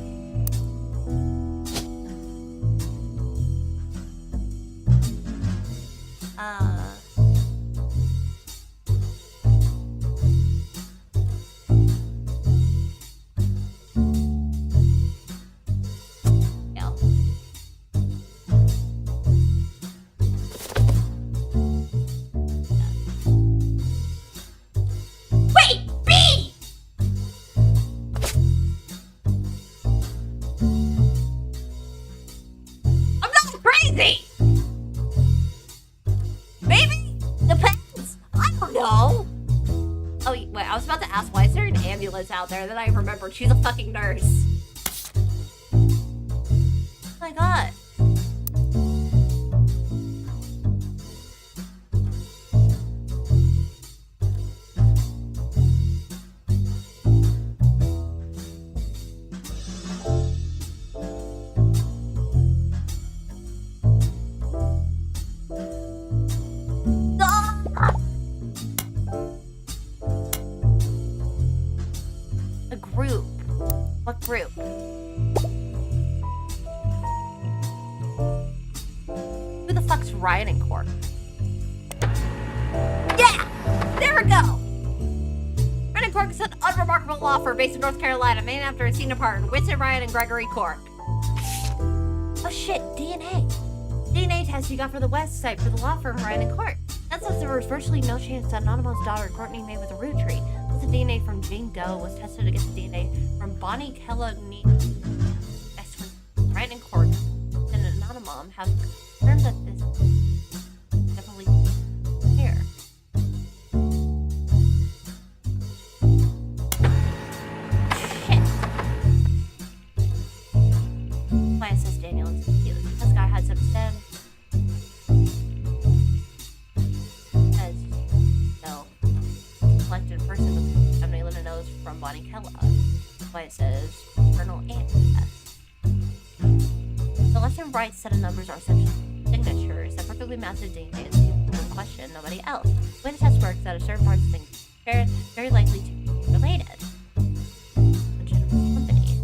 crazy! Maybe? Depends. I don't know. Oh, wait, I was about to ask, why is there an ambulance out there? Then I remembered she's a fucking nurse. Oh my god. A group. What group? Who the fuck's Ryan and Cork? Yeah! There we go! Ryan and Cork is an unremarkable law firm based in North Carolina, named after a senior partner, Winston Ryan and Gregory Cork. Oh shit, DNA. DNA test you got for the website for the law firm Ryan and Cork. That says there was virtually no chance that Anonymous' daughter, Courtney, made with a Roottrees. The DNA from Jane Doe was tested against the DNA from Bonnie Kellogg. Ryan and Cork and Anonymous have confirmed that this definitely here. Shit. Why it says Daniel and Cecilia. This guy had some STEM. As no selected person with 7-11 knows from Bonnie Kellogg. That's why it says Colonel Ant test. The left and right set of numbers are such signatures that perfectly matches DNA is the question, nobody else. The way the test works, that a certain part of things are very likely to be related. Legitimate company.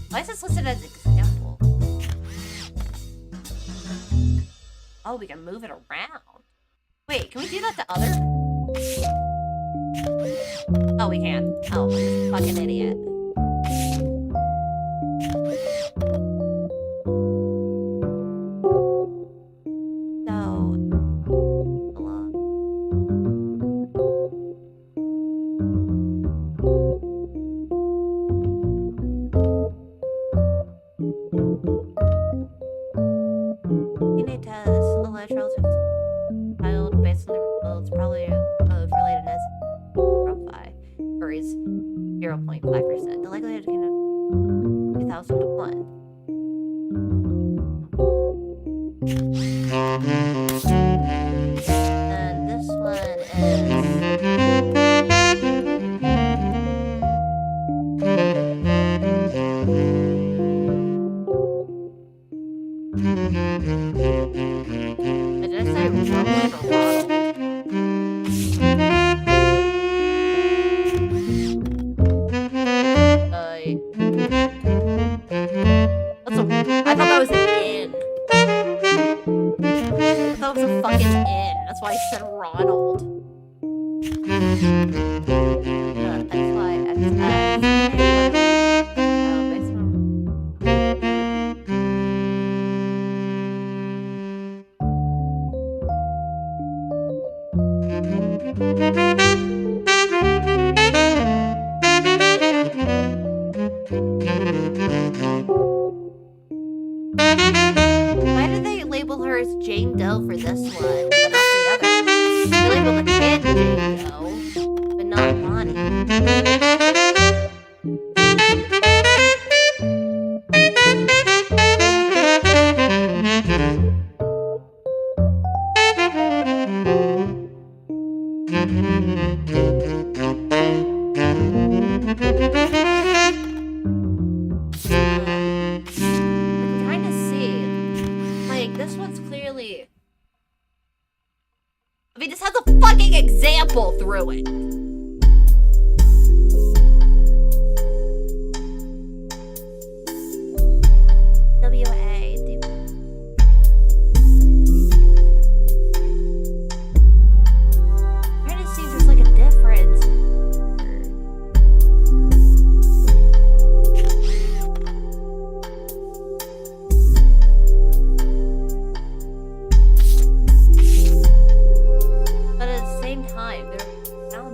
Why is this listed as an example? Oh, we can move it around. Wait, can we do that to other? Oh, we can. Oh, I'm just a fucking idiot. So, hello. DNA test, alleged relative child based on the results, probably of relatedness. Or is 0.5%. The likelihood can 2,000 to 1. And this one is. Did I say Roland or Ronald? I thought that was an N. I thought it was a fucking N. That's why I said Ronald. That's why why did they label her as Jane Doe for this one, but not the other? They labeled the kid Jane Doe, but not Bonnie. I mean, this has a fucking example through it. Kind of seems there's like a difference. But at the same time, they're now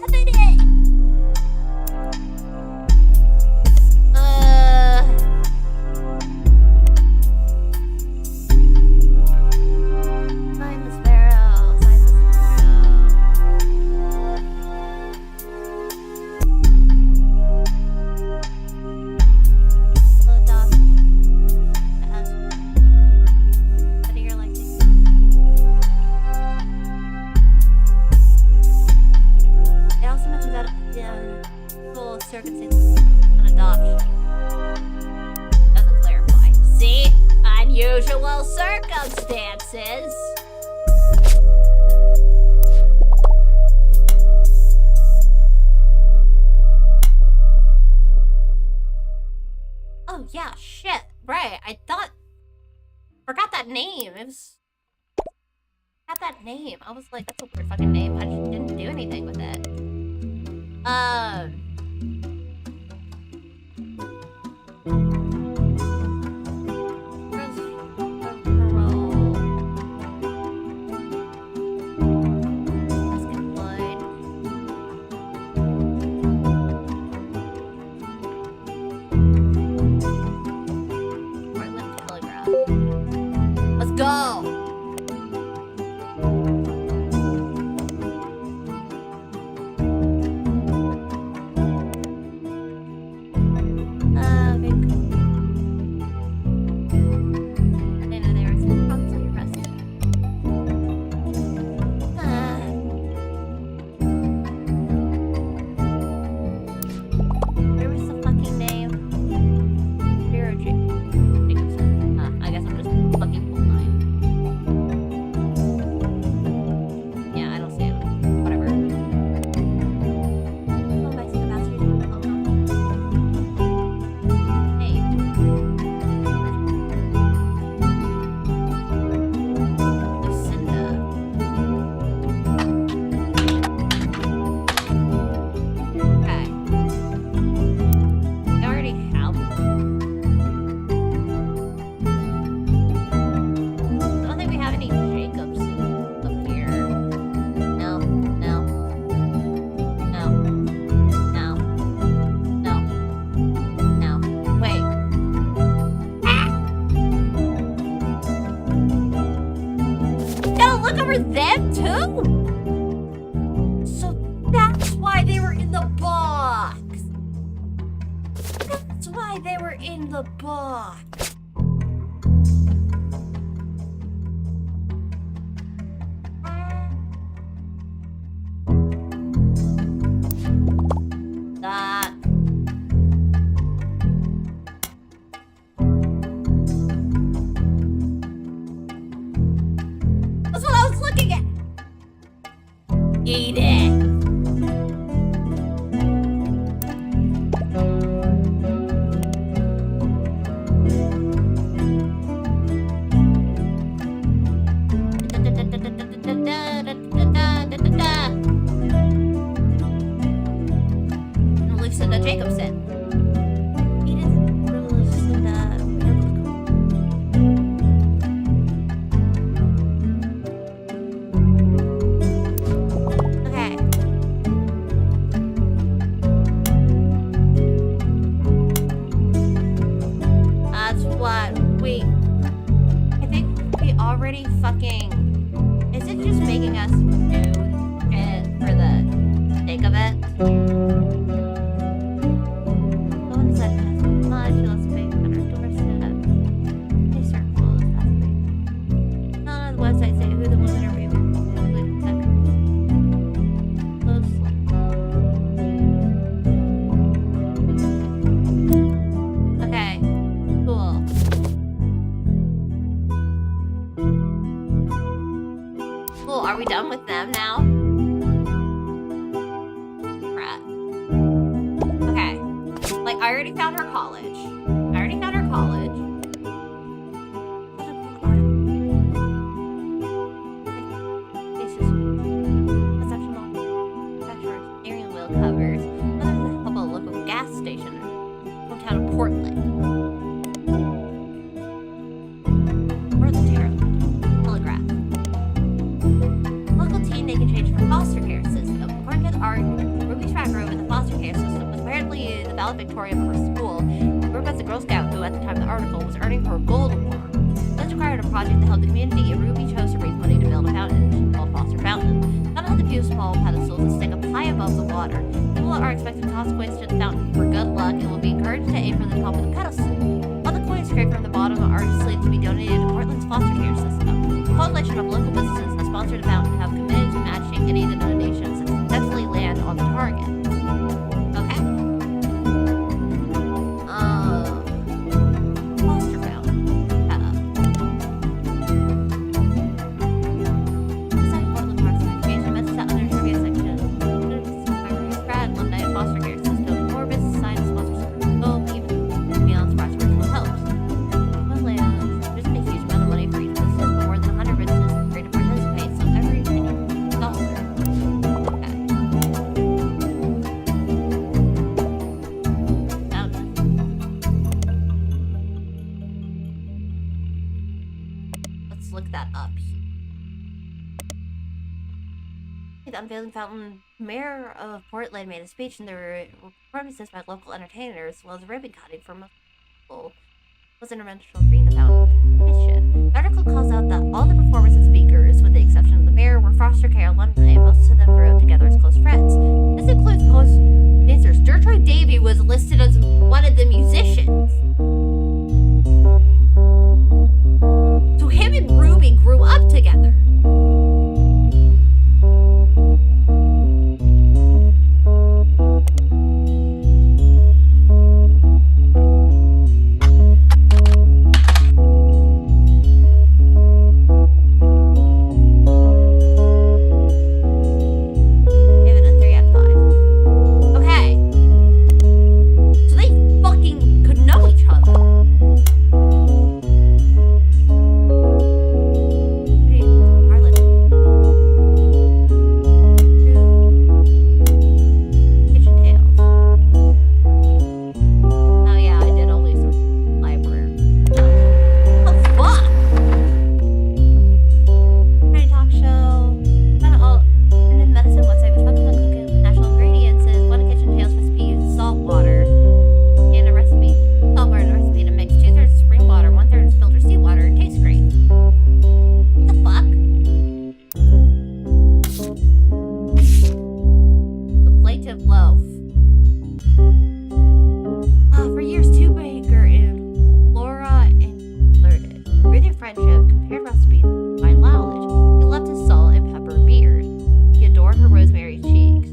fucking evidence. Find the sparrow. Find the sparrow. Hello, dog. What are your liking? It also mentions that full circumstances on adoption. Doesn't clarify. See? Unusual circumstances. Oh yeah, shit. Right, I thought... Forgot that name. It was... Got that name. I was like, that's a weird fucking name. I just didn't do anything with it. Let's go! Them too? So that's why they were in the box. That's why they were in the box. That's what I was looking at. Eat it. Lucinda Jacobson. Are we done with them now? Right. Okay. Like, I already found her college. Steering wheel covers. Help a local gas station in hometown of Portland. They can change from foster care system. According to the article, foster care system was apparently the valedictorian of her school. Worked as a Girl Scout who, at the time of the article, was earning her gold award. This required a project to help the community, and Ruby chose to raise money to build a fountain called Foster Fountain. The fountain had a few small pedestals that stick up high above the water. People are expected to toss coins to the fountain for good luck and will be encouraged to aim for the top of the pedestal. All the coins scraped from the bottom are slated to be donated to Portland's foster care system. A coalition of local businesses that sponsored the fountain have committed to matching any of the donations that successfully land on the target. Okay. Foster fountain. Inside Portland Parks and Recreation, message that under trivia section. Brad, alumni of foster care system, more business science sponsors go even beyond sponsored personal helps. There's been a huge amount of money for each business, but more than 100 businesses agree to participate, so every penny is a dollar. Okay. Let's look that up here. The unveiling fountain, Mayor of Portland made a speech, and there were performances by local entertainers, as well as ribbon cutting for most people. Was interventional being the fountain mission. The article calls out that all the performers and speakers, with the exception of the mayor, were foster care alumni, and most of them grew up together as close friends. This includes post dancers. Roottrees Davy was listed as one of the musicians. So him and Ruby grew up together. Give it a 3 out of 5. Okay. So they fucking could know each other. Kitchen Tales. Oh yeah, I did only sort of library. Oh fuck! Tiny talk show. Kind of all internet medicine website, which focuses on cooking natural ingredients, is one of Kitchen Tales recipes uses salt water in a recipe. Salt water in a recipe to mix 2/3 spring water, 1/3 filtered seawater. It tastes great. What the fuck? The plaintive loaf. For years, two Baker and Laura flirted. Through their friendship, compared recipes by knowledge. He loved his salt and pepper beard. He adored her rosemary cheeks.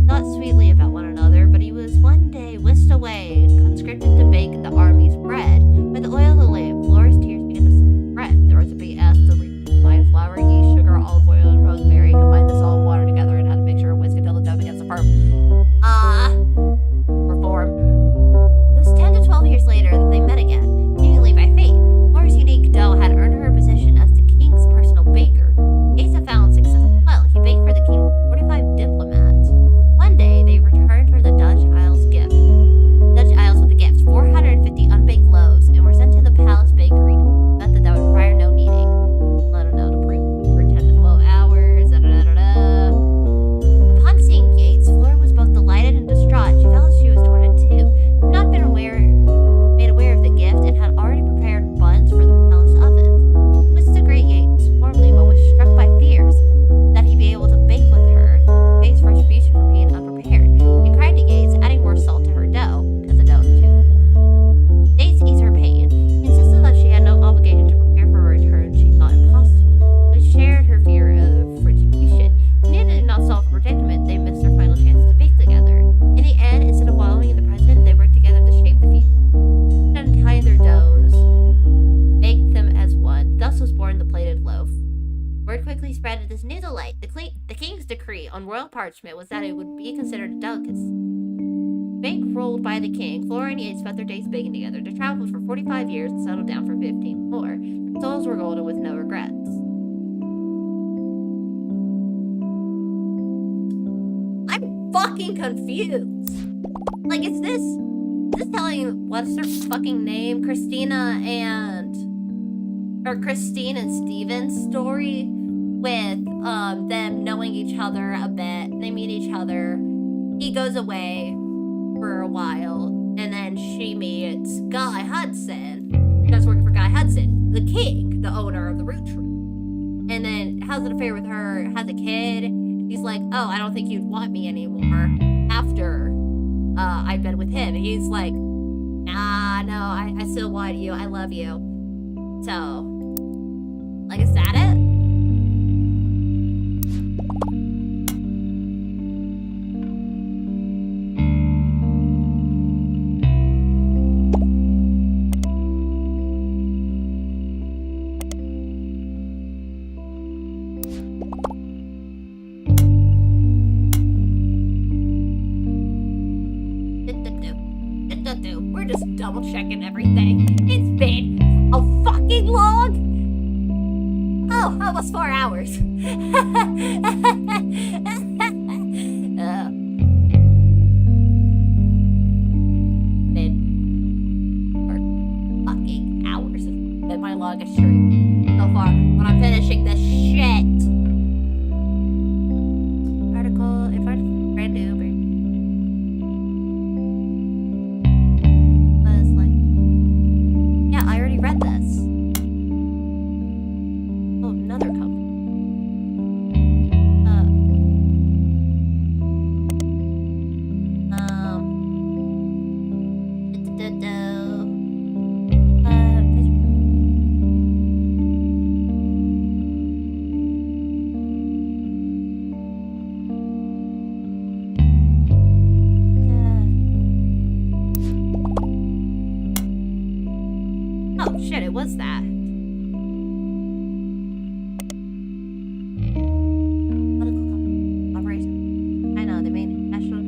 Thought sweetly about one another, but he was one day whisked away, conscripted to bake the army's bread. By the oil of the lamp, Flora's tears began to spread. The recipe asked to refine flour, yeast, sugar, olive oil, and rosemary. Combine the salt and water together and add a mixture of whisk until the dough begins to form. It was 10 to 12 years later that they met again, seemingly by fate. Flora's unique dough had earned her a position as the king's personal baker. Asa found success as well. He baked for the king's 45 diplomats. One day, they returned for the Dutch Isles with a gift, 450 unbaked loaves, and were sent to the palace bakery to a method that would require no kneading. I don't know, to prove for 10 to 12 hours, Upon seeing Yates, Flora was both delighted and distraught. She felt as she was torn in two. She had not been made aware of the gift and had already prepared buns for the palace ovens. This is a great Yates warmly, but was struck by fears that he'd be able to bake with her, face retribution for being unprepared. He cried to Yates, adding more salt to her dough, because the dough was too. Yates eased her pain. He insisted that she had no obligation to prepare for a return she thought impossible. They shared her fear of retribution. If neither did not solve her predicament, they missed their final chance to bake together. In the end, instead of wallowing in the present, they worked together to shape the future. And untying their doughs, baked them as one. Thus was born the plated loaf. Word quickly spread of this new delight. The king's decree on royal parchment was that it would be considered a delicacy. Bankrolled by the king, Flora and Yates spent their days baking together. They traveled for 45 years and settled down for 15 more. Their souls were golden with no regrets. I'm fucking confused. Like, is this telling what's her fucking name? Christine and Steven's story with them knowing each other a bit. They meet each other he goes away for a while, and then she meets Guy Hudson. She starts working for Guy Hudson, the king, the owner of the Roottrees. And then has an affair with her, has a kid. He's like, oh, I don't think you'd want me anymore after I've been with him. And he's like, nah, no, I still want you. I love you. So, like, is that it? We're just double checking everything. It's been a fucking long. Oh, almost 4 hours. Been 4 fucking hours. It's been my longest stream so far. When I'm finishing this shit. Article in front of brand new. I already read this. Oh, another company. Oh shit, it was that. Operation. I know, the main national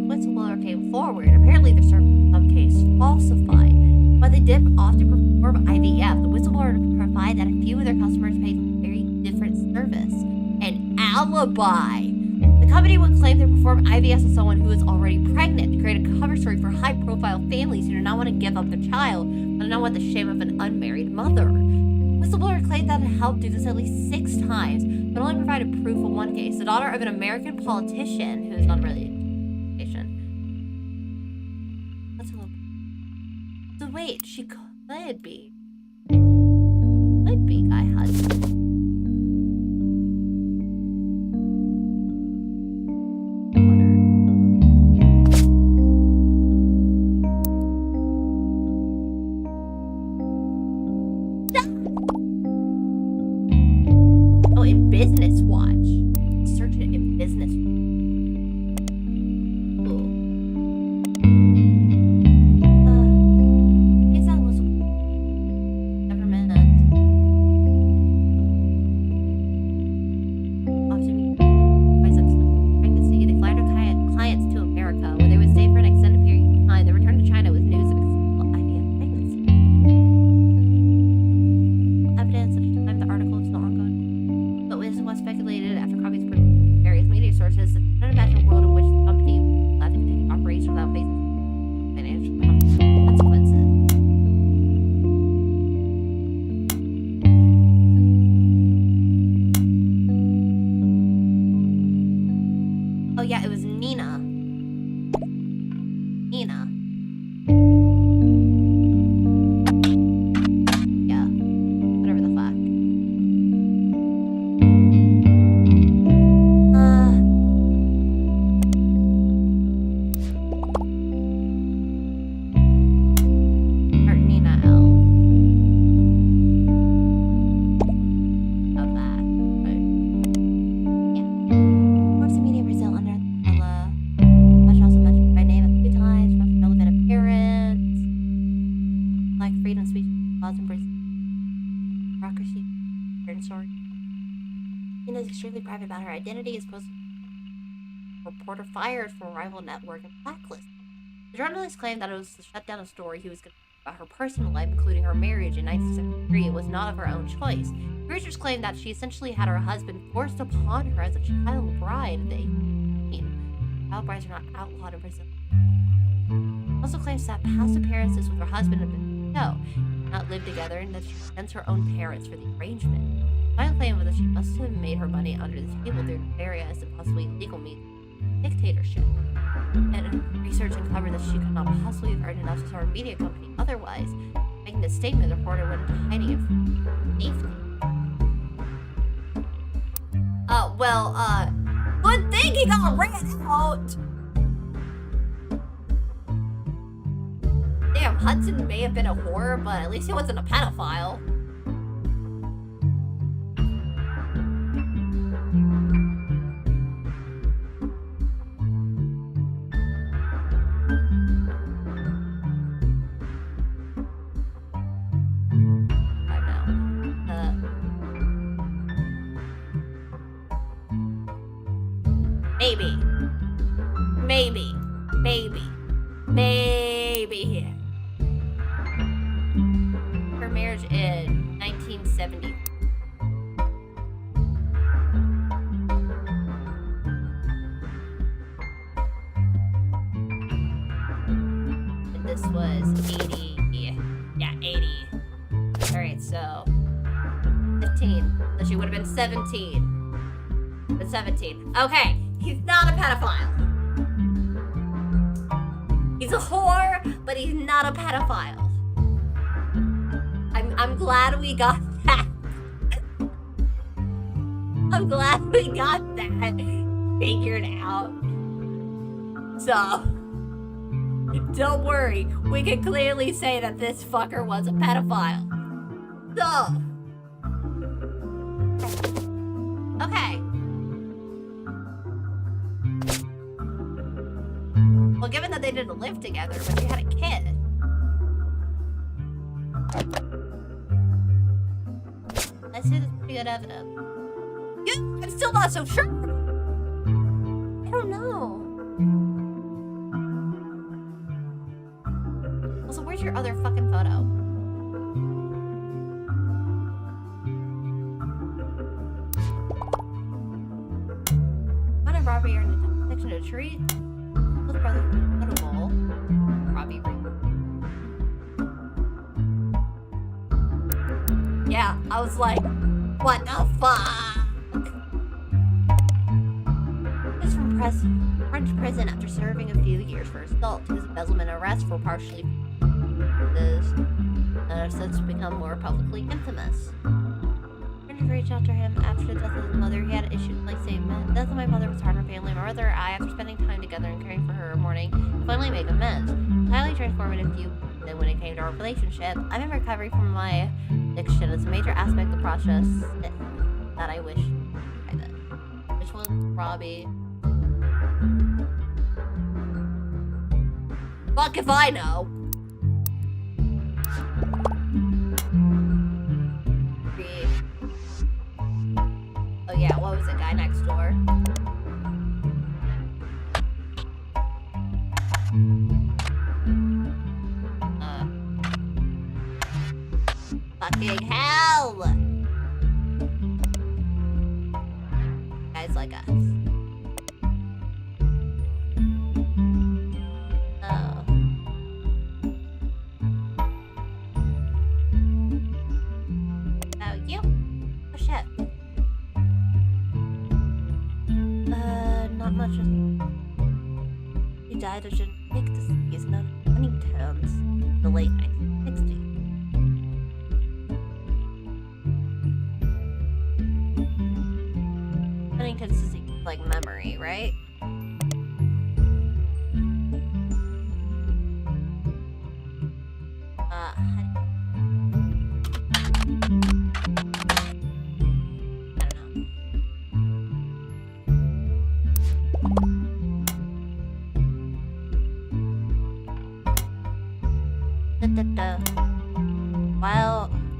whistleblower came forward. Apparently the some case falsified, but they did often perform IVF. The whistleblower provided that a few of their customers paid for very different service. An alibi. The company would claim they performed IVF on someone who is already pregnant to create a cover story for high-profile families who do not want to give up their child but do not want the shame of an unmarried mother. Whistleblower claimed that it helped do this at least 6 times, but only provided proof in one case. The daughter of an American politician who is not really a politician. That's a little. So wait, she could be. Could be Guy Hudson. Business Watch. Search it in Business. Yes, that was government. Often pregnancy. They fly their clients to America, where they would stay for an extended period of time. They returned to China with news of IVF pregnancy. Evidence at the time the article is still ongoing. But this was speculated after copies from various media sources. I don't imagine a world in which the company will have to continue operations without facing financial consequences. Oh yeah, it was Nina. Nina. Yeah, whatever the fuck. Extremely private about her identity is supposed to reporter fired from a rival network and blacklisted. The journalist claimed that it was to shut down a story he was going to about her personal life, including her marriage in 1973. It was not of her own choice. Researchers claimed that she essentially had her husband forced upon her as a child bride at the age of 18. Child brides are not outlawed in Brazil. Also claims that past appearances with her husband had been no, not lived together, and that she sent her own parents for the arrangement. My claim was that she must have made her money under the table through various and possibly illegal means, dictated dictatorship. And research uncovered that she could not possibly have earned enough to start a media company otherwise. Making this statement, the reporter went into hiding in safety. Good thing he got ran out! Damn, Hudson may have been a whore, but at least he wasn't a pedophile. Maybe. Her marriage in 1970. And this was 80. Yeah, 80. Alright, so 15. So she would have been 17. But 17. Okay, he's not a pedophile. He's a whore, but he's not a pedophile. I'm glad we got that. I'm glad we got that figured out. So, don't worry. We can clearly say that this fucker was a pedophile. So, okay. Well, given that they didn't live together, but she had a kid. I'd say that's pretty good evidence. Yeah, I'm still not so sure. I don't know. Also, where's your other fucking photo? What a robbery or an section of a tree? Little brother, notable. Robbie Ring. Yeah, I was like, what the fuck? He's from French prison after serving a few years for assault. His embezzlement arrest for partially has since become more publicly infamous. Friends reached out to him after the death of his mother. He had issued a blank statement. The death of my mother was hard on family. My brother and I, after spending time together and caring for her in the morning, finally make amends. Highly transformative view that when it came to our relationship, I'm in recovery from my addiction. It's a major aspect of the process that I wish I did. Which one? Robbie. Fuck if I know. Oh yeah, what was it? Guy next door. Fucking hell! Guys like us. Oh. Oh, you? Oh shit. Not much. He died of genetic disease known as Huntington's in the late 1960s. Huntington's disease is like memory, right?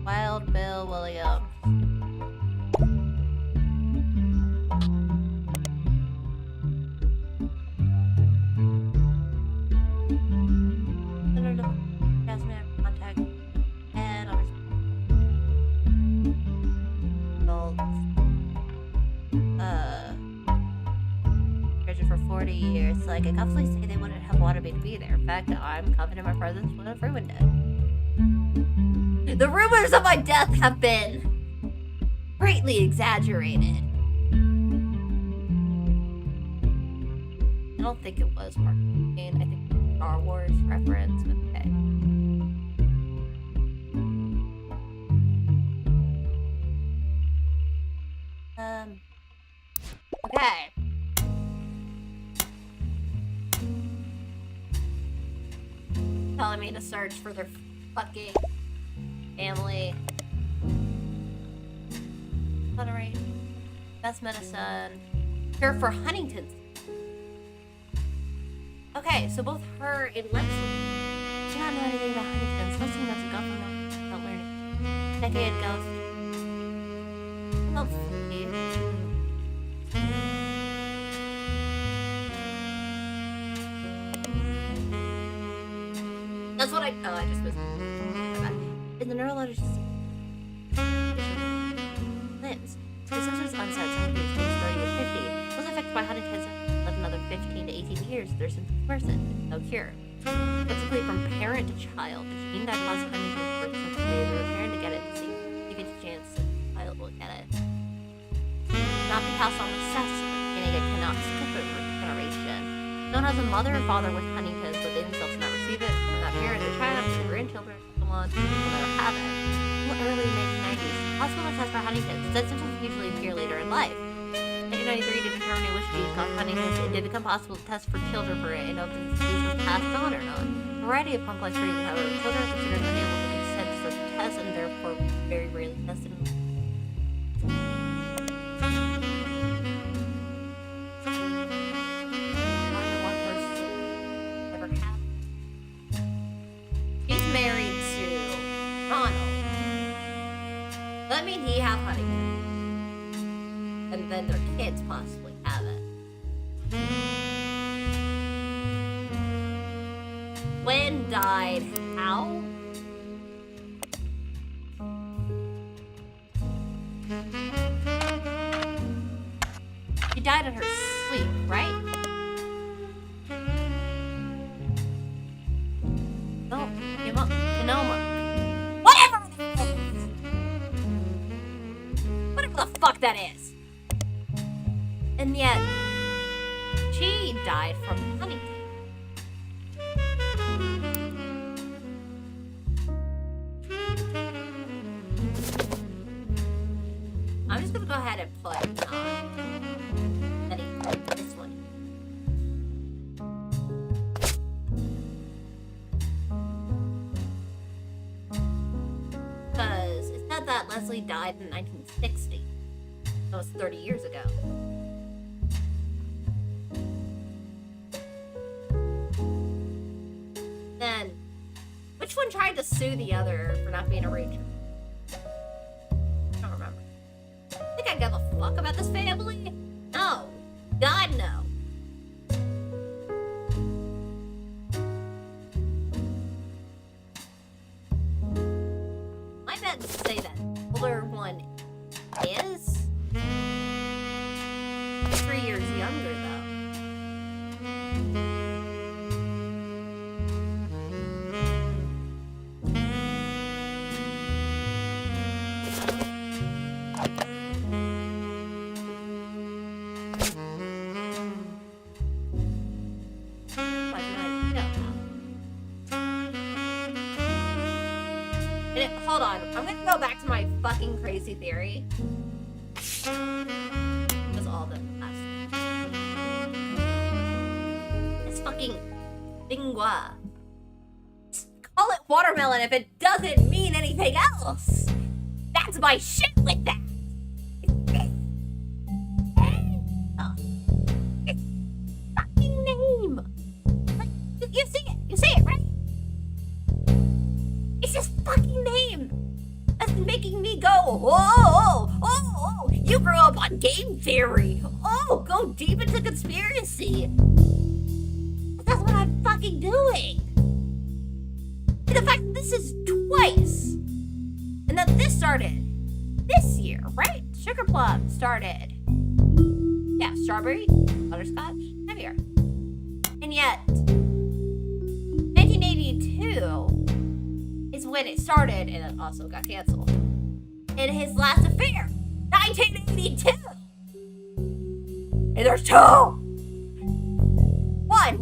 Wild Bill Williams. Contact and for 40 years. Like, I constantly say they wouldn't have wanted me to be there. In fact, I'm confident my presence would have ruined it. The rumors of my death have been greatly exaggerated. I don't think it was Mark Twain. I think it was Star Wars reference, but okay. Okay. Telling me to search for their fucking family. Alright. Best medicine. Cure for Huntington's. Okay, so both her and Leslie do not know anything about Huntington's. Leslie knows a government about learning. Decade goes. Oh, Steve. That's what I just was. In the neurologist limbs, the symptoms onset some age 30 to 50 was affected by Huntington's led another 15 to 18 years. Their symptoms worsened, no cure. Typically from parent to child, the gene that causes Huntington's works since the parent to get it to see if it's a chance the child will get it. Not be passed on recessive, meaning it cannot skip a generation. No one has a mother or father with Huntington's, but they themselves not receive it from that parent, their child, their grandchildren, someone will never have it. In the early 1990s, hospital tests for Huntington's said symptoms usually appear later in life. In 1993, to determine which gene caused Huntington's, it did become possible to test for children for it and know if the disease was passed on or not. A variety of complex reasons, however, children are considered unable to consent to such tests and therefore very rarely tested. He's married to Ronald. That means he have Huntington. And then their kids possibly have it. When died how? She died in her sleep, right? No, Genoma. Whatever that is! Whatever the fuck that is! And yet, she died from Huntington. I'm just gonna go ahead and put this one. Because it said that Leslie died in 1960. That was 30 years ago. Then, which one tried to sue the other for not being a ranger? I don't remember. Think I give a fuck about this family? No. God, no. I meant to say that older one is 3 years younger, though. Hold on, I'm gonna go back to my fucking crazy theory. It was all the last. It's fucking lingua. Call it watermelon if it doesn't mean anything else. That's my shit with that. It's fucking name. Like, you see it. You see it, right? It's his fucking name. That's making me go, oh, you grew up on game theory. Oh, go deep into conspiracy. That's what I'm fucking doing. And the fact that this is twice. And that this started this year, right? Sugar plum started. Yeah, strawberry, butterscotch, heavier. And yet, 1982 is when it started, and it also got canceled. And his last affair, 1982. And there's two.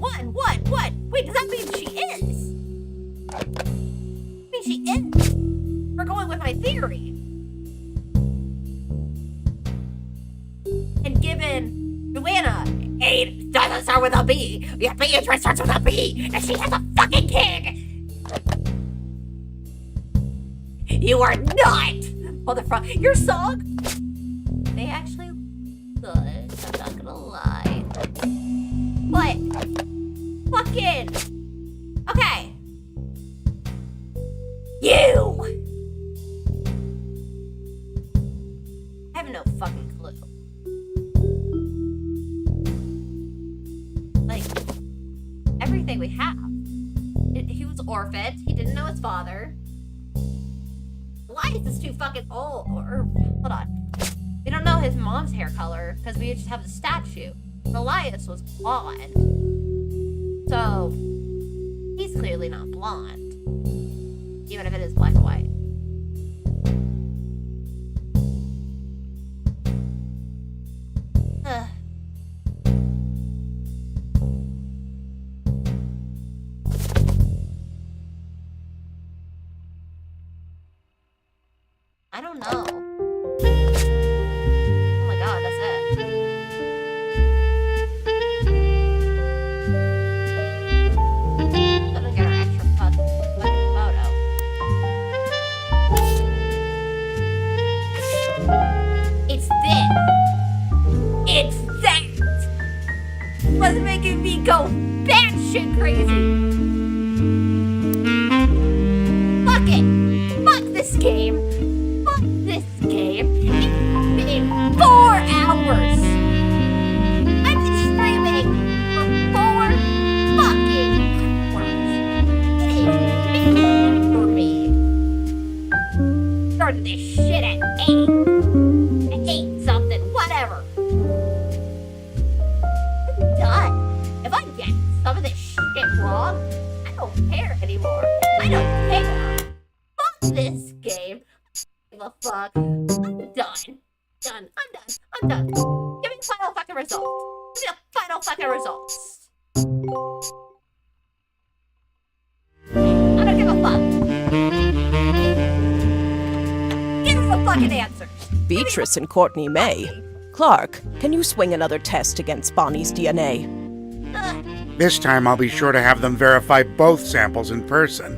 What? Wait, does that mean she is? I mean, she is. We're going with my theory. And given Joanna, A doesn't start with a B, yet Beatrice starts with a B, and she has a fucking kid. You are not. Motherfucker, your song? They actually good. I'm not gonna lie. But fucking okay. You. I have no fucking clue. Like everything we have. He was orphaned. He didn't know his father. Elias is too fucking old. Or hold on. We don't know his mom's hair color because we just have the statue. Elias was blonde. So he's clearly not blonde. Even if it is black and white. Ugh. I don't know. Oh my god, that's it. Let me get our extra fucking photo. It's this. It's that. What's making me go batshit crazy? Fuck it. Fuck this game. This game. It's been 4 hours. I've been streaming for 4 fucking hours. It is big for me. Started this shit at 8. At 8 something, whatever. I'm done. If I get some of this shit wrong, I don't care anymore. I don't care. Fuck this game. Give a fuck. I'm done. I'm done. Give me the final fucking result. Give me the final fucking results. I don't give a fuck. Give us the fucking answers. Beatrice and Courtney May. Clark, can you swing another test against Bonnie's DNA? This time I'll be sure to have them verify both samples in person.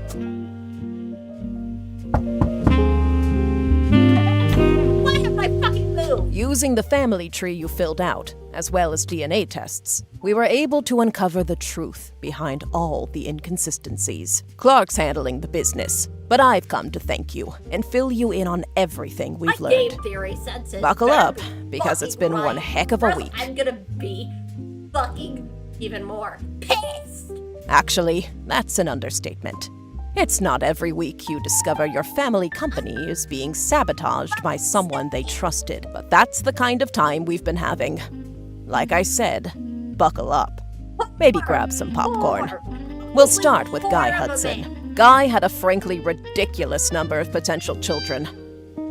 Why have my fucking move? Using the family tree you filled out, as well as DNA tests, we were able to uncover the truth behind all the inconsistencies. Clark's handling the business, but I've come to thank you and fill you in on everything we've My learned. game theory senses. Buckle better up, be because it's fucking been one right. heck of a Or week. I'm gonna be fucking even more pissed. Actually, that's an understatement. It's not every week you discover your family company is being sabotaged by someone they trusted, but that's the kind of time we've been having. Like I said, buckle up. Maybe grab some popcorn. We'll start with Guy Hudson. Guy had a frankly ridiculous number of potential children.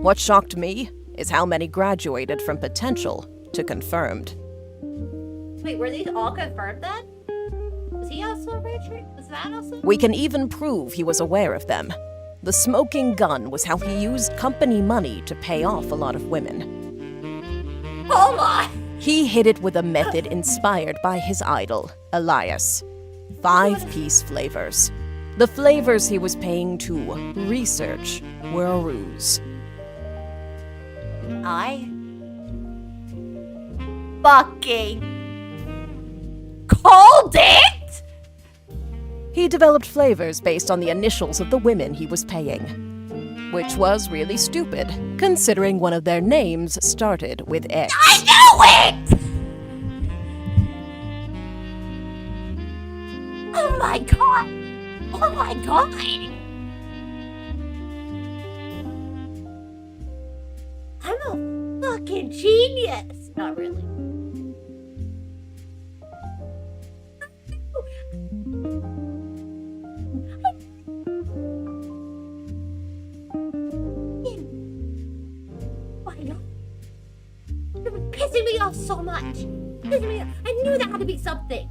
What shocked me is how many graduated from potential to confirmed. Wait, were these all confirmed then? Was he also a Roottrees? Was that also? We can even prove he was aware of them. The smoking gun was how he used company money to pay off a lot of women. Hold on! He hid it with a method inspired by his idol, Elias. 5-piece flavors. The flavors he was paying to research were a ruse. I fucking called it! He developed flavors based on the initials of the women he was paying. Which was really stupid, considering one of their names started with X. I knew it! Oh my god! Oh my god! I'm a fucking genius! Not really. You're pissing me off so much. Pissing me off. I knew that had to be something.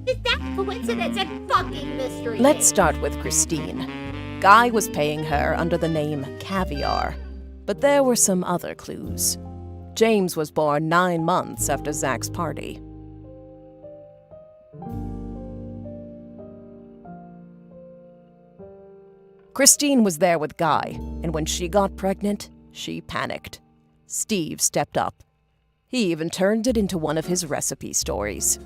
Is that coincidence and fucking mystery? Let's start with Christine. Guy was paying her under the name Caviar, but there were some other clues. James was born 9 months after Zach's party. Christine was there with Guy, and when she got pregnant, she panicked. Steve stepped up. He even turned it into one of his recipe stories.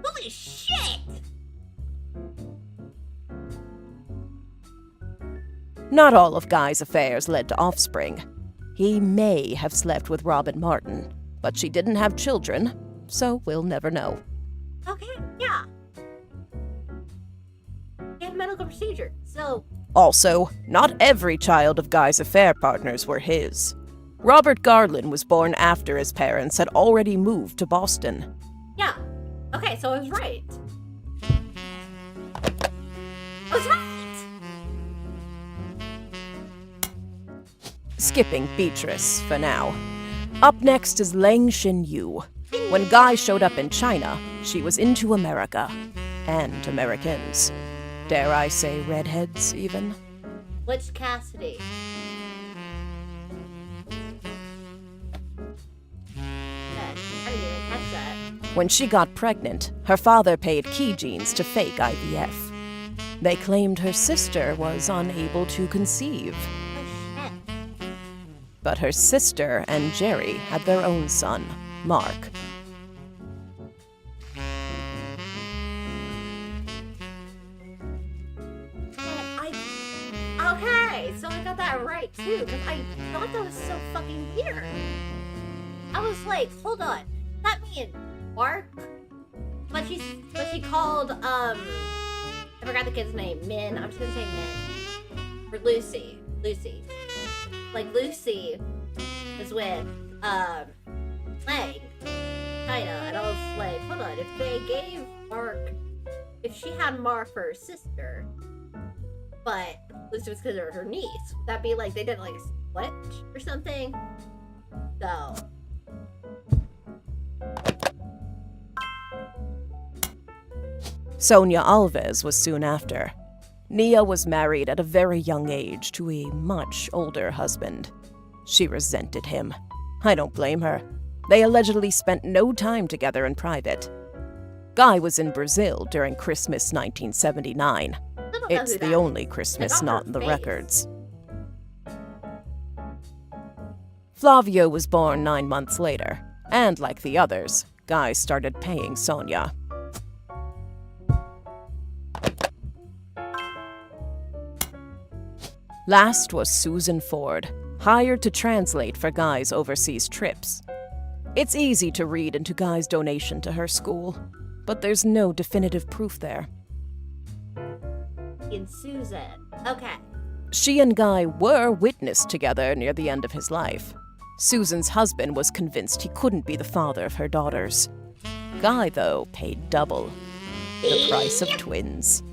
Holy shit! Not all of Guy's affairs led to offspring. He may have slept with Robin Martin, but she didn't have children, so we'll never know. Okay, yeah. He had a medical procedure, so... Also, not every child of Guy's affair partners were his. Robert Garland was born after his parents had already moved to Boston. Yeah. Okay, so I was right. I was right! Skipping Beatrice for now. Up next is Leng Xin-yu. When Guy showed up in China, she was into America. And Americans. Dare I say redheads, even? Which Cassidy? I didn't even catch that. When she got pregnant, her father paid key genes to fake IVF. They claimed her sister was unable to conceive. Oh shit. But her sister and Jerry had their own son, Mark. Okay, so I got that right too, because I thought that was so fucking weird. I was like, hold on, that mean Mark? But she called, I forgot the kid's name, Min, I'm just gonna say Min. Or Lucy. Like, Lucy is with, Lang, China, and I was like, hold on, if they gave Mark, if she had Mark for her sister, but Lucy was considered her niece, would that be like they didn't like switch or something? So. Sonia Alves was soon after. Nia was married at a very young age to a much older husband. She resented him. I don't blame her. They allegedly spent no time together in private. Guy was in Brazil during Christmas 1979. It's the only Christmas not in the records. Flavio was born 9 months later, and like the others, Guy started paying Sonia. Last was Susan Ford, hired to translate for Guy's overseas trips. It's easy to read into Guy's donation to her school, but there's no definitive proof there. In Susan. Okay. She and Guy were witnessed together near the end of his life. Susan's husband was convinced he couldn't be the father of her daughters. Guy, though, paid double. The price of twins.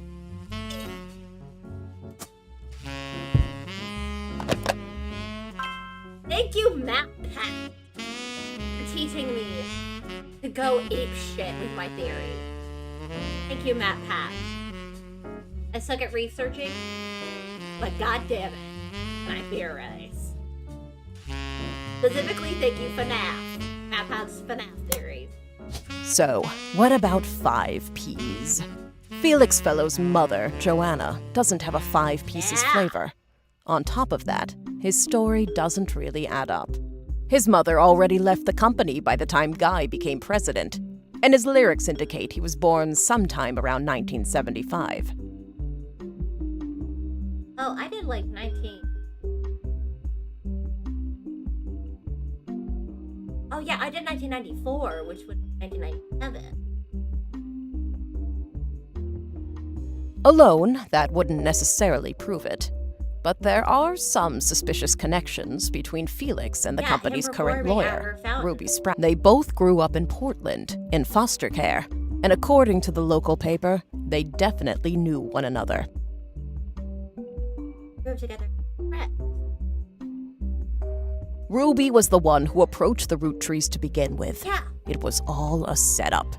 Thank you, Matt Pat, for teaching me to go ape shit with my theory. Thank you, Matt Pat. I suck at researching, but goddamn it, I theorize. Specifically, thank you, FNAF. Matt Pat's FNAF theories. So, what about 5 Ps? Felix Fellow's mother, Joanna, doesn't have a 5 pieces flavor. On top of that, his story doesn't really add up. His mother already left the company by the time Guy became president, and his lyrics indicate he was born sometime around 1975. Oh, I did like 19. Oh yeah, I did 1994, which was 1997. Alone, that wouldn't necessarily prove it. But there are some suspicious connections between Felix and the company's current lawyer, Ruby Sprout. They both grew up in Portland, in foster care, and according to the local paper, they definitely knew one another. Grew up together. Right. Ruby was the one who approached the Roottrees to begin with. Yeah. It was all a setup.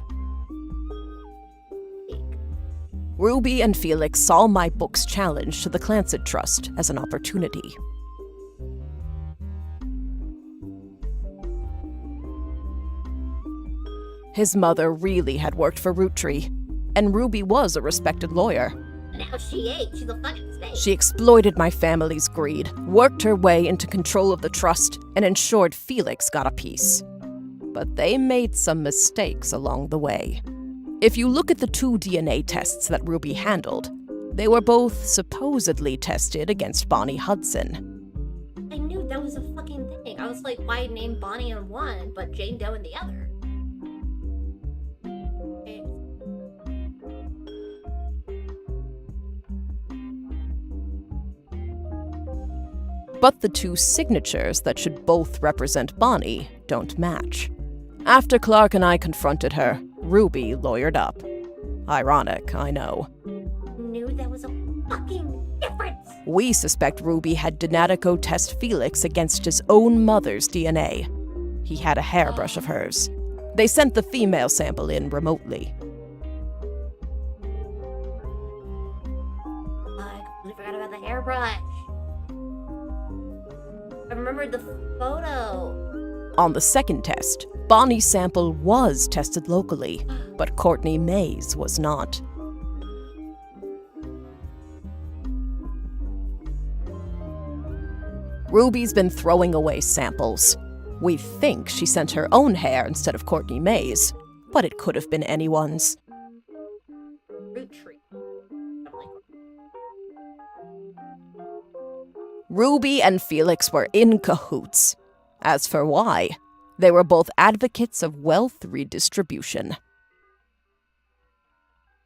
Ruby and Felix saw my book's challenge to the Clancet Trust as an opportunity. His mother really had worked for Roottree, and Ruby was a respected lawyer. Now she ate. She's a fucking snake. She exploited my family's greed, worked her way into control of the trust, and ensured Felix got a piece. But they made some mistakes along the way. If you look at the 2 DNA tests that Ruby handled, they were both supposedly tested against Bonnie Hudson. I knew that was a fucking thing. I was like, why name Bonnie on one, but Jane Doe in the other? Okay. But the 2 signatures that should both represent Bonnie don't match. After Clark and I confronted her, Ruby lawyered up. Ironic, I know. Knew there was a fucking difference. We suspect Ruby had Donatico test Felix against his own mother's DNA. He had a hairbrush of hers. They sent the female sample in remotely. I completely forgot about the hairbrush. I remembered the photo. On the second test, Bonnie's sample was tested locally, but Courtney May's was not. Ruby's been throwing away samples. We think she sent her own hair instead of Courtney May's, but it could have been anyone's. Roottrees. Ruby and Felix were in cahoots. As for why, they were both advocates of wealth redistribution.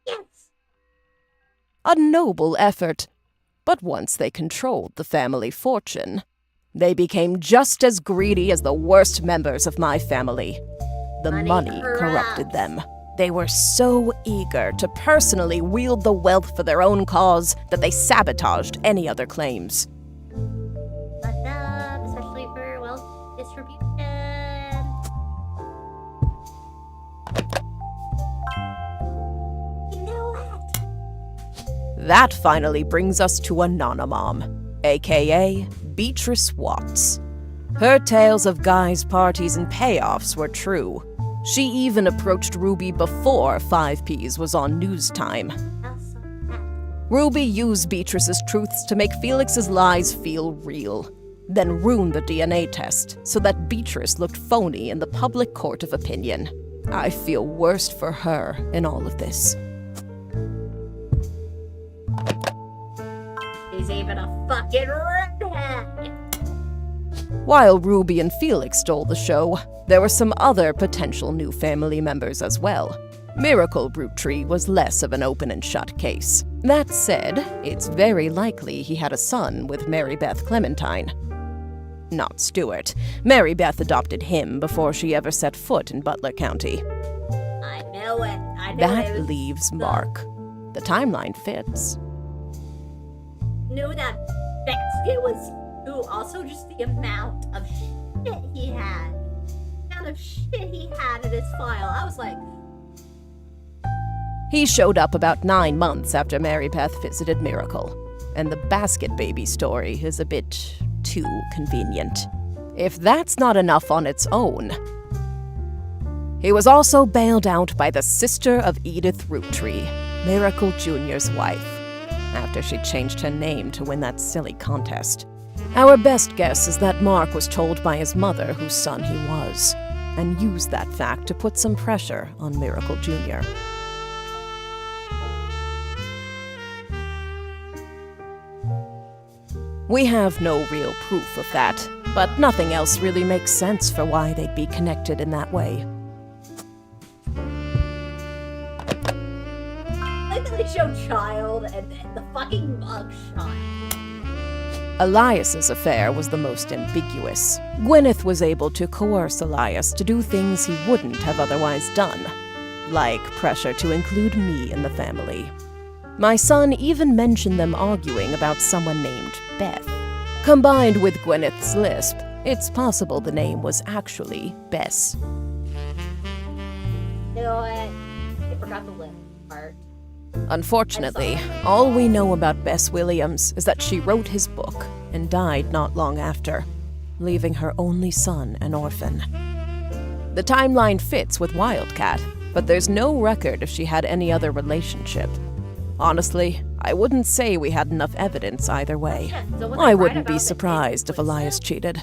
Yes. A noble effort. But once they controlled the family fortune, they became just as greedy as the worst members of my family. The money corrupted them. They were so eager to personally wield the wealth for their own cause that they sabotaged any other claims. Fucked up, especially for wealth distribution. You know what? That finally brings us to Anonymom, aka Beatrice Watts. Her tales of guys' parties and payoffs were true. She even approached Ruby before 5Ps was on news time. Ruby used Beatrice's truths to make Felix's lies feel real, then ruined the DNA test so that Beatrice looked phony in the public court of opinion. I feel worst for her in all of this. He's even a fucking redhead. While Ruby and Felix stole the show, there were some other potential new family members as well. Miracle Roottrie was less of an open and shut case. That said, it's very likely he had a son with Mary Beth Clementine. Not Stuart. Mary Beth adopted him before she ever set foot in Butler County. I know it. I know That it was leaves Mark. The timeline fits. Knew that it was also just the amount of shit he had. The amount of shit he had in his file. I was like, He showed up about 9 months after Mary Beth visited Miracle, and the basket baby story is a bit too convenient. If that's not enough on its own, he was also bailed out by the sister of Edith Roottree, Miracle Jr.'s wife, after she changed her name to win that silly contest. Our best guess is that Mark was told by his mother whose son he was, and used that fact to put some pressure on Miracle Jr. We have no real proof of that, but nothing else really makes sense for why they'd be connected in that way. like that they show child and the fucking mugshot. Elias's affair was the most ambiguous. Gwyneth was able to coerce Elias to do things he wouldn't have otherwise done, like pressure to include me in the family. My son even mentioned them arguing about someone named Beth. Combined with Gwyneth's lisp, it's possible the name was actually Bess. knew it. I forgot the lip part. Unfortunately, all we know about Bess Williams is that she wrote his book and died not long after, leaving her only son an orphan. The timeline fits with Wildcat, but there's no record if she had any other relationship. Honestly, I wouldn't say we had enough evidence either way. Yeah, so when I they wouldn't write be about surprised it, if Elias cheated.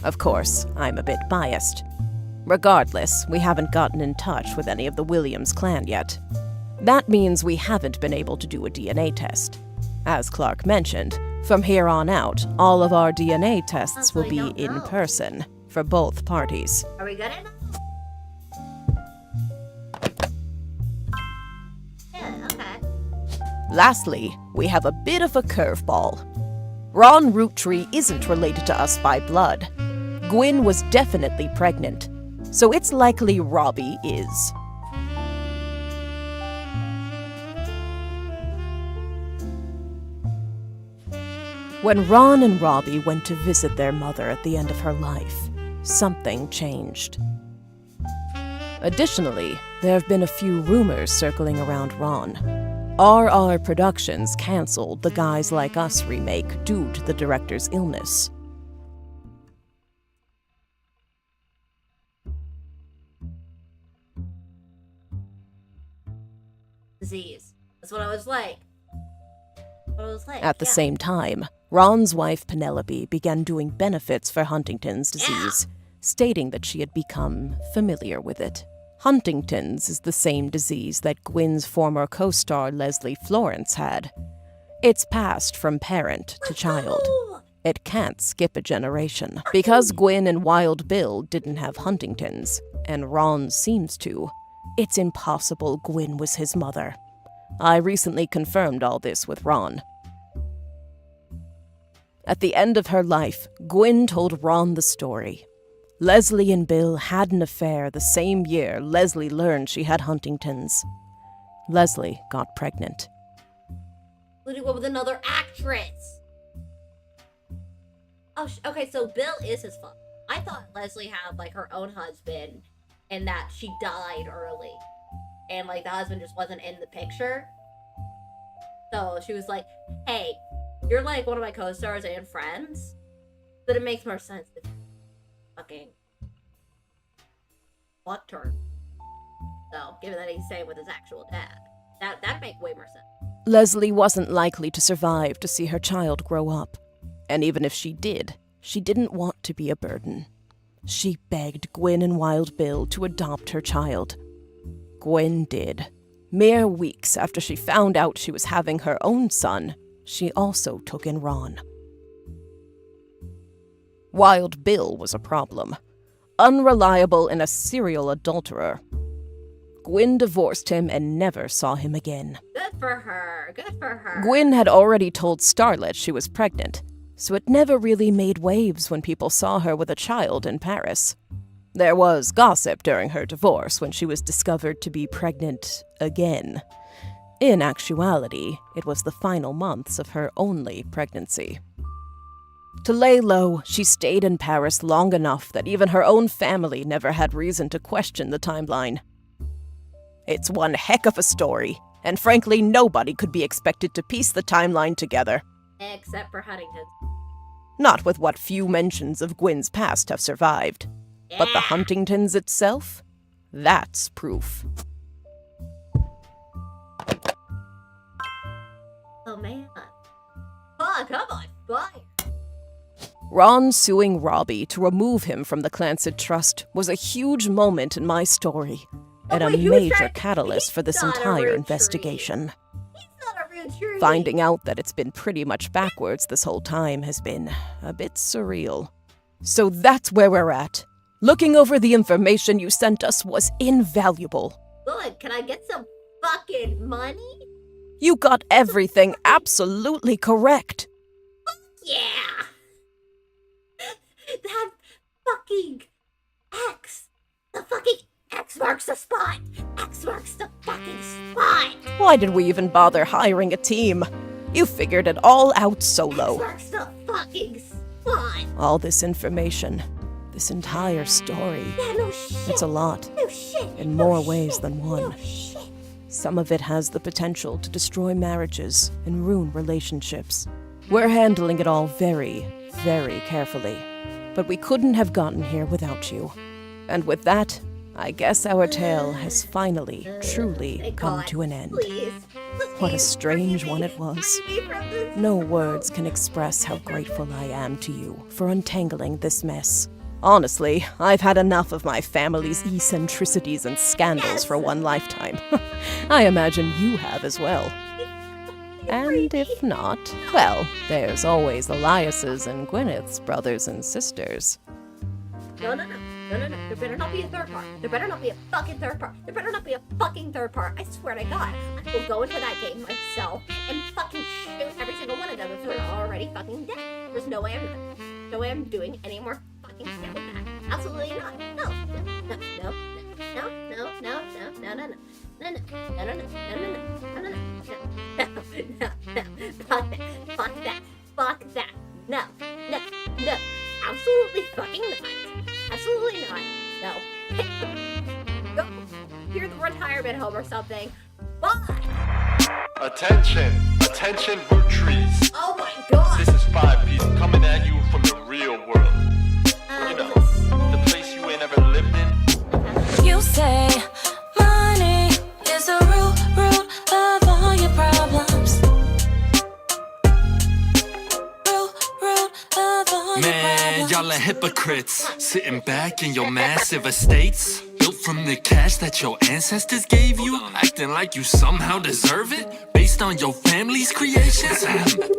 Of course, I'm a bit biased. Regardless, we haven't gotten in touch with any of the Williams clan yet. That means we haven't been able to do a DNA test. As Clark mentioned, from here on out, all of our DNA tests will we be don't in know. person for both parties. Are we good enough? Yeah, okay. Lastly, we have a bit of a curveball. Ron Roottree isn't related to us by blood. Gwyn was definitely pregnant, so it's likely Robbie is. When Ron and Robbie went to visit their mother at the end of her life, something changed. Additionally, there have been a few rumors circling around Ron. RR Productions canceled the Guys Like Us remake due to the director's illness. Disease. That's what I was like. At the yeah. same time, Ron's wife Penelope began doing benefits for Huntington's disease, stating that she had become familiar with it. Huntington's is the same disease that Gwyn's former co-star Leslie Florence had. It's passed from parent to child. It can't skip a generation. Because Gwyn and Wild Bill didn't have Huntington's, and Ron seems to, it's impossible Gwyn was his mother. I recently confirmed all this with Ron. At the end of her life, Gwyn told Ron the story. Leslie and Bill had an affair the same year Leslie learned she had Huntington's. Leslie got pregnant. Including one with another actress. Oh, okay, so Bill is his father. I thought Leslie had, like, her own husband and that she died early. And, like, the husband just wasn't in the picture. So she was like, hey, you're, like, one of my co-stars and friends. But it makes more sense if you fucking fucked her. So, given that he's staying with his actual dad. That'd make way more sense. Leslie wasn't likely to survive to see her child grow up. And even if she did, she didn't want to be a burden. She begged Gwyn and Wild Bill to adopt her child. Gwyn did. Mere weeks after she found out she was having her own son, she also took in Ron. Wild Bill was a problem. Unreliable and a serial adulterer. Gwyn divorced him and never saw him again. Good for her. Good for her. Gwyn had already told Starlet she was pregnant, so it never really made waves when people saw her with a child in Paris. There was gossip during her divorce when she was discovered to be pregnant again. In actuality, it was the final months of her only pregnancy. To lay low, she stayed in Paris long enough that even her own family never had reason to question the timeline. It's one heck of a story, and frankly, nobody could be expected to piece the timeline together. Except for Huntington. Not with what few mentions of Gwyn's past have survived. But the Huntingtons itself? That's proof. Oh man. Oh, come on, fire. Ron suing Robbie to remove him from the Clancid Trust was a huge moment in my story, and a wait, who was major that? catalyst He's for this not a entire Roottrees. investigation. He's not a Roottrees. Finding out that it's been pretty much backwards this whole time has been a bit surreal. So that's where we're at. Looking over the information you sent us was invaluable. Good, can I get some fucking money? You got everything absolutely correct. Yeah! That fucking X! The fucking X marks the spot! X marks the fucking spot! Why did we even bother hiring a team? You figured it all out X solo. marks the fucking spot! All this information, this This entire story. Yeah, no shit. It's a lot. No shit. In no more shit. ways than one. No shit. Some of it has the potential to destroy marriages and ruin relationships. We're handling it all very, very carefully. But we couldn't have gotten here without you. And with that, I guess our tale has finally, truly Thank come God. to an end. Please. What a Please, strange free one me. it was. Free me from this. No words can express how grateful I am to you for untangling this mess. Honestly, I've had enough of my family's eccentricities and scandals for one lifetime. I imagine you have as well. And if not, well, there's always Elias's and Gwyneth's brothers and sisters. No. There better not be a third part. There better not be a fucking third part. There better not be a fucking third part. I swear to God, I will go into that game myself and fucking shoot every single one of them if they're already fucking dead. There's no way I'm doing any more fucking shit with that. Absolutely not. No. Fuck that. No. Absolutely fucking not. Absolutely not. No. Go. Here's the retirement home or something. Bye. Attention, Roottrees. Oh my God. This is 5 Piece coming at you from the real world. You know, the place you ain't ever lived in. You say money is the root of all your problems. Root of all your Man, problems. y'all are hypocrites, sitting back in your massive estates, built from the cash that your ancestors gave you, acting like you somehow deserve it, based on your family's creations.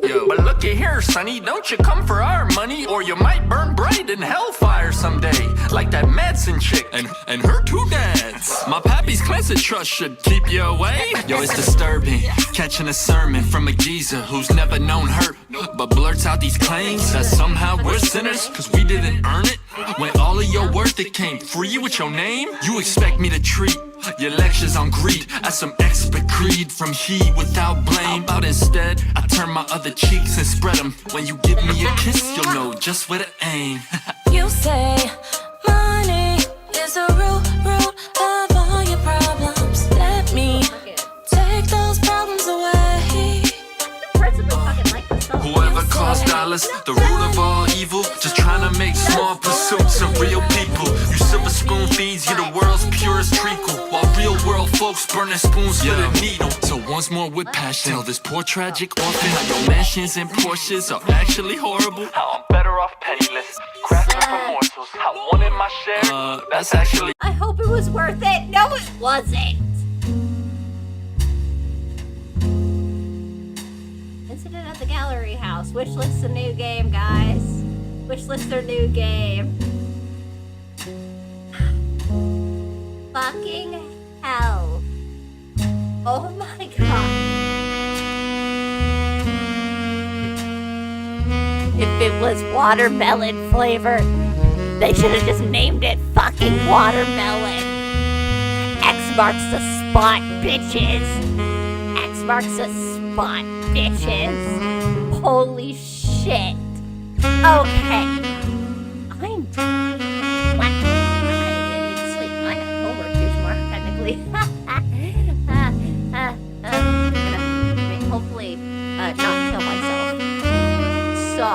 Yo, but looky here, sonny, don't you come for our money, or you might burn bright in hellfire someday, like that Madsen chick and her two dads. My pappy's cleansing trust should keep you away. Yo, it's disturbing, catching a sermon from a geezer who's never known hurt, but blurts out these claims that somehow we're sinners, cause we didn't earn it, when all of your worth it came free with your name. You expect me to treat your lectures on greed as some expert creed from he without blame. How about instead, I turn my other cheeks and spread them. When you give me a kiss, you'll know just where to aim. You say money is the root of all your problems. Let me take those problems away. Whoever calls dollars the root of all evil, just trying to make small pursuits of real people. You silver spoon feeds you the world's purest treacle, while real world folks burn their spoons for the needle. So once more with passion, tell this poor tragic orphan how your mansions and Porsches are actually horrible. How I'm better off penniless, crafting for morsels. How one in my share, that's actually. I hope it was worth it. No, it wasn't. Incident at the gallery house. Wishlist a new game, guys. Wishlist their new game. Fucking hell. Oh my God. If it was watermelon flavored, they should have just named it fucking watermelon. X marks the spot, bitches. X marks the spot, bitches. Holy shit. Okay. I'm what? I need to sleep. I have homework due tomorrow, technically. I'm gonna hopefully not kill myself. So